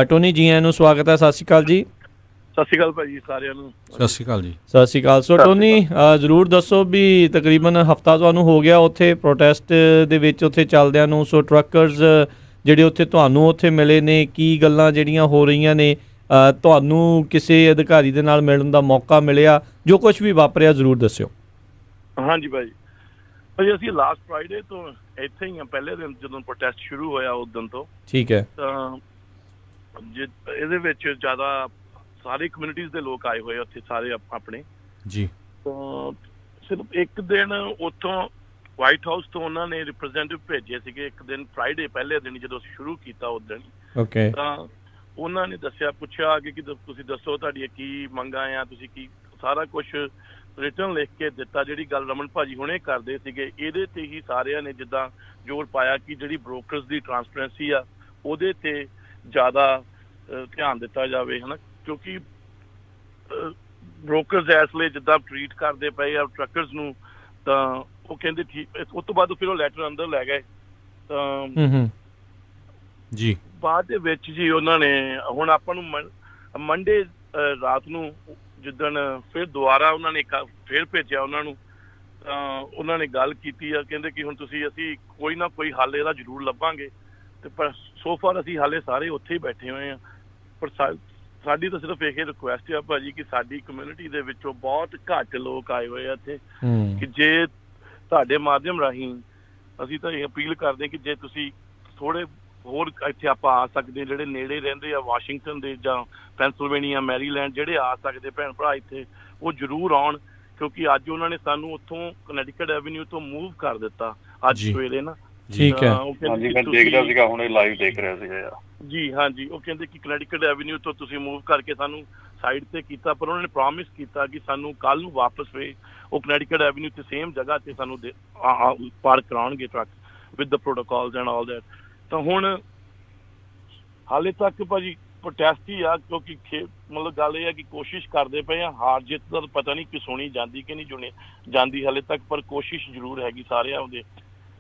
ਟੋਨੀ ਜੀ, ਆਇਆਂ ਨੂੰ ਸਵਾਗਤ ਹੈ, ਸਤਿ ਸ਼੍ਰੀ ਅਕਾਲ ਜੀ। ਸਤਿ ਸ਼੍ਰੀ ਅਕਾਲ ਭਾਈ ਜੀ ਸਾਰਿਆਂ ਨੂੰ। ਸਤਿ ਸ਼੍ਰੀ ਅਕਾਲ ਜੀ। ਸਤਿ ਸ਼੍ਰੀ ਅਕਾਲ। ਸੋ ਟੋਨੀ, ਜ਼ਰੂਰ ਦੱਸੋ ਵੀ ਤਕਰੀਬਨ ਹਫ਼ਤਾ ਤੁਹਾਨੂੰ ਹੋ ਗਿਆ ਉੱਥੇ ਪ੍ਰੋਟੈਸਟ ਦੇ ਵਿੱਚ ਉੱਥੇ ਚੱਲਦਿਆਂ ਨੂੰ। ਸੋ ਟਰੱਕਰਜ਼ ਜਿਹੜੇ ਉੱਥੇ ਤੁਹਾਨੂੰ ਉੱਥੇ ਮਿਲੇ ਨੇ, ਕੀ ਗੱਲਾਂ ਜਿਹੜੀਆਂ ਹੋ ਰਹੀਆਂ ਨੇ, ਤੁਹਾਨੂੰ ਕਿਸੇ ਅਧਿਕਾਰੀ ਦੇ ਨਾਲ ਮਿਲਣ ਦਾ ਮੌਕਾ ਮਿਲਿਆ, ਜੋ ਕੁਛ ਵੀ ਵਾਪਰਿਆ ਜ਼ਰੂਰ ਦੱਸਿਓ। ਹਾਂਜੀ ਭਾਈ ਅਸੀਂ ਲਾਸਟ ਫਰਾਈਡੇ ਤੋਂ ਇੱਥੇ ਹੀ ਹਾਂ, ਪਹਿਲੇ ਦਿਨ ਜਦੋਂ ਪ੍ਰੋਟੈਸਟ ਸ਼ੁਰੂ ਹੋਇਆ ਉਸ ਦਿਨ ਤੋਂ। ਠੀਕ ਹੈ। ਤਾਂ ਇਹਦੇ ਵਿੱਚ ਜ਼ਿਆਦਾ ਸਾਰੇ ਕਮਿਊਨਿਟੀਜ਼ ਦੇ ਲੋਕ ਆਏ ਹੋਏ ਉੱਥੇ, ਸਾਰੇ ਆਪਣੇ ਜੀ। ਤਾਂ ਸਿਰਫ ਇੱਕ ਦਿਨ ਉੱਥੋਂ ਵਾਈਟ ਹਾਊਸ ਤੋਂ ਉਹਨਾਂ ਨੇ ਰਿਪਰੈਜ਼ੈਂਟੇਟਿਵ ਭੇਜੇ ਸੀਗੇ, ਇੱਕ ਦਿਨ ਫਰਾਈਡੇ ਪਹਿਲੇ ਦਿਨ ਜਦੋਂ ਅਸੀਂ ਸ਼ੁਰੂ ਕੀਤਾ ਉਸ ਦਿਨ। ਓਕੇ। ਤਾਂ ਉਹਨਾਂ ਨੇ ਪੁੱਛਿਆ ਅੱਗੇ ਕਿ ਤੁਸੀਂ ਦੱਸੋ ਤੁਹਾਡੀਆਂ ਕੀ ਮੰਗਾਂ ਆ, ਤੁਸੀਂ ਕੀ, ਸਾਰਾ ਕੁਛ ਰਿਟਰਨ ਲਿਖ ਕੇ ਦਿੱਤਾ। ਜਿਹੜੀ ਗੱਲ ਰਮਨ ਭਾਜੀ ਹੁਣੇ ਕਰਦੇ ਸੀਗੇ, ਇਹਦੇ ਤੇ ਹੀ ਸਾਰਿਆਂ ਨੇ ਜਿੱਦਾਂ ਜ਼ੋਰ ਪਾਇਆ ਕਿ ਜਿਹੜੀ ਬ੍ਰੋਕਰਸ ਦੀ ਟਰਾਂਸਪੇਰੈਂਸੀ ਆ ਉਹਦੇ ਤੇ ਜ਼ਿਆਦਾ ਧਿਆਨ ਦਿੱਤਾ ਜਾਵੇ, ਹੈ ਨਾ। ਕਿਉਂਕਿ ਬ੍ਰੋਕਰਸ ਇਸ ਵੇਲੇ ਜਿੱਦਾਂ ਟਰੀਟ ਕਰਦੇ ਪਏ ਆ ਟਰੱਕਰਸ ਨੂੰ, ਤਾਂ ਉਹ ਕਹਿੰਦੇ ਠੀਕ। ਉਸ ਤੋਂ ਬਾਅਦ ਫਿਰ ਉਹ ਲੈਟਰ ਅੰਦਰ ਲੈ ਗਏ। ਤਾਂ ਜੀ ਬਾਅਦ ਦੇ ਵਿੱਚ ਜੀ ਉਹਨਾਂ ਨੇ ਹੁਣ ਆਪਾਂ ਨੂੰ ਮੰਡੇ ਰਾਤ ਨੂੰ ਜਿੱਦਣ ਫਿਰ ਦੁਬਾਰਾ ਉਹਨਾਂ ਨੇ ਫਿਰ ਭੇਜਿਆ ਉਹਨਾਂ ਨੂੰ, ਤਾਂ ਉਹਨਾਂ ਨੇ ਗੱਲ ਕੀਤੀ ਆ, ਕਹਿੰਦੇ ਕਿ ਹੁਣ ਅਸੀਂ ਕੋਈ ਨਾ ਕੋਈ ਹੱਲ ਇਹਦਾ ਜ਼ਰੂਰ ਲੱਭਾਂਗੇ। ਤੇ ਪਰ ਸੋ ਫਾਰ ਅਸੀਂ ਹਾਲੇ ਸਾਰੇ ਉੱਥੇ ਹੀ ਬੈਠੇ ਹੋਏ ਹਾਂ। ਪਰ ਸਾਡੀ ਤਾਂ ਸਿਰਫ ਇਹ ਰਿਕੁਐਸਟ ਆ ਭਾਜੀ ਕਿ ਸਾਡੀ ਕਮਿਊਨਿਟੀ ਦੇ ਵਿੱਚੋਂ ਬਹੁਤ ਘੱਟ ਲੋਕ ਆਏ ਹੋਏ ਆ ਇੱਥੇ, ਕਿ ਜੇ ਤੁਹਾਡੇ ਮਾਧਿਅਮ ਰਾਹੀਂ ਅਸੀਂ ਤਾਂ ਇਹ ਅਪੀਲ ਕਰਦੇ ਕਿ ਜੇ ਤੁਸੀਂ ਥੋੜੇ ਹੋਰ ਇੱਥੇ ਆਪਾਂ ਆ ਸਕਦੇ, ਜਿਹੜੇ ਨੇੜੇ ਰਹਿੰਦੇ ਆ ਵਾਸ਼ਿੰਗਟਨ ਦੇ ਜਾਂ ਪੈਂਸਿਲਵੇਨੀਆ, ਮੈਰੀਲੈਂਡ, ਜਿਹੜੇ ਆ ਸਕਦੇ ਭੈਣ ਭਰਾ ਇੱਥੇ, ਉਹ ਜ਼ਰੂਰ ਆਉਣ, ਕਿਉਂਕਿ ਅੱਜ ਉਹਨਾਂ ਨੇ ਸਾਨੂੰ ਉੱਥੋਂ ਕਨੈਟੀਕਟ ਐਵਨਿਊ ਤੋਂ ਮੂਵ ਕਰ ਦਿੱਤਾ ਅੱਜ ਸਵੇਰੇ ਨਾ। ਠੀਕ ਹੈ, ਹਾਂਜੀ ਮੈਂ ਦੇਖਦਾ ਸੀਗਾ, ਹੁਣੇ ਲਾਈਵ ਦੇਖ ਰਿਹਾ ਸੀਗਾ ਜੀ। ਹਾਂਜੀ, ਉਹ ਕਹਿੰਦੇ ਕਿ ਕਨੈਟੀਕਟ ਐਵਨਿਊ ਤੋਂ ਤੁਸੀਂ ਮੂਵ ਕਰਕੇ ਸਾਨੂੰ ਸਾਈਡ ਤੇ ਕੀਤਾ, ਪਰ ਉਹਨਾਂ ਨੇ ਪ੍ਰੋਮਿਸ ਕੀਤਾ ਕਿ ਸਾਨੂੰ ਕੱਲ ਨੂੰ ਵਾਪਸ ਵੇ ਉਹ ਕਨੈਟੀਕਟ ਐਵਨਿਊ ਤੇ ਸੇਮ ਜਗ੍ਹਾ ਤੇ ਸਾਨੂੰ ਪਾਰਕ ਕਰਾਉਣਗੇ truck with the protocols and all that. ਤਾਂ ਹੁਣ ਹਾਲੇ ਤੱਕ ਭਾਜੀ ਪ੍ਰੋਟੈਸਟ ਹੀ ਆ, ਕਿਉਂਕਿ ਮਤਲਬ ਗੱਲ ਇਹ ਆ ਕਿ ਕੋਸ਼ਿਸ਼ ਕਰਦੇ ਪਏ ਆ। ਹਾਰ ਜਿੱਤ ਦਾ ਪਤਾ ਨਹੀਂ ਕਿ ਸੁਣੀ ਜਾਂਦੀ ਕਿ ਨਹੀਂ ਜਾਂਦੀ ਹਾਲੇ ਤੱਕ, ਪਰ ਕੋਸ਼ਿਸ਼ ਜ਼ਰੂਰ ਹੈਗੀ ਸਾਰਿਆਂ ਦੇ।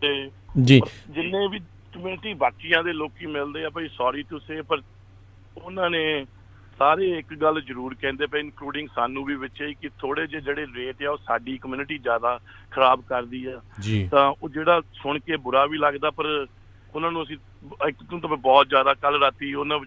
ਤੇ ਜੀ ਜਿੰਨੇ ਵੀ ਕਮਿਊਨਿਟੀ ਬਾਕੀਆਂ ਦੇ ਲੋਕੀ ਮਿਲਦੇ ਆ ਭਾਈ, ਸੌਰੀ ਟੂ ਸੇ, ਪਰ ਉਹਨਾਂ ਨੇ ਸਾਰੇ ਇੱਕ ਗੱਲ ਜ਼ਰੂਰ ਕਹਿੰਦੇ ਪਏ, ਇਨਕਲੂਡਿੰਗ ਸਾਨੂੰ ਵੀ ਵਿੱਚ ਹੀ, ਕਿ ਥੋੜੇ ਜਿਹੇ ਜਿਹੜੇ ਰੇਟ ਆ ਉਹ ਸਾਡੀ ਕਮਿਊਨਿਟੀ ਜ਼ਿਆਦਾ ਖਰਾਬ ਕਰਦੀ ਆ। ਤਾਂ ਉਹ ਜਿਹੜਾ ਸੁਣ ਕੇ ਬੁਰਾ ਵੀ ਲੱਗਦਾ, ਪਰ ਉਹਨਾਂ ਨੂੰ ਅਸੀਂ ਇੱਕ ਤਾਂ ਬਹੁਤ ਜ਼ਿਆਦਾ ਕੱਲ ਰਾਤੀ ਉਹਨਾਂ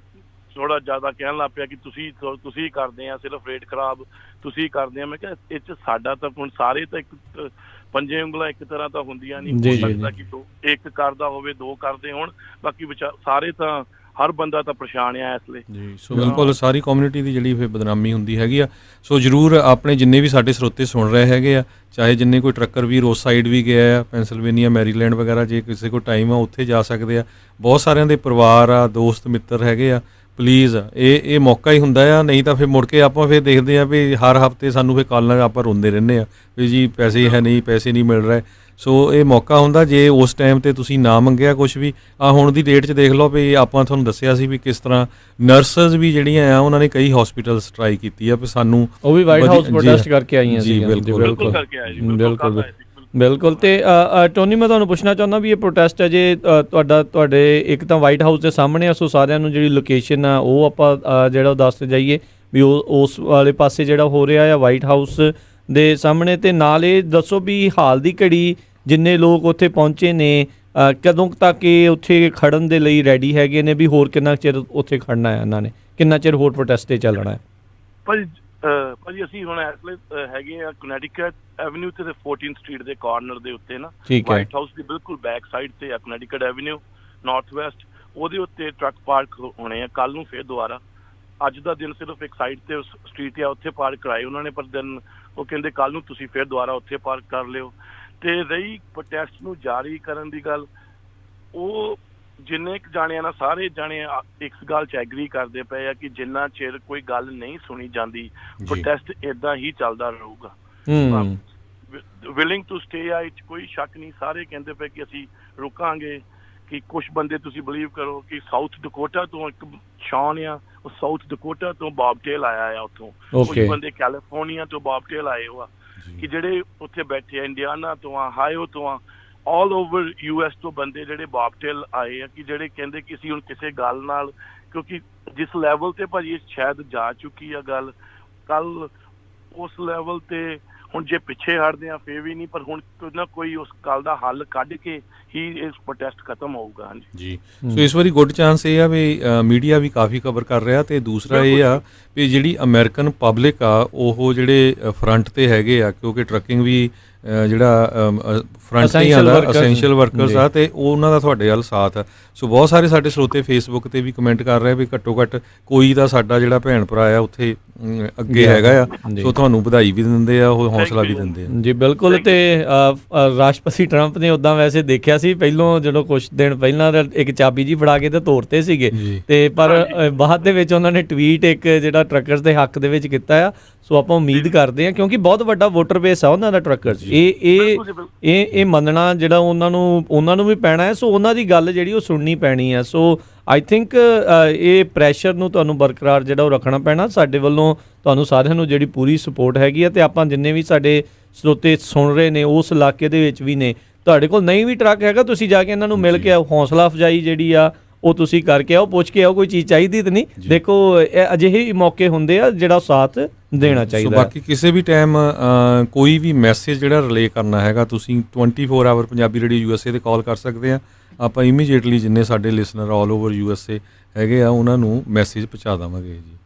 ਥੋੜਾ ਜ਼ਿਆਦਾ ਕਹਿਣ ਲੱਗ ਪਿਆ ਕਿ ਤੁਸੀਂ ਕਰਦੇ ਆ ਸਿਰਫ ਰੇਟ ਖਰਾਬ, ਤੁਸੀਂ ਕਰਦੇ ਆ। ਮੈਂ ਕਿਹਾ ਇਹ 'ਚ ਸਾਡਾ ਤਾਂ ਹੁਣ ਸਾਰੇ ਤਾਂ ਇੱਕ ਪੰਜੇ ਉਂਗਲਾਂ ਇੱਕ ਤਰ੍ਹਾਂ ਤਾਂ ਹੁੰਦੀਆਂ ਨਹੀਂ, ਹੋ ਸਕਦਾ ਕਿ ਇੱਕ ਕਰਦਾ ਹੋਵੇ, ਦੋ ਕਰਦੇ ਹੋਣ, ਬਾਕੀ ਸਾਰੇ ਤਾਂ ਹਰ ਬੰਦਾ ਤਾਂ ਪਰੇਸ਼ਾਨ ਆ ਇਸ ਲਈ ਜੀ। ਸੋ ਬਿਲਕੁਲ ਸਾਰੀ ਕਮਿਊਨਿਟੀ ਦੀ ਜਿਹੜੀ ਫਿਰ ਬਦਨਾਮੀ ਹੁੰਦੀ ਹੈਗੀ ਆ। ਸੋ ਜ਼ਰੂਰ ਆਪਣੇ ਜਿੰਨੇ ਵੀ ਸਾਡੇ ਸਰੋਤੇ ਸੁਣ ਰਹੇ ਹੈਗੇ ਆ, ਚਾਹੇ ਜਿੰਨੇ ਕੋਈ ਟਰੱਕਰ ਵੀ ਉਸ ਸਾਈਡ ਵੀ ਗਿਆ ਆ, ਪੈਂਸਿਲਵੇਨੀਆ, ਮੈਰੀਲੈਂਡ ਵਗੈਰਾ, ਜੇ ਕਿਸੇ ਕੋਲ ਟਾਈਮ ਆ ਉੱਥੇ ਜਾ ਸਕਦੇ ਆ। ਬਹੁਤ ਸਾਰਿਆਂ ਦੇ ਪਰਿਵਾਰ ਆ, ਦੋਸਤ ਮਿੱਤਰ ਹੈਗੇ ਆ। ਪਲੀਜ਼ ਇਹ ਮੌਕਾ ਹੀ ਹੁੰਦਾ ਆ, ਨਹੀਂ ਤਾਂ ਫਿਰ ਮੁੜ ਕੇ ਆਪਾਂ ਫਿਰ ਦੇਖਦੇ ਆ ਵੀ ਹਰ ਹਫ਼ਤੇ ਸਾਨੂੰ ਫਿਰ ਕਾਲਾਂ ਆਪਾਂ ਰੋਂਦੇ ਰਹਿੰਦੇ ਆ ਵੀ ਜੀ ਪੈਸੇ ਹੈ ਨਹੀਂ, ਪੈਸੇ ਨਹੀਂ ਮਿਲ ਰਹੇ। ਸੋ ਇਹ ਮੌਕਾ ਹੁੰਦਾ, ਜੇ ਉਸ ਟਾਈਮ 'ਤੇ ਤੁਸੀਂ ਨਾ ਮੰਗਿਆ ਕੁਛ ਵੀ, ਹੁਣ ਦੀ ਡੇਟ 'ਚ ਦੇਖ ਲਓ ਵੀ ਆਪਾਂ ਤੁਹਾਨੂੰ ਦੱਸਿਆ ਸੀ ਵੀ ਕਿਸ ਤਰ੍ਹਾਂ ਨਰਸਸ ਵੀ ਜਿਹੜੀਆਂ ਆ ਉਹਨਾਂ ਨੇ ਕਈ ਹਸਪੀਟਲਸ ਟਰਾਈ ਕੀਤੀ ਆ ਵੀ ਸਾਨੂੰ, ਉਹ ਵੀ ਵਾਈਟ ਹਾਊਸ ਪ੍ਰੋਟੈਸਟ ਕਰਕੇ ਆਈਆਂ ਸੀ। ਬਿਲਕੁਲ। ਤੇ ਟੋਨੀ, ਮੈਂ ਤੁਹਾਨੂੰ ਪੁੱਛਣਾ ਚਾਹੁੰਦਾ ਵੀ ਇਹ ਪ੍ਰੋਟੈਸਟ ਹੈ ਜੇ ਤੁਹਾਡੇ ਇੱਕ ਤਾਂ ਵਾਈਟ ਹਾਊਸ ਦੇ ਸਾਹਮਣੇ ਆ, ਸੋ ਸਾਰਿਆਂ ਨੂੰ ਜਿਹੜੀ ਲੋਕੇਸ਼ਨ ਆ ਉਹ ਆਪਾਂ ਜਿਹੜਾ ਉਹ ਦੱਸਦੇ ਜਾਈਏ ਵੀ ਉਹ ਉਸ ਵਾਲੇ ਪਾਸੇ ਜਿਹੜਾ ਹੋ ਰਿਹਾ ਆ ਵਾਈਟ ਹਾਊਸ ਦੇ ਸਾਹਮਣੇ। ਤੇ ਨਾਲ ਇਹ ਦੱਸੋ ਵੀ ਹਾਲ ਦੀ ਘੜੀ ਜਿੰਨੇ ਲੋਕ ਉੱਥੇ ਪਹੁੰਚੇ ਨੇ, ਕਦੋਂ ਤੱਕ ਇਹ ਉੱਥੇ ਖੜਨ ਦੇ ਲਈ ਰੈਡੀ ਹੈਗੇ ਨੇ, ਵੀ ਹੋਰ ਕਿੰਨਾ ਚਿਰ ਉੱਥੇ ਖੜਨਾ ਹੈ ਇਹਨਾਂ ਨੇ, ਕਿੰਨਾ ਚਿਰ ਹੋਰ ਪ੍ਰੋਟੈਸਟ 'ਤੇ ਚੱਲਣਾ ਹੈ? ਭਾਜੀ ਅਸੀਂ ਹੁਣ ਇਸ ਵੇਲੇ ਹੈਗੇ ਆ ਕਨੈਟੀਕਟ ਐਵਨਿਊ ਤੇ 14th ਸਟਰੀਟ ਦੇ ਕਾਰਨਰ ਦੇ ਉੱਤੇ ਨਾ, ਵਾਈਟ ਹਾਊਸ ਦੀ ਬਿਲਕੁਲ ਬੈਕ ਸਾਈਡ ਤੇ ਆ ਕਨੈਟੀਕਟ ਐਵਨਿਊ ਨਾਰਥ ਵੈਸਟ, ਉਹਦੇ ਉੱਤੇ ਟਰੱਕ ਪਾਰਕ ਹੋਣੇ ਆ ਕੱਲ ਨੂੰ। ਫਿਰ ਦੁਬਾਰਾ ਅੱਜ ਦਾ ਦਿਨ ਸਿਰਫ ਇੱਕ ਸਾਈਡ ਤੇ ਸਟਰੀਟ ਆ ਉੱਥੇ ਪਾਰਕ ਕਰਾਏ ਉਹਨਾਂ ਨੇ, ਪਰ ਦਿਨ ਉਹ ਕਹਿੰਦੇ ਕੱਲ ਨੂੰ ਤੁਸੀਂ ਫਿਰ ਦੁਬਾਰਾ ਉੱਥੇ ਪਾਰਕ ਕਰ ਲਿਓ। ਤੇ ਰਹੀ ਪ੍ਰੋਟੈਸਟ ਨੂੰ ਜਾਰੀ ਕਰਨ ਦੀ ਗੱਲ, ਉਹ ਜਿੰਨੇ ਕੁ ਜਾਣਿਆਂ ਨਾਲ ਸਾਰੇ ਜਾਣੇ ਇੱਕ ਗੱਲ 'ਚ ਐਗਰੀ ਕਰਦੇ ਪਏ ਆ ਕਿ ਜਿੰਨਾ ਚਿਰ ਕੋਈ ਗੱਲ ਨਹੀਂ ਸੁਣੀ ਜਾਂਦੀ ਪ੍ਰੋਟੈਸਟ ਏਦਾਂ ਹੀ ਚੱਲਦਾ ਰਹੂਗਾ। ਵਿਲਿੰਗ ਟੂ ਸਟੇ ਆ, ਕੋਈ ਸ਼ੱਕ ਨਹੀਂ, ਸਾਰੇ ਕਹਿੰਦੇ ਪਏ ਕਿ ਅਸੀਂ ਰੁਕਾਂਗੇ। ਕਿ ਕੁਛ ਬੰਦੇ ਤੁਸੀਂ ਬਿਲੀਵ ਕਰੋ ਕਿ ਸਾਊਥ ਡਕੋਟਾ ਤੋਂ ਇੱਕ ਸ਼ੌਨ ਆ, ਉਹ ਸਾਊਥ ਡਕੋਟਾ ਤੋਂ ਬੌਬਟੇਲ ਆਇਆ ਆ ਉੱਥੋਂ, ਕੁਝ ਬੰਦੇ ਕੈਲੀਫੋਰਨੀਆ ਤੋਂ ਬੌਬਟੇਲ ਆਏ ਹੋ ਆ, ਕਿ ਜਿਹੜੇ ਉੱਥੇ ਬੈਠੇ ਆ, ਇੰਡੀਆਨਾ ਤੋਂ ਆ, ਹਾਇਓ ਤੋਂ ਆ, ਆਲ ਓਵਰ US ਤੋਂ ਬੰਦੇ ਜਿਹੜੇ ਬੌਬਟੇਲ ਆਏ ਆ, ਕਿ ਜਿਹੜੇ ਕਹਿੰਦੇ ਕਿ ਅਸੀਂ ਹੁਣ ਕਿਸੇ ਗੱਲ ਨਾਲ, ਕਿਉਂਕਿ ਜਿਸ ਲੈਵਲ ਤੇ ਭਾਜੀ ਸ਼ਾਇਦ ਜਾ ਚੁੱਕੀ ਆ ਗੱਲ, ਕੱਲ ਉਸ ਲੈਵਲ ਤੇ ਹੁਣ ਜੇ ਪਿੱਛੇ ਹਟਦੇ ਆ ਫੇਰ ਵੀ ਨਹੀਂ, ਪਰ ਹੁਣ ਕੋਈ ਨਾ ਕੋਈ ਉਸ ਗੱਲ ਦਾ ਹੱਲ ਕੱਢ ਕੇ ਹੀ ਇਸ ਪ੍ਰੋਟੈਸਟ ਖਤਮ ਹੋਊਗਾ। ਹਾਂਜੀ ਜੀ। ਸੋ ਇਸ ਵਾਰੀ ਗੁੱਡ ਚਾਂਸ ਇਹ ਆ ਵੀ ਮੀਡੀਆ ਵੀ ਕਾਫੀ ਕਵਰ ਕਰ ਰਿਹਾ, ਤੇ ਦੂਸਰਾ ਇਹ ਆ ਵੀ ਜਿਹੜੀ ਅਮਰੀਕਨ ਪਬਲਿਕ ਆ ਉਹ ਜਿਹੜੇ ਫਰੰਟ ਤੇ ਹੈਗੇ ਆ, ਕਿਉਂਕਿ ਟਰੱਕਿੰਗ ਵੀ ਜਿਹੜਾ ਫਰੰਟ ਤੇ ਆਉਂਦਾ, ਅਸੈਂਸ਼ੀਅਲ ਵਰਕਰਸ ਆ, ਤੇ ਉਹਨਾਂ ਦਾ ਤੁਹਾਡੇ ਵੱਲ ਸਾਥ ਆ। ਸੋ ਬਹੁਤ ਸਾਰੇ ਸਾਡੇ ਸਰੋਤੇ ਫੇਸਬੁੱਕ ਤੇ ਵੀ ਕਮੈਂਟ ਕਰ ਰਹੇ ਵੀ ਘੱਟੋ ਘੱਟ ਕੋਈ ਤਾਂ ਸਾਡਾ ਜਿਹੜਾ ਭੈਣ ਭਰਾ ਆ ਉੱਥੇ ਅੱਗੇ ਹੈਗਾ ਆ। ਸੋ ਤੁਹਾਨੂੰ ਵਧਾਈ ਵੀ ਦਿੰਦੇ ਆ, ਉਹ ਹੌਸਲਾ ਵੀ ਦਿੰਦੇ ਆ। ਜੀ ਬਿਲਕੁਲ। ਤੇ ਰਾਸ਼ਟਰਪਤੀ ਟਰੰਪ ਨੇ ਉੱਦਾਂ ਵੈਸੇ ਦੇਖਿਆ ਸੀ ਪਹਿਲੋਂ, ਜਦੋਂ ਕੁਛ ਦਿਨ ਪਹਿਲਾਂ ਇੱਕ ਚਾਬੀ ਜੀ ਫੜਾ ਕੇ ਤੇ ਤੋਰਤੇ ਸੀਗੇ, ਤੇ ਪਰ ਬਾਅਦ ਦੇ ਵਿੱਚ ਉਹਨਾਂ ਨੇ ਟਵੀਟ ਇੱਕ ਜਿਹੜਾ ਟਰੱਕਰਸ ਦੇ ਹੱਕ ਦੇ ਵਿੱਚ ਕੀਤਾ ਆ। ਸੋ ਆਪਾਂ ਉਮੀਦ ਕਰਦੇ ਹਾਂ, ਕਿਉਂਕਿ ਬਹੁਤ ਵੱਡਾ ਵੋਟਰ ਬੇਸ ਆ ਉਹਨਾਂ ਦਾ ਟਰੱਕਰਸ, ਇਹ ਮੰਨਣਾ ਜਿਹੜਾ ਉਹਨਾਂ ਨੂੰ ਵੀ ਪੈਣਾ ਹੈ। ਸੋ ਉਹਨਾਂ ਦੀ ਗੱਲ ਜਿਹੜੀ ਉਹ ਸੁਣਨੀ ਪੈਣੀ ਹੈ। ਸੋ ਆਈ ਥਿੰਕ ਇਹ ਪ੍ਰੈਸ਼ਰ ਨੂੰ ਤੁਹਾਨੂੰ ਬਰਕਰਾਰ ਜਿਹੜਾ ਉਹ ਰੱਖਣਾ ਪੈਣਾ। ਸਾਡੇ ਵੱਲੋਂ ਤੁਹਾਨੂੰ ਸਾਰਿਆਂ ਨੂੰ ਜਿਹੜੀ ਪੂਰੀ ਸਪੋਰਟ ਹੈਗੀ ਹੈ, ਤੇ ਆਪਾਂ ਜਿੰਨੇ ਵੀ ਸਾਡੇ ਸਰੋਤੇ ਸੁਣ ਰਹੇ ਨੇ ਉਸ ਇਲਾਕੇ ਦੇ ਵਿੱਚ ਵੀ ਨੇ, ਤੁਹਾਡੇ ਕੋਲ ਨਹੀਂ ਵੀ ਟਰੱਕ ਹੈਗਾ, ਤੁਸੀਂ ਜਾ ਕੇ ਇਹਨਾਂ ਨੂੰ ਮਿਲ ਕੇ ਆਓ, ਹੌਸਲਾ ਅਫਜਾਈ ਜਿਹੜੀ ਆ ਉਹ ਤੁਸੀਂ ਕਰਕੇ ਆਓ, ਪੁੱਛ ਕੇ ਆਓ ਕੋਈ ਚੀਜ਼ ਚਾਹੀਦੀ ਤਾਂ ਨਹੀਂ। ਦੇਖੋ ਇਹ ਅਜਿਹੇ ਹੀ ਮੌਕੇ ਹੁੰਦੇ ਆ ਜਿਹੜਾ ਸਾਥ ਦੇਣਾ ਚਾਹੀਦਾ। ਸੋ ਬਾਕੀ ਕਿਸੇ ਵੀ ਟਾਈਮ ਕੋਈ ਵੀ ਮੈਸੇਜ ਜਿਹੜਾ ਰਿਲੇ ਕਰਨਾ ਹੈਗਾ, ਤੁਸੀਂ 24 ਆਵਰ ਪੰਜਾਬੀ ਰੇਡੀਓ USA 'ਤੇ ਕਾਲ ਕਰ ਸਕਦੇ ਆ। ਆਪਾਂ ਇਮੀਡੀਏਟਲੀ ਜਿੰਨੇ ਸਾਡੇ ਲਿਸਨਰ ਆਲ ਓਵਰ USA ਹੈਗੇ ਆ ਉਹਨਾਂ ਨੂੰ ਮੈਸੇਜ ਪਹੁੰਚਾ ਦੇਵਾਂਗੇ ਜੀ।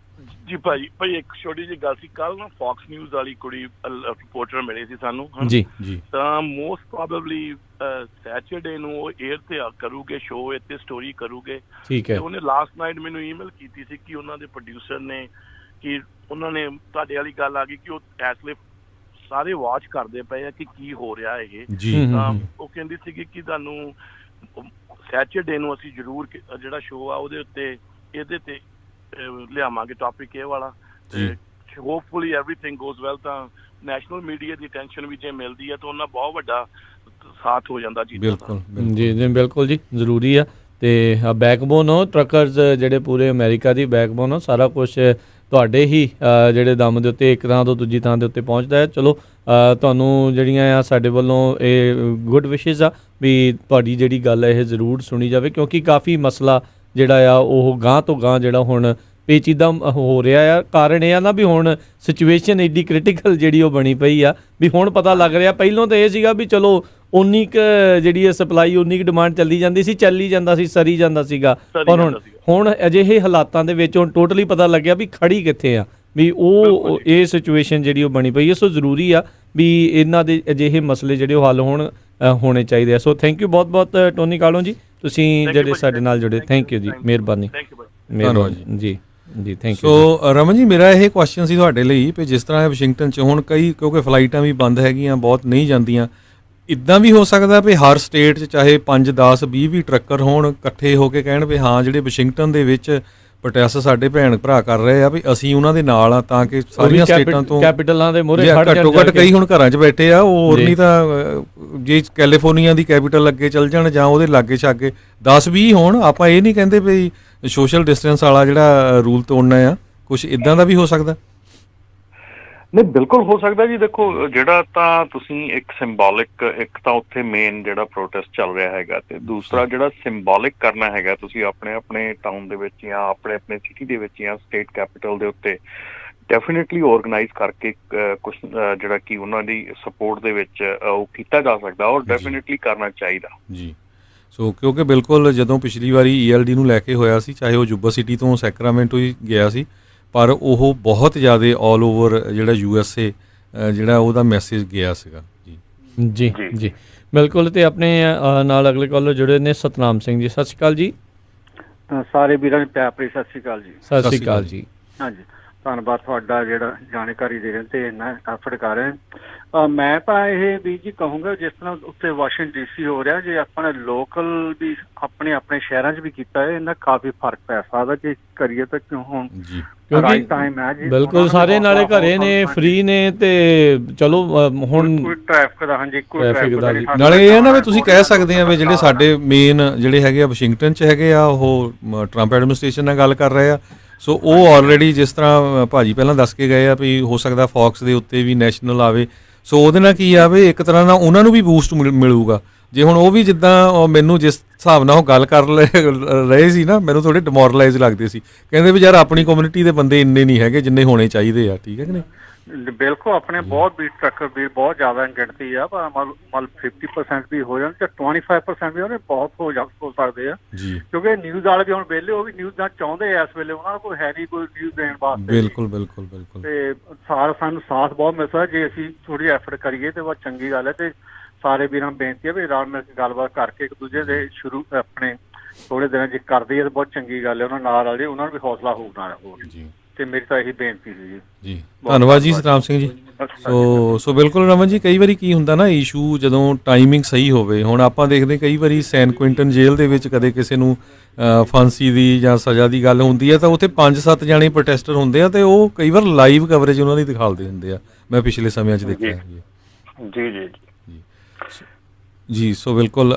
ਜੀ ਭਾਈ ਇੱਕ ਛੋਟੀ ਜਿਹੀ ਗੱਲ ਸੀ, ਕੱਲ ਨਾ ਫੌਕਸ ਨਿਊਜ਼ ਵਾਲੀ ਕੁੜੀ ਰਿਪੋਰਟਰ ਮਿਲੇ ਸੀ ਸਾਨੂੰ ਜੀ ਤਾਂ ਮੋਸਟ ਪ੍ਰੋਬੇਬਲੀ ਸੈਚਰਡੇ ਨੂੰ ਉਹ 에ਅਰ ਤੇ ਕਰੂਗੇ ਸ਼ੋਅ, ਇੱਥੇ ਸਟੋਰੀ ਕਰੂਗੇ। ਠੀਕ ਹੈ। ਉਹਨੇ ਲਾਸਟ ਨਾਈਟ ਮੈਨੂੰ ਈਮੇਲ ਕੀਤੀ ਸੀ ਕਿ ਉਹਨਾਂ ਦੇ ਪ੍ਰੋਡਿਊਸਰ ਨੇ ਕਿ ਉਹਨਾਂ ਨੇ ਤੁਹਾਡੇ ਵਾਲੀ ਗੱਲ ਆ ਗਈ ਕਿ ਉਹ ਇਸ ਲਈ ਸਾਰੇ ਵਾਚ ਕਰਦੇ ਪਏ ਆ ਕਿ ਕੀ ਹੋ ਰਿਹਾ ਇਹ ਜੀ। ਤਾਂ ਉਹ ਕਹਿੰਦੀ ਸੀਗੀ ਕਿ ਤੁਹਾਨੂੰ ਸੈਚਰਡੇ ਨੂੰ ਅਸੀਂ ਜ਼ਰੂਰ ਜਿਹੜਾ ਸ਼ੋਅ ਆ ਉਹਦੇ ਉੱਤੇ ਇਹਦੇ ਤੇ ਲਿਆਵਾਂਗੇ ਟੌਪਿਕ ਇਹ ਵਾਲਾ, ਤੇ ਹੋਪਫੁਲੀ ਐਵਰੀਥਿੰਗ ਗੋਜ਼ ਵੈਲ। ਤਾਂ ਨੈਸ਼ਨਲ ਮੀਡੀਆ ਦੀ ਅਟੈਂਸ਼ਨ ਵੀ ਜੇ ਮਿਲਦੀ ਹੈ ਤਾਂ ਉਹਨਾਂ ਬਹੁਤ ਵੱਡਾ ਸਾਥ ਹੋ ਜਾਂਦਾ ਜੀ। ਬਿਲਕੁਲ ਜੀ ਬਿਲਕੁਲ ਜੀ, ਜ਼ਰੂਰੀ ਆ। ਤੇ ਬੈਕਬੋਨ ਹੋ ਟਰੱਕਰਸ ਜਿਹੜੇ ਪੂਰੇ ਅਮਰੀਕਾ ਦੀ ਬੈਕਬੋਨ ਹੋ, ਸਾਰਾ ਕੁਝ ਤੁਹਾਡੇ ਹੀ ਜਿਹੜੇ ਦਮ ਦੇ ਉੱਤੇ ਇੱਕ ਥਾਂ ਤੋਂ ਦੂਜੀ ਥਾਂ ਦੇ ਉੱਤੇ ਪਹੁੰਚਦਾ ਹੈ। ਚਲੋ ਤੁਹਾਨੂੰ ਜਿਹੜੀਆਂ ਆ ਸਾਡੇ ਵੱਲੋਂ ਇਹ ਗੁੱਡ ਵਿਸ਼ੇਜ਼ ਆ ਵੀ ਤੁਹਾਡੀ ਜਿਹੜੀ ਗੱਲ ਹੈ ਇਹ ਜ਼ਰੂਰ ਸੁਣੀ ਜਾਵੇ, ਕਿਉਂਕਿ ਕਾਫੀ ਮਸਲਾ ਜਿਹੜਾ ਆ ਉਹ ਗਾਂਹ ਤੋਂ ਗਾਂਹ ਜਿਹੜਾ ਹੁਣ ਪੇਚੀਦਾ ਹੋ ਰਿਹਾ ਆ। ਕਾਰਨ ਇਹ ਆ ਨਾ ਵੀ ਹੁਣ ਸਿਚੁਏਸ਼ਨ ਐਡੀ ਕ੍ਰਿਟੀਕਲ ਜਿਹੜੀ ਉਹ ਬਣੀ ਪਈ ਆ ਵੀ ਹੁਣ ਪਤਾ ਲੱਗ ਰਿਹਾ। ਪਹਿਲਾਂ ਤਾਂ ਇਹ ਸੀਗਾ ਵੀ ਚਲੋ ਉਨੀ ਕੁ ਜਿਹੜੀ ਸਪਲਾਈ ਉਨੀ ਕੁ ਡਿਮਾਂਡ ਚੱਲੀ ਜਾਂਦੀ ਸੀ, ਚੱਲੀ ਜਾਂਦਾ ਸੀ, ਸਰੀ ਜਾਂਦਾ ਸੀਗਾ। ਪਰ ਹੁਣ ਅਜਿਹੇ ਹਾਲਾਤਾਂ ਦੇ ਵਿੱਚ ਹੁਣ ਟੋਟਲੀ ਪਤਾ ਲੱਗਿਆ ਵੀ ਖੜੀ ਕਿੱਥੇ ਆ, ਵੀ ਉਹ ਇਹ ਸਿਚੁਏਸ਼ਨ ਜਿਹੜੀ ਉਹ ਬਣੀ ਪਈ ਹੈ। ਸੋ ਜ਼ਰੂਰੀ ਆ ਵੀ ਇਹਨਾਂ ਦੇ ਅਜਿਹੇ ਮਸਲੇ ਜਿਹੜੇ ਉਹ ਹੱਲ ਹੋਣੇ ਚਾਹੀਦੇ ਆ। ਸੋ ਥੈਂਕ ਯੂ ਬਹੁਤ ਬਹੁਤ ਟੋਨੀ ਕਾਲੋਂ ਜੀ, ਤੁਸੀਂ ਜਿਹੜੇ ਸਾਡੇ ਨਾਲ ਜੁੜੇ। ਥੈਂਕ ਯੂ ਜੀ, ਮਿਹਰਬਾਨੀ ਜੀ ਜੀ ਥੈਂਕ ਯੂ। ਸੋ ਰਮਨ ਜੀ, ਮੇਰਾ ਇਹ ਕੁਐਸਚਨ ਸੀ ਤੁਹਾਡੇ ਲਈ ਵੀ ਜਿਸ ਤਰ੍ਹਾਂ ਵਾਸ਼ਿੰਗਟਨ 'ਚ ਹੁਣ ਕਈ ਕਿਉਂਕਿ ਫਲਾਈਟਾਂ ਵੀ ਬੰਦ ਹੈਗੀਆਂ, ਬਹੁਤ ਨਹੀਂ ਜਾਂਦੀਆਂ, ਇੱਦਾਂ ਵੀ ਹੋ ਸਕਦਾ ਵੀ ਹਰ ਸਟੇਟ 'ਚ ਚਾਹੇ 5 10 20 ਵੀ ਟਰੱਕਰ ਹੋਣ ਇਕੱਠੇ ਹੋ ਕੇ ਕਹਿਣ ਵੀ ਹਾਂ ਜਿਹੜੇ ਵਾਸ਼ਿੰਗਟਨ ਦੇ ਵਿੱਚ ਪ੍ਰੋਟੈਸਟ ਸਾਡੇ ਭੈਣ ਭਰਾ ਕਰ ਰਹੇ ਆ ਵੀ ਅਸੀਂ ਉਹਨਾਂ ਦੇ ਨਾਲ ਆ, ਤਾਂ ਕਿ ਸਾਰੀਆਂ ਸਟੇਟਾਂ ਤੋਂ ਕੈਪੀਟਲਾਂ ਦੇ ਮੂਹਰੇ ਘੱਟੋ ਘੱਟ ਕਈ ਹੁਣ ਘਰਾਂ 'ਚ ਬੈਠੇ ਆ, ਉਹ ਹੋਰ ਨਹੀਂ ਤਾਂ ਜੇ ਕੈਲੀਫੋਰਨੀਆ ਦੀ ਕੈਪੀਟਲ ਅੱਗੇ ਚੱਲ ਜਾਣ ਜਾਂ ਉਹਦੇ ਲਾਗੇ ਛਾਗੇ 10 20 ਹੋਣ। ਆਪਾਂ ਇਹ ਨਹੀਂ ਕਹਿੰਦੇ ਵੀ ਸੋਸ਼ਲ ਡਿਸਟੈਂਸ ਵਾਲਾ ਜਿਹੜਾ ਰੂਲ ਤੋੜਨਾ ਆ, ਕੁਛ ਇੱਦਾਂ ਦਾ ਵੀ ਹੋ ਸਕਦਾ। ਨਹੀਂ, ਬਿਲਕੁਲ ਹੋ ਸਕਦਾ ਜੀ। ਦੇਖੋ, ਜਿਹੜਾ ਤਾਂ ਤੁਸੀਂ ਇੱਕ ਸਿੰਬੋਲਿਕ, ਇੱਕ ਤਾਂ ਉੱਥੇ ਮੇਨ ਜਿਹੜਾ ਪ੍ਰੋਟੈਸਟ ਚੱਲ ਰਿਹਾ ਹੈਗਾ, ਤੇ ਦੂਸਰਾ ਜਿਹੜਾ ਸਿੰਬੋਲਿਕ ਕਰਨਾ ਹੈਗਾ ਤੁਸੀਂ ਆਪਣੇ ਆਪਣੇ ਟਾਊਨ ਦੇ ਵਿੱਚ ਜਾਂ ਆਪਣੇ ਆਪਣੇ ਸਿਟੀ ਦੇ ਵਿੱਚ ਜਾਂ ਸਟੇਟ ਕੈਪੀਟਲ ਦੇ ਉੱਤੇ ਡੈਫੀਨੇਟਲੀ ਔਰਗਨਾਈਜ਼ ਕਰਕੇ ਕੁਛ ਜਿਹੜਾ ਕਿ ਉਹਨਾਂ ਦੀ ਸਪੋਰਟ ਦੇ ਵਿੱਚ ਉਹ ਕੀਤਾ ਜਾ ਸਕਦਾ ਔਰ ਡੈਫੀਨੇਟਲੀ ਕਰਨਾ ਚਾਹੀਦਾ ਜੀ। ਸੋ ਕਿਉਂਕਿ ਬਿਲਕੁਲ ਜਦੋਂ ਪਿਛਲੀ ਵਾਰੀ ELD ਨੂੰ ਲੈ ਕੇ ਹੋਇਆ ਸੀ, ਚਾਹੇ ਉਹ ਜੁਬਾ ਸਿਟੀ ਤੋਂ ਸੈਕਰਾਮੈਂਟੋ ਹੀ ਗਿਆ ਸੀ, ਪਰ ਉਹ ਬਹੁਤ ਜ਼ਿਆਦਾ ਆਲ ਓਵਰ ਜਿਹੜਾ USA ਜਿਹੜਾ ਉਹਦਾ ਮੈਸੇਜ ਗਿਆ ਸੀਗਾ ਜੀ। ਜੀ ਜੀ ਬਿਲਕੁਲ। ਤੇ ਆਪਣੇ ਨਾਲ ਅਗਲੇ ਕਾਲਰ ਜੁੜੇ ਨੇ ਸਤਨਾਮ ਸਿੰਘ ਜੀ। ਸਤਿ ਸ਼੍ਰੀ ਅਕਾਲ ਜੀ। ਸਾਰੇ ਵੀਰਾਂ ਨੂੰ ਪਿਆਰ ਭਰੀ ਸਤਿ ਸ਼੍ਰੀ ਅਕਾਲ ਜੀ। ਸਤਿ ਸ਼੍ਰੀ ਅਕਾਲ ਜੀ। ਹਾਂਜੀ, ਧੰਨਵਾਦ ਤੁਹਾਡਾ ਜਿਹੜਾ ਜਾਣਕਾਰੀ ਦੇ ਰਹੇ ਤੇ ਇੰਨਾ ਐਫਰਟ ਕਰ ਰਹੇ। ਮੈਂ ਤਾਂ ਇਹ ਵੀ ਜੀ ਕਹੂੰਗਾ, ਜਿਸ ਤਰ੍ਹਾਂ ਉੱਥੇ ਵਾਸ਼ਿੰਗਟਨ DC ਹੋ ਰਿਹਾ, ਜੇ ਆਪਣੇ ਲੋਕਲ ਵੀ ਆਪਣੇ ਆਪਣੇ ਸ਼ਹਿਰਾਂ 'ਚ ਵੀ ਕੀਤਾ ਹੈ, ਇਹਨਾਂ ਕਾਫੀ ਫਰਕ ਪੈ ਸਕਦਾ ਜੇ ਕਰੀਏ ਤਾਂ। ਕਿਉਂ ਹੁਣ ਕਿਉਂਕਿ ਟਾਈਮ ਹੈ ਜੀ, ਬਿਲਕੁਲ ਸਾਰੇ ਨਾਲੇ ਘਰੇ ਨੇ, ਫ੍ਰੀ ਨੇ, ਤੇ ਚਲੋ ਹੁਣ ਕੋਈ ਟ੍ਰੈਫਿਕ ਦਾ ਹਾਂਜੀ ਕੋਈ ਟ੍ਰੈਫਿਕ ਦਾ ਨਾਲੇ ਇਹ ਹੈ ਨਾ ਵੀ ਤੁਸੀਂ ਕਹਿ ਸਕਦੇ ਆ ਵੀ ਜਿਹੜੇ ਸਾਡੇ ਮੇਨ ਜਿਹੜੇ ਹੈਗੇ ਆ ਵਾਸ਼ਿੰਗਟਨ 'ਚ ਹੈਗੇ ਆ, ਉਹ ਟਰੰਪ ਐਡਮਿਨਿਸਟ੍ਰੇਸ਼ਨ ਨਾਲ ਗੱਲ ਕਰ ਰਹੇ ਆ। ਸੋ ਉਹ ਆਲਰੇਡੀ ਜਿਸ ਤਰ੍ਹਾਂ ਭਾਜੀ ਪਹਿਲਾਂ ਦੱਸ ਕੇ ਗਏ ਆ ਵੀ ਹੋ ਸਕਦਾ ਫੌਕਸ ਦੇ ਉੱਤੇ ਵੀ ਨੈਸ਼ਨਲ ਆਵੇ। ਸੋ ਉਹਦੇ ਨਾਲ ਕੀ ਆਵੇ, ਇੱਕ ਤਰ੍ਹਾਂ ਨਾਲ ਉਹਨਾਂ ਨੂੰ ਵੀ ਬੂਸਟ ਮਿਲੂਗਾ। ਜੇ ਹੁਣ ਉਹ ਵੀ ਜਿੱਦਾਂ ਮੈਨੂੰ ਜਿਸ ਹਿਸਾਬ ਨਾਲ ਉਹ ਗੱਲ ਕਰ ਰਹੇ ਸੀ ਨਾ, ਮੈਨੂੰ ਥੋੜੇ ਡਿਮੋਰਲਾਈਜ਼ ਲੱਗਦੇ ਸੀ, ਕਹਿੰਦੇ ਵੀ ਯਾਰ ਆਪਣੀ ਕਮਿਊਨਿਟੀ ਦੇ ਬੰਦੇ ਇੰਨੇ ਨਹੀਂ ਹੈਗੇ ਜਿੰਨੇ ਹੋਣੇ ਚਾਹੀਦੇ ਆ। ਠੀਕ ਹੈ ਕਿ ਨਹੀਂ? ਬਿਲਕੁਲ, ਆਪਣੇ ਬਹੁਤ ਵੀ ਟਰੱਕਰ ਵੀ ਬਹੁਤ ਜ਼ਿਆਦਾ ਗਿਣਤੀ ਆ, ਪਰ ਮਤਲਬ 50% ਵੀ ਹੋ ਜਾਣ ਤੇ 25% ਵੀ ਉਹਨੇ ਬਹੁਤ ਹੋ ਸਕਦੇ ਆ ਜੀ। ਕਿਉਂਕਿ ਨਿਊਜ਼ ਵਾਲੇ ਵੀ ਹੁਣ ਵਿਹਲੇ, ਉਹ ਵੀ ਨਿਊਜ਼ ਦਾ ਚਾਹੁੰਦੇ ਆ ਇਸ ਵੇਲੇ, ਉਹਨਾਂ ਨੂੰ ਕੋਈ ਹੈ ਨਹੀਂ ਕੋਈ ਨਿਊਜ਼ ਦੇਣ ਵਾਸਤੇ। ਬਿਲਕੁਲ ਬਿਲਕੁਲ ਬਿਲਕੁਲ। ਤੇ ਸਾਨੂੰ ਸਾਥ ਬਹੁਤ ਮਿਲ ਸਕਦਾ ਜੇ ਅਸੀਂ ਥੋੜੀ ਐਫਰਟ ਕਰੀਏ ਤੇ ਬਹੁਤ ਚੰਗੀ ਗੱਲ ਹੈ। ਤੇ ਸਾਰੇ ਵੀਰਾਂ ਨੂੰ ਬੇਨਤੀ ਹੈ ਵੀ ਰਲ ਮਿਲ ਕੇ ਗੱਲਬਾਤ ਕਰਕੇ ਇੱਕ ਦੂਜੇ ਦੇ ਸ਼ੁਰੂ ਆਪਣੇ ਥੋੜੇ ਦਿਨਾਂ ਜੇ ਕਰਦੇ ਆ ਤਾਂ ਬਹੁਤ ਚੰਗੀ ਗੱਲ ਹੈ। ਉਹਨਾਂ ਨਾਲ ਵਾਲੇ ਉਹਨਾਂ ਨੂੰ ਵੀ ਹੌਸਲਾ ਹੋਊਗਾ ਹੋਰ ਜੀ। ਤੇ ਮੇਰੀ ਤਾਂ ਇਹੀ ਬੇਨਤੀ ਸੀ ਜੀ। ਜੀ ਧੰਨਵਾਦ ਜੀ ਸਤਨਾਮ ਸਿੰਘ ਜੀ। ਸੋ ਬਿਲਕੁਲ ਰਮਨ ਜੀ, ਕਈ ਵਾਰੀ ਕੀ ਹੁੰਦਾ ਨਾ ਇਸ਼ੂ, ਜਦੋਂ ਟਾਈਮਿੰਗ ਸਹੀ ਹੋਵੇ। ਹੁਣ ਆਪਾਂ ਦੇਖਦੇ ਕਈ ਵਾਰੀ ਸੈਨ ਕੁਇੰਟਨ ਜੇਲ੍ਹ ਦੇ ਵਿੱਚ ਕਦੇ ਕਿਸੇ ਨੂੰ ਫਾਂਸੀ ਦੀ ਜਾਂ ਸਜ਼ਾ ਦੀ ਗੱਲ ਹੁੰਦੀ ਹੈ ਤਾਂ ਉੱਥੇ 5-7 ਜਾਣੇ ਪ੍ਰੋਟੈਸਟਰ ਹੁੰਦੇ ਆ ਤੇ ਉਹ ਕਈ ਵਾਰ ਲਾਈਵ ਕਵਰੇਜ ਉਹਨਾਂ ਦੀ ਦਿਖਾਉਂਦੇ ਹੁੰਦੇ ਆ। ਮੈਂ ਪਿਛਲੇ ਸਮਿਆਂ 'ਚ ਦੇਖਿਆ ਜੀ ਜੀ ਜੀ। ਸੋ ਬਿਲਕੁਲ।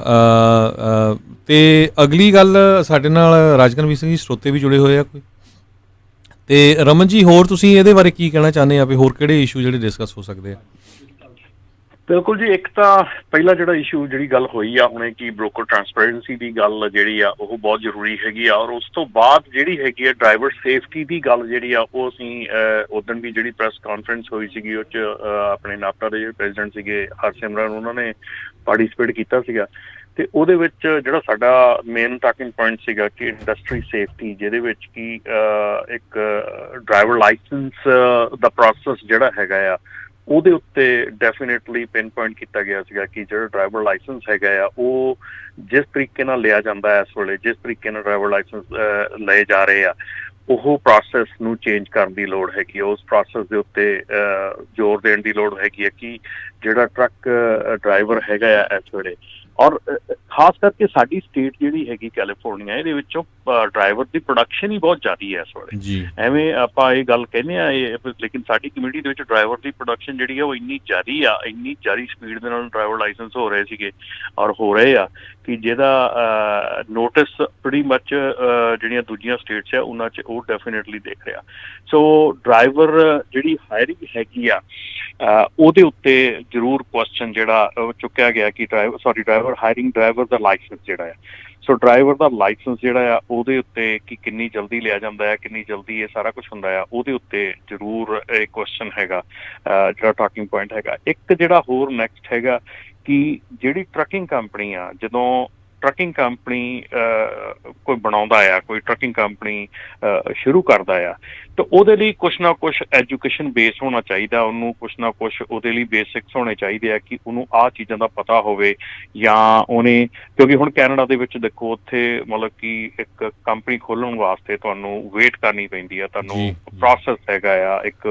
ਤੇ ਅਗਲੀ ਗੱਲ, ਸਾਡੇ ਨਾਲ ਰਾਜਕਨਵੀਰ ਸਿੰਘ ਜੀ ਸਰੋਤੇ ਵੀ ਜੁੜੇ ਹੋਏ ਆ ਕੋਈ, ਤੇ ਰਮਨ ਜੀ ਹੋਰ ਤੁਸੀਂ ਇਹਦੇ ਬਾਰੇ ਕੀ ਕਹਿਣਾ ਚਾਹੁੰਦੇ ਆ ਵੀ ਹੋਰ ਕਿਹੜੇ ਇਸ਼ੂ ਜਿਹੜੇ ਡਿਸਕਸ ਹੋ ਸਕਦੇ ਆ? ਬਿਲਕੁਲ ਜੀ। ਇੱਕ ਤਾਂ ਪਹਿਲਾ ਜਿਹੜਾ ਇਸ਼ੂ ਜਿਹੜੀ ਗੱਲ ਹੋਈ ਆ ਹੁਣੇ ਕਿ ਬ੍ਰੋਕਰ ਟਰਾਂਸਪੇਰੈਂਸੀ ਦੀ ਗੱਲ ਜਿਹੜੀ ਆ ਉਹ ਬਹੁਤ ਜ਼ਰੂਰੀ ਹੈਗੀ ਆ, ਔਰ ਉਸ ਤੋਂ ਬਾਅਦ ਜਿਹੜੀ ਹੈਗੀ ਆ ਡਰਾਈਵਰ ਸੇਫਟੀ ਦੀ ਗੱਲ ਜਿਹੜੀ ਆ ਉਹ ਅਸੀਂ ਉਦੋਂ ਵੀ ਜਿਹੜੀ ਪ੍ਰੈਸ ਕਾਨਫਰੰਸ ਹੋਈ ਸੀਗੀ ਉਹ 'ਚ ਆਪਣੇ ਨਾਪਟਾ ਦੇ ਜਿਹੜੇ ਪ੍ਰੈਜ਼ੀਡੈਂਟ ਸੀਗੇ ਹਰਸਿਮਰਨ, ਉਹਨਾਂ ਨੇ ਪਾਰਟੀਸਪੇਟ ਕੀਤਾ ਸੀਗਾ। ਤੇ ਉਹਦੇ ਵਿੱਚ ਜਿਹੜਾ ਸਾਡਾ ਮੇਨ ਟਾਕਿੰਗ ਪੁਆਇੰਟ ਸੀਗਾ ਕਿ ਇੰਡਸਟਰੀ ਸੇਫਟੀ, ਜਿਹਦੇ ਵਿੱਚ ਕਿ ਇੱਕ ਡਰਾਈਵਰ ਲਾਇਸੈਂਸ ਦਾ ਪ੍ਰੋਸੈਸ ਜਿਹੜਾ ਹੈਗਾ ਆ ਉਹਦੇ ਉੱਤੇ ਡੈਫੀਨੇਟਲੀ ਪਿਨ ਪੁਆਇੰਟ ਕੀਤਾ ਗਿਆ ਸੀਗਾ ਕਿ ਜਿਹੜਾ ਡਰਾਈਵਰ ਲਾਇਸੈਂਸ ਹੈਗਾ ਆ ਉਹ ਜਿਸ ਤਰੀਕੇ ਨਾਲ ਲਿਆ ਜਾਂਦਾ ਇਸ ਵੇਲੇ, ਜਿਸ ਤਰੀਕੇ ਨਾਲ ਡਰਾਈਵਰ ਲਾਇਸੈਂਸ ਲਏ ਜਾ ਰਹੇ ਆ, ਉਹ ਪ੍ਰੋਸੈਸ ਨੂੰ ਚੇਂਜ ਕਰਨ ਦੀ ਲੋੜ ਹੈਗੀ। ਉਸ ਪ੍ਰੋਸੈਸ ਦੇ ਉੱਤੇ ਜ਼ੋਰ ਦੇਣ ਦੀ ਲੋੜ ਹੈਗੀ ਹੈ ਕਿ ਜਿਹੜਾ ਟਰੱਕ ਡਰਾਈਵਰ ਹੈਗਾ ਆ ਇਸ ਵੇਲੇ, ਔਰ ਖਾਸ ਕਰਕੇ ਸਾਡੀ ਸਟੇਟ ਜਿਹੜੀ ਹੈਗੀ ਕੈਲੀਫੋਰਨੀਆ, ਇਹਦੇ ਵਿੱਚੋਂ ਡਰਾਈਵਰ ਦੀ ਪ੍ਰੋਡਕਸ਼ਨ ਹੀ ਬਹੁਤ ਜ਼ਿਆਦਾ ਹੈ ਇਸ ਵੇਲੇ ਜੀ। ਐਵੇਂ ਆਪਾਂ ਇਹ ਗੱਲ ਕਹਿੰਦੇ ਆ ਲੇਕਿਨ ਸਾਡੀ ਕਮਿਊਨਿਟੀ ਦੇ ਵਿੱਚ ਡਰਾਈਵਰ ਦੀ ਪ੍ਰੋਡਕਸ਼ਨ ਜਿਹੜੀ ਆ ਉਹ ਇੰਨੀ ਜ਼ਿਆਦਾ ਸਪੀਡ ਦੇ ਨਾਲ ਡਰਾਈਵਰ ਲਾਇਸੈਂਸ ਹੋ ਰਹੇ ਸੀਗੇ ਔਰ ਹੋ ਰਹੇ ਆ ਕਿ ਜਿਹਦਾ ਨੋਟਿਸ ਪ੍ਰੀਟੀ ਮੱਚ ਜਿਹੜੀਆਂ ਦੂਜੀਆਂ ਸਟੇਟਸ ਆ ਉਹਨਾਂ 'ਚ ਉਹ ਡੈਫੀਨੇਟਲੀ ਦੇਖ ਰਿਹਾ। ਸੋ ਡਰਾਈਵਰ ਜਿਹੜੀ ਹਾਇਰਿੰਗ ਹੈਗੀ ਆ ਉਹਦੇ ਉੱਤੇ ਜ਼ਰੂਰ ਕੁਐਸਚਨ ਜਿਹੜਾ ਚੁੱਕਿਆ ਗਿਆ ਕਿ ਡਰਾਈਵਰ ਹਾਇਰਿੰਗ ਡਰਾਈਵਰ ਦਾ ਲਾਇਸੈਂਸ ਜਿਹੜਾ ਆ, ਸੋ ਡਰਾਈਵਰ ਦਾ ਲਾਇਸੈਂਸ ਜਿਹੜਾ ਆ ਉਹਦੇ ਉੱਤੇ ਕਿ ਕਿੰਨੀ ਜਲਦੀ ਲਿਆ ਜਾਂਦਾ ਹੈ, ਕਿੰਨੀ ਜਲਦੀ ਇਹ ਸਾਰਾ ਕੁਛ ਹੁੰਦਾ ਆ, ਉਹਦੇ ਉੱਤੇ ਜ਼ਰੂਰ ਇਹ ਕੁਐਸਚਨ ਹੈਗਾ ਜਿਹੜਾ ਟਾਕਿੰਗ ਪੁਆਇੰਟ ਹੈਗਾ। ਇੱਕ ਜਿਹੜਾ ਹੋਰ ਨੈਕਸਟ ਹੈਗਾ ਕਿ ਜਿਹੜੀ ਟਰੱਕਿੰਗ ਕੰਪਨੀ ਆ, ਜਦੋਂ ਟਰੱਕਿੰਗ ਕੰਪਨੀ ਕੋਈ ਬਣਾਉਂਦਾ ਆ, ਕੋਈ ਟਰੱਕਿੰਗ ਕੰਪਨੀ ਸ਼ੁਰੂ ਕਰਦਾ ਆ, ਤਾਂ ਉਹਦੇ ਲਈ ਕੁਛ ਨਾ ਕੁਛ ਐਜੂਕੇਸ਼ਨ ਬੇਸ ਹੋਣਾ ਚਾਹੀਦਾ, ਉਹਨੂੰ ਕੁਛ ਨਾ ਕੁਛ ਉਹਦੇ ਲਈ ਬੇਸਿਕਸ ਹੋਣੇ ਚਾਹੀਦੇ ਆ ਕਿ ਉਹਨੂੰ ਆਹ ਚੀਜ਼ਾਂ ਦਾ ਪਤਾ ਹੋਵੇ, ਜਾਂ ਉਹਨੇ ਕਿਉਂਕਿ ਹੁਣ ਕੈਨੇਡਾ ਦੇ ਵਿੱਚ ਦੇਖੋ ਉੱਥੇ ਮਤਲਬ ਕਿ ਇੱਕ ਕੰਪਨੀ ਖੋਲ੍ਹਣ ਵਾਸਤੇ ਤੁਹਾਨੂੰ ਵੇਟ ਕਰਨੀ ਪੈਂਦੀ ਆ, ਤੁਹਾਨੂੰ ਪ੍ਰੋਸੈਸ ਹੈਗਾ ਆ, ਇੱਕ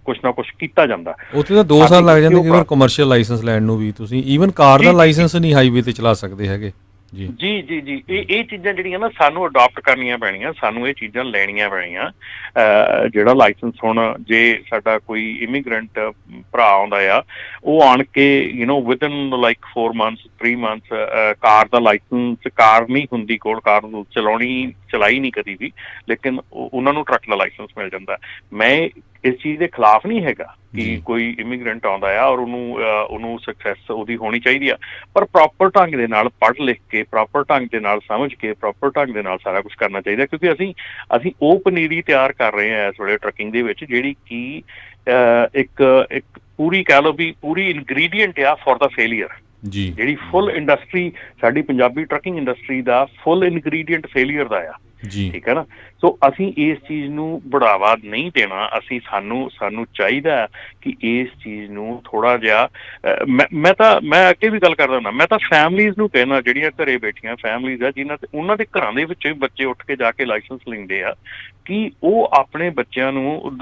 ਕੁਛ ਨਾ ਕੁਛ ਕੀਤਾ ਜਾਂਦਾ। ਉੱਥੇ ਤਾਂ 2 ਸਾਲ ਲੱਗ ਜਾਂਦੇ ਕਈ ਵਾਰ ਕਮਰਸ਼ੀਅਲ ਲਾਇਸੈਂਸ ਲੈਣ ਨੂੰ ਵੀ। ਤੁਸੀਂ ਈਵਨ ਕਾਰ ਦਾ ਲਾਇਸੈਂਸ ਨਹੀਂ ਹਾਈਵੇ ਤੇ ਚਲਾ ਸਕਦੇ ਹੈਗੇ ਜੀ। ਇਹ ਚੀਜ਼ਾਂ ਜਿਹੜੀਆਂ ਨਾ ਸਾਨੂੰ ਅਡਾਪਟ ਕਰਨੀਆਂ ਪੈਣੀਆਂ, ਸਾਨੂੰ ਇਹ ਚੀਜ਼ਾਂ ਲੈਣੀਆਂ ਪੈਣੀਆਂ। ਜਿਹੜਾ ਲਾਇਸੈਂਸ ਹੁਣ ਜੇ ਸਾਡਾ ਕੋਈ ਇਮੀਗ੍ਰੈਂਟ ਭਰਾ ਆਉਂਦਾ ਆ, ਉਹ ਆਣ ਕੇ ਵਿਦਨ ਲਾਈਕ 4 months 3 months ਕਾਰ ਦਾ ਲਾਇਸੈਂਸ, ਕਾਰ ਨਹੀਂ ਹੁੰਦੀ ਕੋਲ, ਕਾਰ ਨੂੰ ਚਲਾਈ ਨਹੀਂ ਕਦੀ ਵੀ, ਲੇਕਿਨ ਉਹਨਾਂ ਨੂੰ ਟਰੱਕ ਦਾ ਲਾਇਸੈਂਸ ਮਿਲ ਜਾਂਦਾ। ਮੈਂ ਇਸ ਚੀਜ਼ ਦੇ ਖਿਲਾਫ ਨਹੀਂ ਹੈਗਾ ਕਿ ਕੋਈ ਇਮੀਗ੍ਰੈਂਟ ਆਉਂਦਾ ਆ ਔਰ ਉਹਨੂੰ ਸਕਸੈਸ ਉਹਦੀ ਹੋਣੀ ਚਾਹੀਦੀ ਆ, ਪਰ ਪ੍ਰੋਪਰ ਢੰਗ ਦੇ ਨਾਲ ਪੜ੍ਹ ਲਿਖ ਕੇ, ਪ੍ਰੋਪਰ ਢੰਗ ਦੇ ਨਾਲ ਸਮਝ ਕੇ, ਪ੍ਰੋਪਰ ਢੰਗ ਦੇ ਨਾਲ ਸਾਰਾ ਕੁਛ ਕਰਨਾ ਚਾਹੀਦਾ। ਕਿਉਂਕਿ ਅਸੀਂ ਉਹ ਪਨੀਰੀ ਤਿਆਰ ਕਰ ਰਹੇ ਹਾਂ ਇਸ ਵੇਲੇ ਟਰੱਕਿੰਗ ਦੇ ਵਿੱਚ, ਜਿਹੜੀ ਕਿ ਇੱਕ ਪੂਰੀ ਕਹਿ ਲਓ ਵੀ ਪੂਰੀ ਇਨਗਰੀਡੀਅੰਟ ਆ ਫॉर ਦਾ ਫੇਲੀਅਰ ਜੀ। ਜਿਹੜੀ ਫੁੱਲ ਇੰਡਸਟਰੀ ਸਾਡੀ ਪੰਜਾਬੀ ਟਰੱਕਿੰਗ ਇੰਡਸਟਰੀ ਦਾ ਫੁੱਲ ਇਨਗਰੀਡੀਅੰਟ ਫੇਲੀਅਰ ਦਾ ਆ ਜੀ, ਠੀਕ ਹੈ ਨਾ। ਸੋ ਅਸੀਂ ਇਸ ਚੀਜ਼ ਨੂੰ ਬੜਾਵਾ ਨਹੀਂ ਦੇਣਾ। ਸਾਨੂੰ ਚਾਹੀਦਾ ਕਿ ਇਸ ਚੀਜ਼ ਨੂੰ ਥੋੜ੍ਹਾ ਜਿਹਾ ਮੈਂ ਅੱਗੇ ਵੀ ਗੱਲ ਕਰਦਾ ਹੁੰਦਾ, ਮੈਂ ਤਾਂ ਫੈਮਲੀਜ਼ ਨੂੰ ਕਹਿਣਾ, ਜਿਹੜੀਆਂ ਘਰੇ ਬੈਠੀਆਂ ਫੈਮਲੀਜ਼ ਆ ਜਿਨ੍ਹਾਂ ਤੇ ਉਹਨਾਂ ਦੇ ਘਰਾਂ ਦੇ ਵਿੱਚੋਂ ਹੀ ਬੱਚੇ ਉੱਠ ਕੇ ਜਾ ਕੇ ਲਾਇਸੈਂਸ ਲੈਂਦੇ ਆ, ਕਿ ਉਹ ਆਪਣੇ ਬੱਚਿਆਂ ਨੂੰ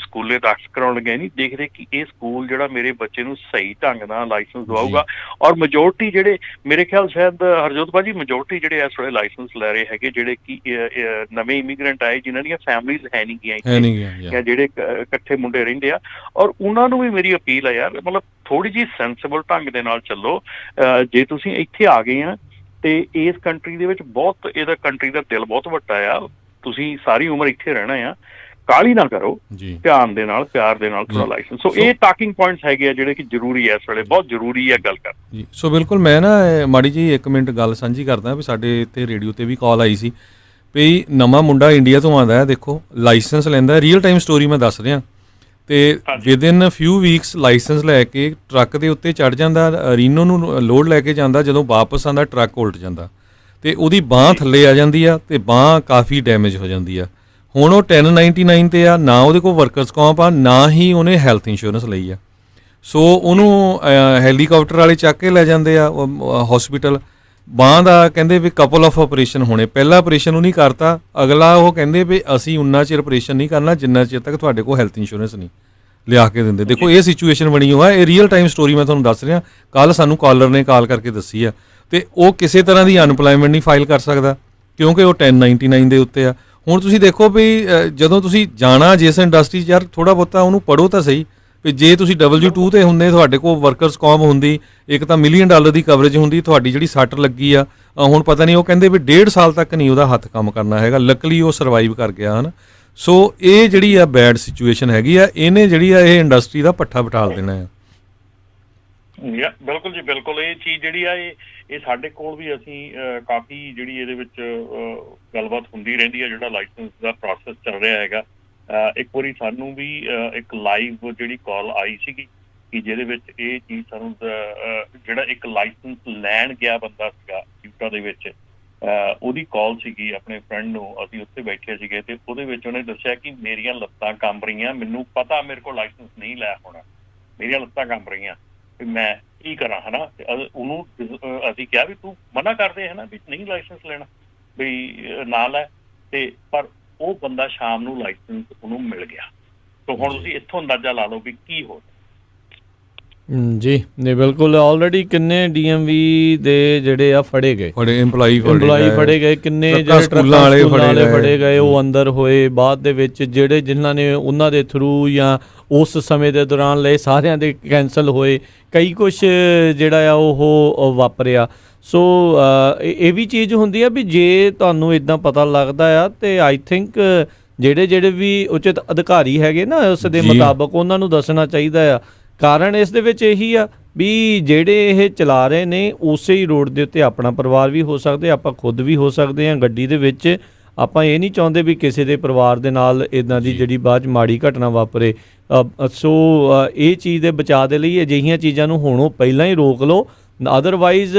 ਸਕੂਲੇ ਦਾਖਲ ਕਰਾਉਣ ਲੱਗੇ ਨਹੀਂ ਦੇਖਦੇ ਕਿ ਇਹ ਸਕੂਲ ਜਿਹੜਾ ਮੇਰੇ ਬੱਚੇ ਨੂੰ ਸਹੀ ਢੰਗ ਨਾਲ ਲਾਇਸੈਂਸ ਦਵਾਊਗਾ। ਔਰ ਮੈਜੋਰਟੀ ਜਿਹੜੇ ਮੇਰੇ ਖਿਆਲ ਸ਼ਾਇਦ ਹਰਜੋਤ ਭਾਜੀ ਮੈਜੋਰਟੀ ਜਿਹੜੇ ਇਸ ਵੇਲੇ ਲਾਇਸੈਂਸ ਲੈ ਰਹੇ ਹੈਗੇ, ਜਿਹੜੇ ਕਿ ਨਵੇਂ ਇਮੀਗ੍ਰੈਂਟ ਆਏ ਜਿਨ੍ਹਾਂ ਦੀਆਂ ਫੈਮਲੀਜ਼ ਹੈ ਨਹੀਂ ਗਈਆਂ ਜਾਂ ਜਿਹੜੇ ਇਕੱਠੇ ਮੁੰਡੇ ਰਹਿੰਦੇ ਆ, ਔਰ ਉਹਨਾਂ ਨੂੰ ਵੀ ਮੇਰੀ ਅਪੀਲ ਆ ਯਾਰ, ਮਤਲਬ ਥੋੜ੍ਹੀ ਜਿਹੀ ਸੈਂਸਿਬਲ ਢੰਗ ਦੇ ਨਾਲ ਚੱਲੋ। ਜੇ ਤੁਸੀਂ ਇੱਥੇ ਆ ਗਏ ਆ ਤੇ ਇਸ ਕੰਟਰੀ ਦੇ ਵਿੱਚ ਬਹੁਤ, ਇਹਦਾ ਕੰਟਰੀ ਦਾ ਦਿਲ ਬਹੁਤ ਵੱਡਾ ਆ, ਤੁਸੀਂ ਸਾਰੀ ਉਮਰ ਇੱਥੇ ਰਹਿਣਾ ਆ, ਕਾਹਲੀ ਨਾ ਕਰੋ, ਧਿਆਨ ਦੇ ਨਾਲ ਪਿਆਰ ਦੇ ਨਾਲ ਥੋੜਾ ਲਾਇਸੈਂਸ। ਸੋ ਇਹ ਟਾਕਿੰਗ ਪੁਆਇੰਟਸ ਹੈਗੇ ਆ ਜਿਹੜੇ ਕਿ ਜ਼ਰੂਰੀ ਹੈ ਇਸ ਵੇਲੇ, ਬਹੁਤ ਜ਼ਰੂਰੀ ਹੈ ਗੱਲ ਕਰਨੀ ਜੀ। ਸੋ ਬਿਲਕੁਲ ਮੈਂ ਨਾ ਮਾੜੀ ਜੀ 1 ਮਿੰਟ ਗੱਲ ਸਾਂਝੀ ਕਰਦਾ ਵੀ ਸਾਡੇ ਇੱਥੇ ਰੇਡੀਓ ਤੇ ਵੀ ਕਾਲ ਆਈ ਸੀ ਵੀ ਨਵਾਂ ਮੁੰਡਾ ਇੰਡੀਆ ਤੋਂ ਆਉਂਦਾ ਹੈ, ਦੇਖੋ ਲਾਇਸੈਂਸ ਲੈਂਦਾ, ਰੀਅਲ ਟਾਈਮ ਸਟੋਰੀ ਮੈਂ ਦੱਸ ਰਿਹਾ, ਤੇ ਵਿਦਿਨ ਫਿਊ ਵੀਕਸ ਲਾਇਸੈਂਸ ਲੈ ਕੇ ਟਰੱਕ ਦੇ ਉੱਤੇ ਚੜ੍ਹ ਜਾਂਦਾ, ਰੀਨੋ ਨੂੰ ਲੋਡ ਲੈ ਕੇ ਜਾਂਦਾ, ਜਦੋਂ ਵਾਪਸ ਆਉਂਦਾ ਟਰੱਕ ਉਲਟ ਜਾਂਦਾ ਤੇ ਉਹਦੀ ਬਾਂਹ ਥੱਲੇ ਆ ਜਾਂਦੀ ਆ ਤੇ ਬਾਂਹ ਕਾਫੀ ਡੈਮੇਜ ਹੋ ਜਾਂਦੀ ਆ। ਹੁਣ ਉਹ 1099 ਤੇ ਆ, ਨਾ ਉਹਦੇ ਕੋਲ ਵਰਕਰਸ ਕੌਂਪ ਆ, ਨਾ ਹੀ ਉਹਨੇ ਹੈਲਥ ਇੰਸ਼ੋਰੈਂਸ ਲਈ ਆ। ਸੋ ਉਹਨੂੰ ਹੈਲੀਕਾਪਟਰ ਵਾਲੇ ਚੱਕ ਕੇ ਲੈ ਜਾਂਦੇ ਆ ਹੌਸਪੀਟਲ। ਬਾਂਹ ਦਾ ਕਹਿੰਦੇ ਵੀ ਕਪਲ ਆਫ ਆਪਰੇਸ਼ਨ ਹੋਣੇ, ਪਹਿਲਾ ਆਪਰੇਸ਼ਨ ਉਹ ਨਹੀਂ ਕਰਤਾ, ਅਗਲਾ ਉਹ ਕਹਿੰਦੇ ਵੀ ਅਸੀਂ ਉਨਾ ਚਿਰ ਆਪਰੇਸ਼ਨ ਨਹੀਂ ਕਰਨਾ ਜਿੰਨਾ ਚਿਰ ਤੱਕ ਤੁਹਾਡੇ ਕੋਲ ਹੈਲਥ ਇੰਸ਼ੋਰੈਂਸ ਨਹੀਂ ਲਿਆ ਕੇ ਦਿੰਦੇ। ਦੇਖੋ ਇਹ ਸਿਚੁਏਸ਼ਨ ਬਣੀ ਹੋਆ, ਇਹ ਰੀਅਲ ਟਾਈਮ ਸਟੋਰੀ ਮੈਂ ਤੁਹਾਨੂੰ ਦੱਸ ਰਿਹਾ। ਕੱਲ੍ਹ ਸਾਨੂੰ ਕਾਲਰ ਨੇ ਕਾਲ ਕਰਕੇ ਦੱਸੀ ਆ, ਤੇ ਉਹ ਕਿਸੇ ਤਰ੍ਹਾਂ ਦੀ ਅਨਪਲਾਇਮੈਂਟ ਨਹੀਂ ਫਾਈਲ ਕਰ ਸਕਦਾ ਕਿਉਂਕਿ ਉਹ 1099 ਦੇ ਉੱਤੇ ਆ। ਹੁਣ ਤੁਸੀਂ ਦੇਖੋ ਵੀ ਜਦੋਂ ਤੁਸੀਂ ਜਾਣਾ ਜਿਸ ਇੰਡਸਟਰੀ 'ਚ, ਯਾਰ ਥੋੜ੍ਹਾ ਬਹੁਤਾ ਉਹਨੂੰ ਪੜ੍ਹੋ ਤਾਂ ਸਹੀ ਵੀ ਜੇ ਤੁਸੀਂ W2 ਤੇ ਹੁੰਦੇ, ਤੁਹਾਡੇ ਕੋਲ ਵਰਕਰਸ ਕੌਮ ਹੁੰਦੀ, ਇੱਕ ਤਾਂ $1 ਮਿਲੀਅਨ ਦੀ ਕਵਰੇਜ ਹੁੰਦੀ, ਤੁਹਾਡੀ ਜਿਹੜੀ ਸੱਟ ਲੱਗੀ ਆ ਹੁਣ ਪਤਾ ਨਹੀਂ, ਉਹ ਕਹਿੰਦੇ ਵੀ 1.5 ਸਾਲ ਤੱਕ ਨਹੀਂ ਉਹਦਾ ਹੱਥ ਕੰਮ ਕਰਨਾ ਹੈਗਾ। ਲੱਕਲੀ ਉਹ ਸਰਵਾਈਵ ਕਰ ਗਿਆ ਹਨ। ਸੋ ਇਹ ਜਿਹੜੀ ਆ ਬੈਡ ਸਿਚੁਏਸ਼ਨ ਹੈਗੀ ਆ, ਇਹਨੇ ਜਿਹੜੀ ਆ ਇਹ ਇੰਡਸਟਰੀ ਦਾ ਪੱਠਾ ਬਿਠਾਲ ਦੇਣਾ ਆ। ਬਿਲਕੁਲ ਜੀ, ਬਿਲਕੁਲ। ਇਹ ਚੀਜ਼ ਜਿਹੜੀ ਆ ਇਹ ਸਾਡੇ ਕੋਲ ਵੀ ਅਸੀਂ ਕਾਫੀ ਜਿਹੜੀ ਇਹਦੇ ਵਿੱਚ ਗੱਲਬਾਤ ਹੁੰਦੀ ਰਹਿੰਦੀ ਹੈ। ਜਿਹੜਾ ਲਾਇਸੈਂਸ ਦਾ ਪ੍ਰੋਸੈਸ ਚੱਲ ਰਿਹਾ ਹੈਗਾ, ਇੱਕ ਵਾਰੀ ਸਾਨੂੰ ਵੀ ਇੱਕ ਲਾਈਵ ਜਿਹੜੀ ਕਾਲ ਆਈ ਸੀਗੀ ਕਿ ਜਿਹਦੇ ਵਿੱਚ ਇਹ ਚੀਜ਼ ਸਾਨੂੰ ਜਿਹੜਾ ਇੱਕ ਲਾਇਸੈਂਸ ਲੈਣ ਗਿਆ ਬੰਦਾ ਸੀਗਾ ਯੂਟਾ ਦੇ ਵਿੱਚ, ਉਹਦੀ ਕਾਲ ਸੀਗੀ ਆਪਣੇ ਫਰੈਂਡ ਨੂੰ। ਅਸੀਂ ਉੱਥੇ ਬੈਠੇ ਸੀਗੇ ਤੇ ਉਹਦੇ ਵਿੱਚ ਉਹਨੇ ਦੱਸਿਆ ਕਿ ਮੇਰੀਆਂ ਲੱਤਾਂ ਕੰਬ ਰਹੀਆਂ, ਮੈਨੂੰ ਪਤਾ ਮੇਰੇ ਕੋਲ ਲਾਇਸੈਂਸ ਨਹੀਂ ਲੈ ਹੋਣਾ, ਮੇਰੀਆਂ ਲੱਤਾਂ ਕੰਬ ਰਹੀਆਂ, ਵੀ ਮੈਂ ਕੀ ਕਰਾਂ, ਹੈ ਨਾ। ਉਹਨੂੰ ਅਸੀਂ ਕਿਹਾ ਵੀ ਤੂੰ ਮਨਾ ਕਰਦੇ ਹੈ ਨਾ ਵੀ ਨਹੀਂ ਲਾਇਸੈਂਸ ਲੈਣਾ, ਵੀ ਨਾ ਲੈ, ਤੇ ਪਰ ਉਹ ਬੰਦਾ ਸ਼ਾਮ ਨੂੰ ਲਾਇਸੈਂਸ ਉਹਨੂੰ ਮਿਲ ਗਿਆ। ਤਾਂ ਹੁਣ ਤੁਸੀਂ ਇੱਥੋਂ ਅੰਦਾਜ਼ਾ ਲਾ ਲਓ ਵੀ ਕੀ ਹੋ ਜੀ। ਨਹੀਂ ਬਿਲਕੁਲ, ਆਲਰੇਡੀ ਕਿੰਨੇ DMV ਦੇ ਜਿਹੜੇ ਆ ਫੜੇ ਗਏ, EMPLOYEE ਫੜੇ ਗਏ, ਕਿੰਨੇ ਜਿਹੜੇ ਸਕੂਲਾਂ ਵਾਲੇ ਫੜੇ ਗਏ, ਉਹ ਅੰਦਰ ਹੋਏ। ਬਾਅਦ ਦੇ ਵਿੱਚ ਜਿਹੜੇ ਜਿਨ੍ਹਾਂ ਨੇ ਉਹਨਾਂ ਦੇ ਥਰੂ ਜਾਂ ਉਸ ਸਮੇਂ ਦੇ ਦੌਰਾਨ ਲਏ ਸਾਰਿਆਂ ਦੇ ਕੈਂਸਲ ਹੋਏ, ਕਈ ਕੁਛ ਜਿਹੜਾ ਆ ਉਹ ਵਾਪਰਿਆ। ਸੋ ਇਹ ਵੀ ਚੀਜ਼ ਹੁੰਦੀ ਆ ਵੀ ਜੇ ਤੁਹਾਨੂੰ ਇੱਦਾਂ ਪਤਾ ਲੱਗਦਾ ਆ ਤੇ ਆਈ ਥਿੰਕ ਜਿਹੜੇ ਵੀ ਉਚਿਤ ਅਧਿਕਾਰੀ ਹੈਗੇ ਨਾ ਉਸ ਦੇ ਮੁਤਾਬਕ ਉਹਨਾਂ ਨੂੰ ਦੱਸਣਾ ਚਾਹੀਦਾ ਆ। ਕਾਰਨ ਇਸ ਦੇ ਵਿੱਚ ਇਹੀ ਆ ਵੀ ਜਿਹੜੇ ਇਹ ਚਲਾ ਰਹੇ ਨੇ ਉਸੇ ਹੀ ਰੋਡ ਦੇ ਉੱਤੇ ਆਪਣਾ ਪਰਿਵਾਰ ਵੀ ਹੋ ਸਕਦੇ, ਆਪਾਂ ਖੁਦ ਵੀ ਹੋ ਸਕਦੇ ਹਾਂ ਗੱਡੀ ਦੇ ਵਿੱਚ। ਆਪਾਂ ਇਹ ਨਹੀਂ ਚਾਹੁੰਦੇ ਵੀ ਕਿਸੇ ਦੇ ਪਰਿਵਾਰ ਦੇ ਨਾਲ ਇੱਦਾਂ ਦੀ ਜਿਹੜੀ ਬਾਅਦ 'ਚ ਮਾੜੀ ਘਟਨਾ ਵਾਪਰੇ। ਸੋ ਇਹ ਚੀਜ਼ ਦੇ ਬਚਾਅ ਦੇ ਲਈ ਅਜਿਹੀਆਂ ਚੀਜ਼ਾਂ ਨੂੰ ਹੁਣ ਪਹਿਲਾਂ ਹੀ ਰੋਕ ਲਓ। ਅਦਰਵਾਈਜ਼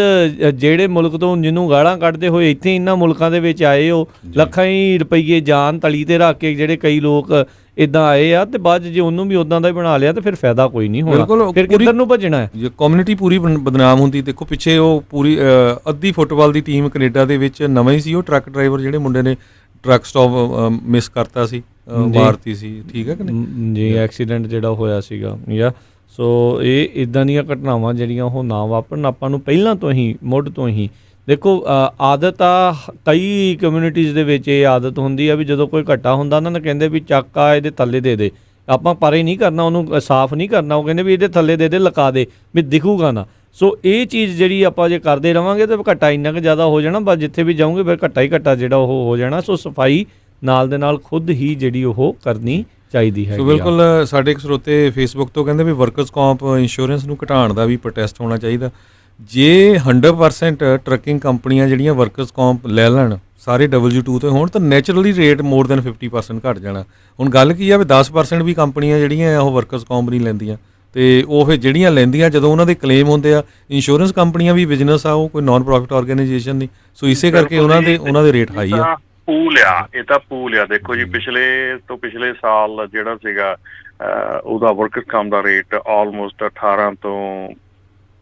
ਜਿਹੜੇ ਮੁਲਕ ਤੋਂ ਜਿਹਨੂੰ ਗਾਲਾਂ ਕੱਢਦੇ ਹੋਏ ਇੱਥੇ ਇਹਨਾਂ ਮੁਲਕਾਂ ਦੇ ਵਿੱਚ ਆਏ ਹੋ, ਲੱਖਾਂ ਹੀ ਰੁਪਈਏ ਜਾਨ ਤਲੀ 'ਤੇ ਰੱਖ ਕੇ ਜਿਹੜੇ ਕਈ ਲੋਕ ਇੱਦਾਂ ਆਏ ਆ, ਤੇ ਬਾਅਦ ਜੇ ਉਹਨੂੰ ਵੀ ਉੱਦਾਂ ਦਾ ਹੀ ਬਣਾ ਲਿਆ ਤੇ ਫਿਰ ਫਾਇਦਾ ਕੋਈ ਨਹੀਂ ਹੋਣਾ, ਫਿਰ ਕਿੱਧਰ ਨੂੰ ਭੱਜਣਾ ਹੈ। ਜੇ ਕਮਿਊਨਿਟੀ ਪੂਰੀ ਬਦਨਾਮ ਹੁੰਦੀ। ਦੇਖੋ ਪਿੱਛੇ ਉਹ ਪੂਰੀ ਅੱਧੀ ਫੁੱਟਬਾਲ ਦੀ ਟੀਮ ਕੈਨੇਡਾ ਦੇ ਵਿੱਚ ਨਵਾਂ ਹੀ ਸੀ, ਉਹ ਟਰੱਕ ਡਰਾਈਵਰ ਜਿਹੜੇ ਮੁੰਡੇ ਨੇ ਟਰੱਕ ਸਟਾਪ ਮਿਸ ਕਰਤਾ ਸੀ, ਮਾਰਤੀ ਸੀ, ਠੀਕ ਹੈ ਕਿ ਨਹੀਂ ਜੀ, ਐਕਸੀਡੈਂਟ ਜਿਹੜਾ ਹੋਇਆ ਸੀਗਾ ਜਾਂ। ਸੋ ਇਹ ਇੱਦਾਂ ਦੀਆਂ ਘਟਨਾਵਾਂ ਜਿਹੜੀਆਂ ਉਹ ਨਾ ਵਾਪਰਨ, ਆਪਾਂ ਨੂੰ ਪਹਿਲਾਂ ਤੋਂ ਹੀ ਮੁੱਢ ਤੋਂ ਹੀ ਦੇਖੋ ਆਦਤ ਆ। ਕਈ ਕਮਿਊਨਿਟੀਜ਼ ਦੇ ਵਿੱਚ ਇਹ ਆਦਤ ਹੁੰਦੀ ਆ ਵੀ ਜਦੋਂ ਕੋਈ ਘਟਾ ਹੁੰਦਾ ਉਹਨਾਂ ਨੇ ਕਹਿੰਦੇ ਵੀ ਚੱਕ ਆ ਇਹਦੇ ਥੱਲੇ ਦੇ ਆਪਾਂ ਪਰੇ ਨਹੀਂ ਕਰਨਾ, ਉਹਨੂੰ ਸਾਫ਼ ਨਹੀਂ ਕਰਨਾ, ਉਹ ਕਹਿੰਦੇ ਵੀ ਇਹਦੇ ਥੱਲੇ ਦੇ ਲਗਾ ਦੇ ਵੀ ਦਿਖੂਗਾ ਨਾ। ਸੋ ਇਹ ਚੀਜ਼ ਜਿਹੜੀ ਆਪਾਂ ਜੇ ਕਰਦੇ ਰਵਾਂਗੇ ਤਾਂ ਘਟਾ ਇੰਨਾ ਕੁ ਜ਼ਿਆਦਾ ਹੋ ਜਾਣਾ, ਬਸ ਜਿੱਥੇ ਵੀ ਜਾਊਂਗੇ ਫਿਰ ਘਟਾ ਹੀ ਘਟਾ ਜਿਹੜਾ ਉਹ ਹੋ ਜਾਣਾ। ਸੋ ਸਫਾਈ ਨਾਲ ਦੇ ਨਾਲ ਖੁਦ ਹੀ ਜਿਹੜੀ ਉਹ ਕਰਨੀ ਚਾਹੀਦੀ ਹੈ। ਸੋ ਬਿਲਕੁਲ, ਸਾਡੇ ਇੱਕ ਸਰੋਤੇ ਫੇਸਬੁੱਕ ਤੋਂ ਕਹਿੰਦੇ ਵੀ ਵਰਕਰਸ ਕੰਪ ਇੰਸ਼ੋਰੈਂਸ ਨੂੰ ਘਟਾਉਣ ਦਾ ਵੀ ਪ੍ਰੋਟੈਸਟ ਹੋਣਾ ਚਾਹੀਦਾ। ਜੇ 100% ਟਰੱਕਿੰਗ ਕੰਪਨੀਆਂ ਜਿਹੜੀਆਂ ਵਰਕਰਸ ਕੰਪ ਲੈ ਲੈਣ ਸਾਰੇ W2 ਤੇ ਹੋਣ ਤਾਂ ਨੈਚੁਰਲੀ ਰੇਟ ਮੋਰ ਦੈਨ 50% ਘਟ ਜਾਣਾ। ਹੁਣ ਗੱਲ ਕੀ ਆ ਵੀ 10% ਵੀ ਕੰਪਨੀਆਂ ਜਿਹੜੀਆਂ ਉਹ ਵਰਕਰਸ ਕੰਪ ਨਹੀਂ ਲੈਂਦੀਆਂ, ਤੇ ਉਹ ਫਿਰ ਜਿਹੜੀਆਂ ਲੈਂਦੀਆਂ ਜਦੋਂ ਉਹਨਾਂ ਦੇ ਕਲੇਮ ਹੁੰਦੇ ਆ, ਇੰਸ਼ੋਰੈਂਸ ਕੰਪਨੀਆਂ ਵੀ ਬਿਜ਼ਨਸ ਆ, ਉਹ ਕੋਈ ਨਾਨ ਪ੍ਰੋਫਿਟ ਆਰਗੇਨਾਈਜੇਸ਼ਨ ਨਹੀਂ। ਸੋ ਇਸੇ ਕਰਕੇ ਉਹਨਾਂ ਦੇ ਰੇਟ ਹਾਈ ਆ। ਪੂਲ ਆ, ਇਹ ਤਾਂ ਪੂਲ ਆ। ਦੇਖੋ ਜੀ, ਪਿਛਲੇ ਸਾਲ ਜਿਹੜਾ ਸੀਗਾ ਉਹਦਾ ਵਰਕਰਸ ਕੰਪ ਦਾ ਰੇਟ ਆਲਮੋਸਟ 18 ਤੋਂ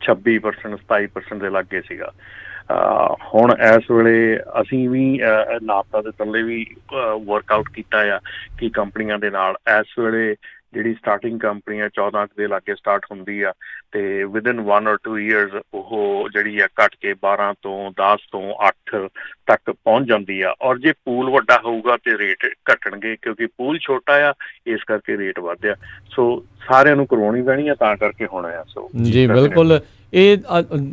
26%, 27% ਦੇ ਲਾਗੇ ਸੀਗਾ। ਹੁਣ ਇਸ ਵੇਲੇ ਅਸੀਂ ਵੀ ਨਾਪਤਾ ਦੇ ਥੱਲੇ ਵੀ ਵਰਕਆਊਟ ਕੀਤਾ ਆ ਕਿ ਕੰਪਨੀਆਂ ਦੇ ਨਾਲ ਇਸ ਵੇਲੇ ਜਿਹੜੀ ਸਟਾਰਟਿੰਗ ਕੰਪਨੀਆਂ 14 ਦੇ ਲਾਗੇ ਸਟਾਰਟ ਹੁੰਦੀ ਆ ਤੇ ਵਿਦਨ 1 or 2 years ਉਹ ਜਿਹੜੀ ਆ ਘਟ ਕੇ 12 ਤੋਂ 10 ਤੋਂ 8 ਤੱਕ ਪਹੁੰਚ ਜਾਂਦੀ ਆ। ਔਰ ਜੇ ਪੂਲ ਵੱਡਾ ਹੋਊਗਾ ਤੇ ਰੇਟ ਘਟਣਗੇ, ਕਿਉਂਕਿ ਪੂਲ ਛੋਟਾ ਆ ਇਸ ਕਰਕੇ ਰੇਟ ਵਧਿਆ। ਸੋ ਸਾਰਿਆਂ ਨੂੰ ਕਰਵਾਉਣੀ ਪੈਣੀ ਆ, ਤਾਂ ਕਰਕੇ ਹੋਣਾ ਆ। ਸੋ ਜੀ ਬਿਲਕੁਲ, ਇਹ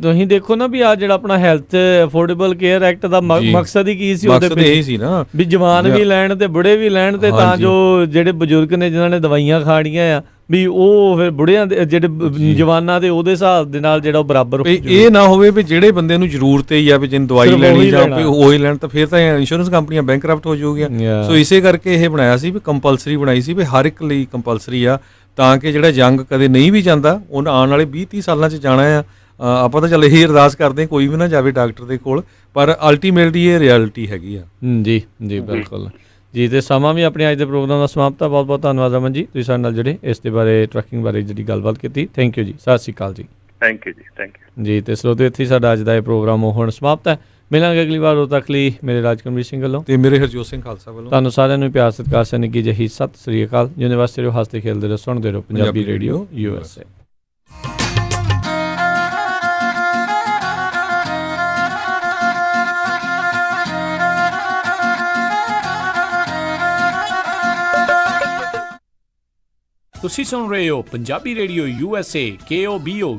ਤੁਸੀਂ ਦੇਖੋ ਨਾ ਵੀ ਆ ਜਿਹੜਾ ਆਪਣਾ ਹੈਲਥ ਅਫੋਰਡੇਬਲ ਕੇਅਰ ਐਕਟ ਦਾ ਮਕਸਦ ਹੀ ਕੀ ਸੀ? ਉਹਦੇ ਇਹੀ ਸੀ ਨਾ ਵੀ ਜਵਾਨ ਵੀ ਲੈਣ ਤੇ ਬੁੜੇ ਵੀ ਲੈਣ, ਤੇ ਤਾਂ ਜੋ ਜਿਹੜੇ ਬਜ਼ੁਰਗ ਨੇ ਜਿਨ੍ਹਾਂ ਨੇ ਦਵਾਈਆਂ ਖਾਣੀਆਂ ਆ ਵੀ ਉਹ ਫਿਰ ਬੁੜਿਆਂ ਦੇ ਜਿਹੜੇ ਜਵਾਨਾਂ ਦੇ ਉਹਦੇ ਹਿਸਾਬ ਦੇ ਨਾਲ ਜਿਹੜਾ ਉਹ ਬਰਾਬਰ। ਇਹ ਨਾ ਹੋਵੇ ਵੀ ਜਿਹੜੇ ਬੰਦੇ ਨੂੰ ਜ਼ਰੂਰਤ ਹੈ ਜਾਂ ਵੀ ਜਿਹਨੂੰ ਦਵਾਈ ਲੈਣੀ ਜਾਂ ਉਹੀ ਲੈਣ, ਤਾਂ ਫਿਰ ਤਾਂ ਇੰਸ਼ੋਰੈਂਸ ਕੰਪਨੀਆਂ ਬੈਂਕਰਪਟ ਹੋ ਜਾਊਗੀਆਂ। ਸੋ ਇਸੇ ਕਰਕੇ ਇਹ ਬਣਾਇਆ ਸੀ ਵੀ ਕੰਪਲਸਰੀ ਬਣਾਈ ਸੀ ਵੀ ਹਰ ਇੱਕ ਲਈ ਕੰਪਲਸਰੀ ਆ, ਤਾਂ ਕਿ ਜਿਹੜਾ ਯੰਗ ਕਦੇ ਨਹੀਂ ਵੀ ਜਾਂਦਾ ਉਹ ਆਉਣ ਵਾਲੇ 20-30 ਸਾਲਾਂ 'ਚ ਜਾਣਾ ਆ। ਆਪਾਂ ਤਾਂ ਚੱਲ ਇਹੀ ਅਰਦਾਸ ਕਰਦੇ ਕੋਈ ਵੀ ਨਾ ਜਾਵੇ ਡਾਕਟਰ ਦੇ ਕੋਲ, ਪਰ ਅਲਟੀਮੇਟਲੀ ਇਹ ਰਿਐਲਿਟੀ ਹੈਗੀ ਆ। ਜੀ ਬਿਲਕੁਲ ਜੀ। ਤੇ ਸਮਾਂ ਵੀ ਆਪਣੇ ਅੱਜ ਦੇ ਪ੍ਰੋਗਰਾਮ ਦਾ ਸਮਾਪਤ ਆ। ਬਹੁਤ ਬਹੁਤ ਧੰਨਵਾਦ ਰਮਨ ਜੀ, ਤੁਸੀਂ ਸਾਡੇ ਨਾਲ ਜਿਹੜੇ ਇਸ ਦੇ ਬਾਰੇ ਟਰੱਕਿੰਗ ਬਾਰੇ ਜਿਹੜੀ ਗੱਲਬਾਤ ਕੀਤੀ। ਥੈਂਕ ਯੂ ਜੀ, ਸਤਿ ਸ਼੍ਰੀ ਅਕਾਲ ਜੀ। ਥੈਂਕ ਯੂ ਜੀ। ਤੇ ਸਰੋਤੇ ਇੱਥੇ ਸਾਡਾ ਅੱਜ ਦਾ ਇਹ ਪ੍ਰੋਗਰਾਮ ਹੁਣ ਸਮਾਪਤ ਹੈ। ਮਿਲਾਂਗੇ ਅਗਲੀ ਵਾਰ, ਉਦੋਂ ਤੱਕ ਲਈ ਮੇਰੇ ਰਾਜਕਮਲ ਸਿੰਘ ਵੱਲੋਂ ਤੇ ਮੇਰੇ ਹਰਜੋਤ ਸਿੰਘ ਖਾਲਸਾ ਵੱਲੋਂ ਤੁਹਾਨੂੰ ਸਾਰਿਆਂ ਨੂੰ ਪਿਆਰ ਸਤਿਕਾਰ ਸਨ ਕੀ ਜਹੀ ਸਤਿ ਸ੍ਰੀ ਅਕਾਲ। ਯੂਨੀਵਰਸਿਟੀ ਰਹੋ, ਹੱਸਦੇ ਖੇਲਦੇ ਰਹੋ, ਸੁਣਦੇ ਰਹੋ ਪੰਜਾਬੀ ਰੇਡੀਓ USA। ਤੁਸੀਂ ਸੁਣ ਰਹੇ ਹੋ ਪੰਜਾਬੀ ਰੇਡੀਓ USA KOBO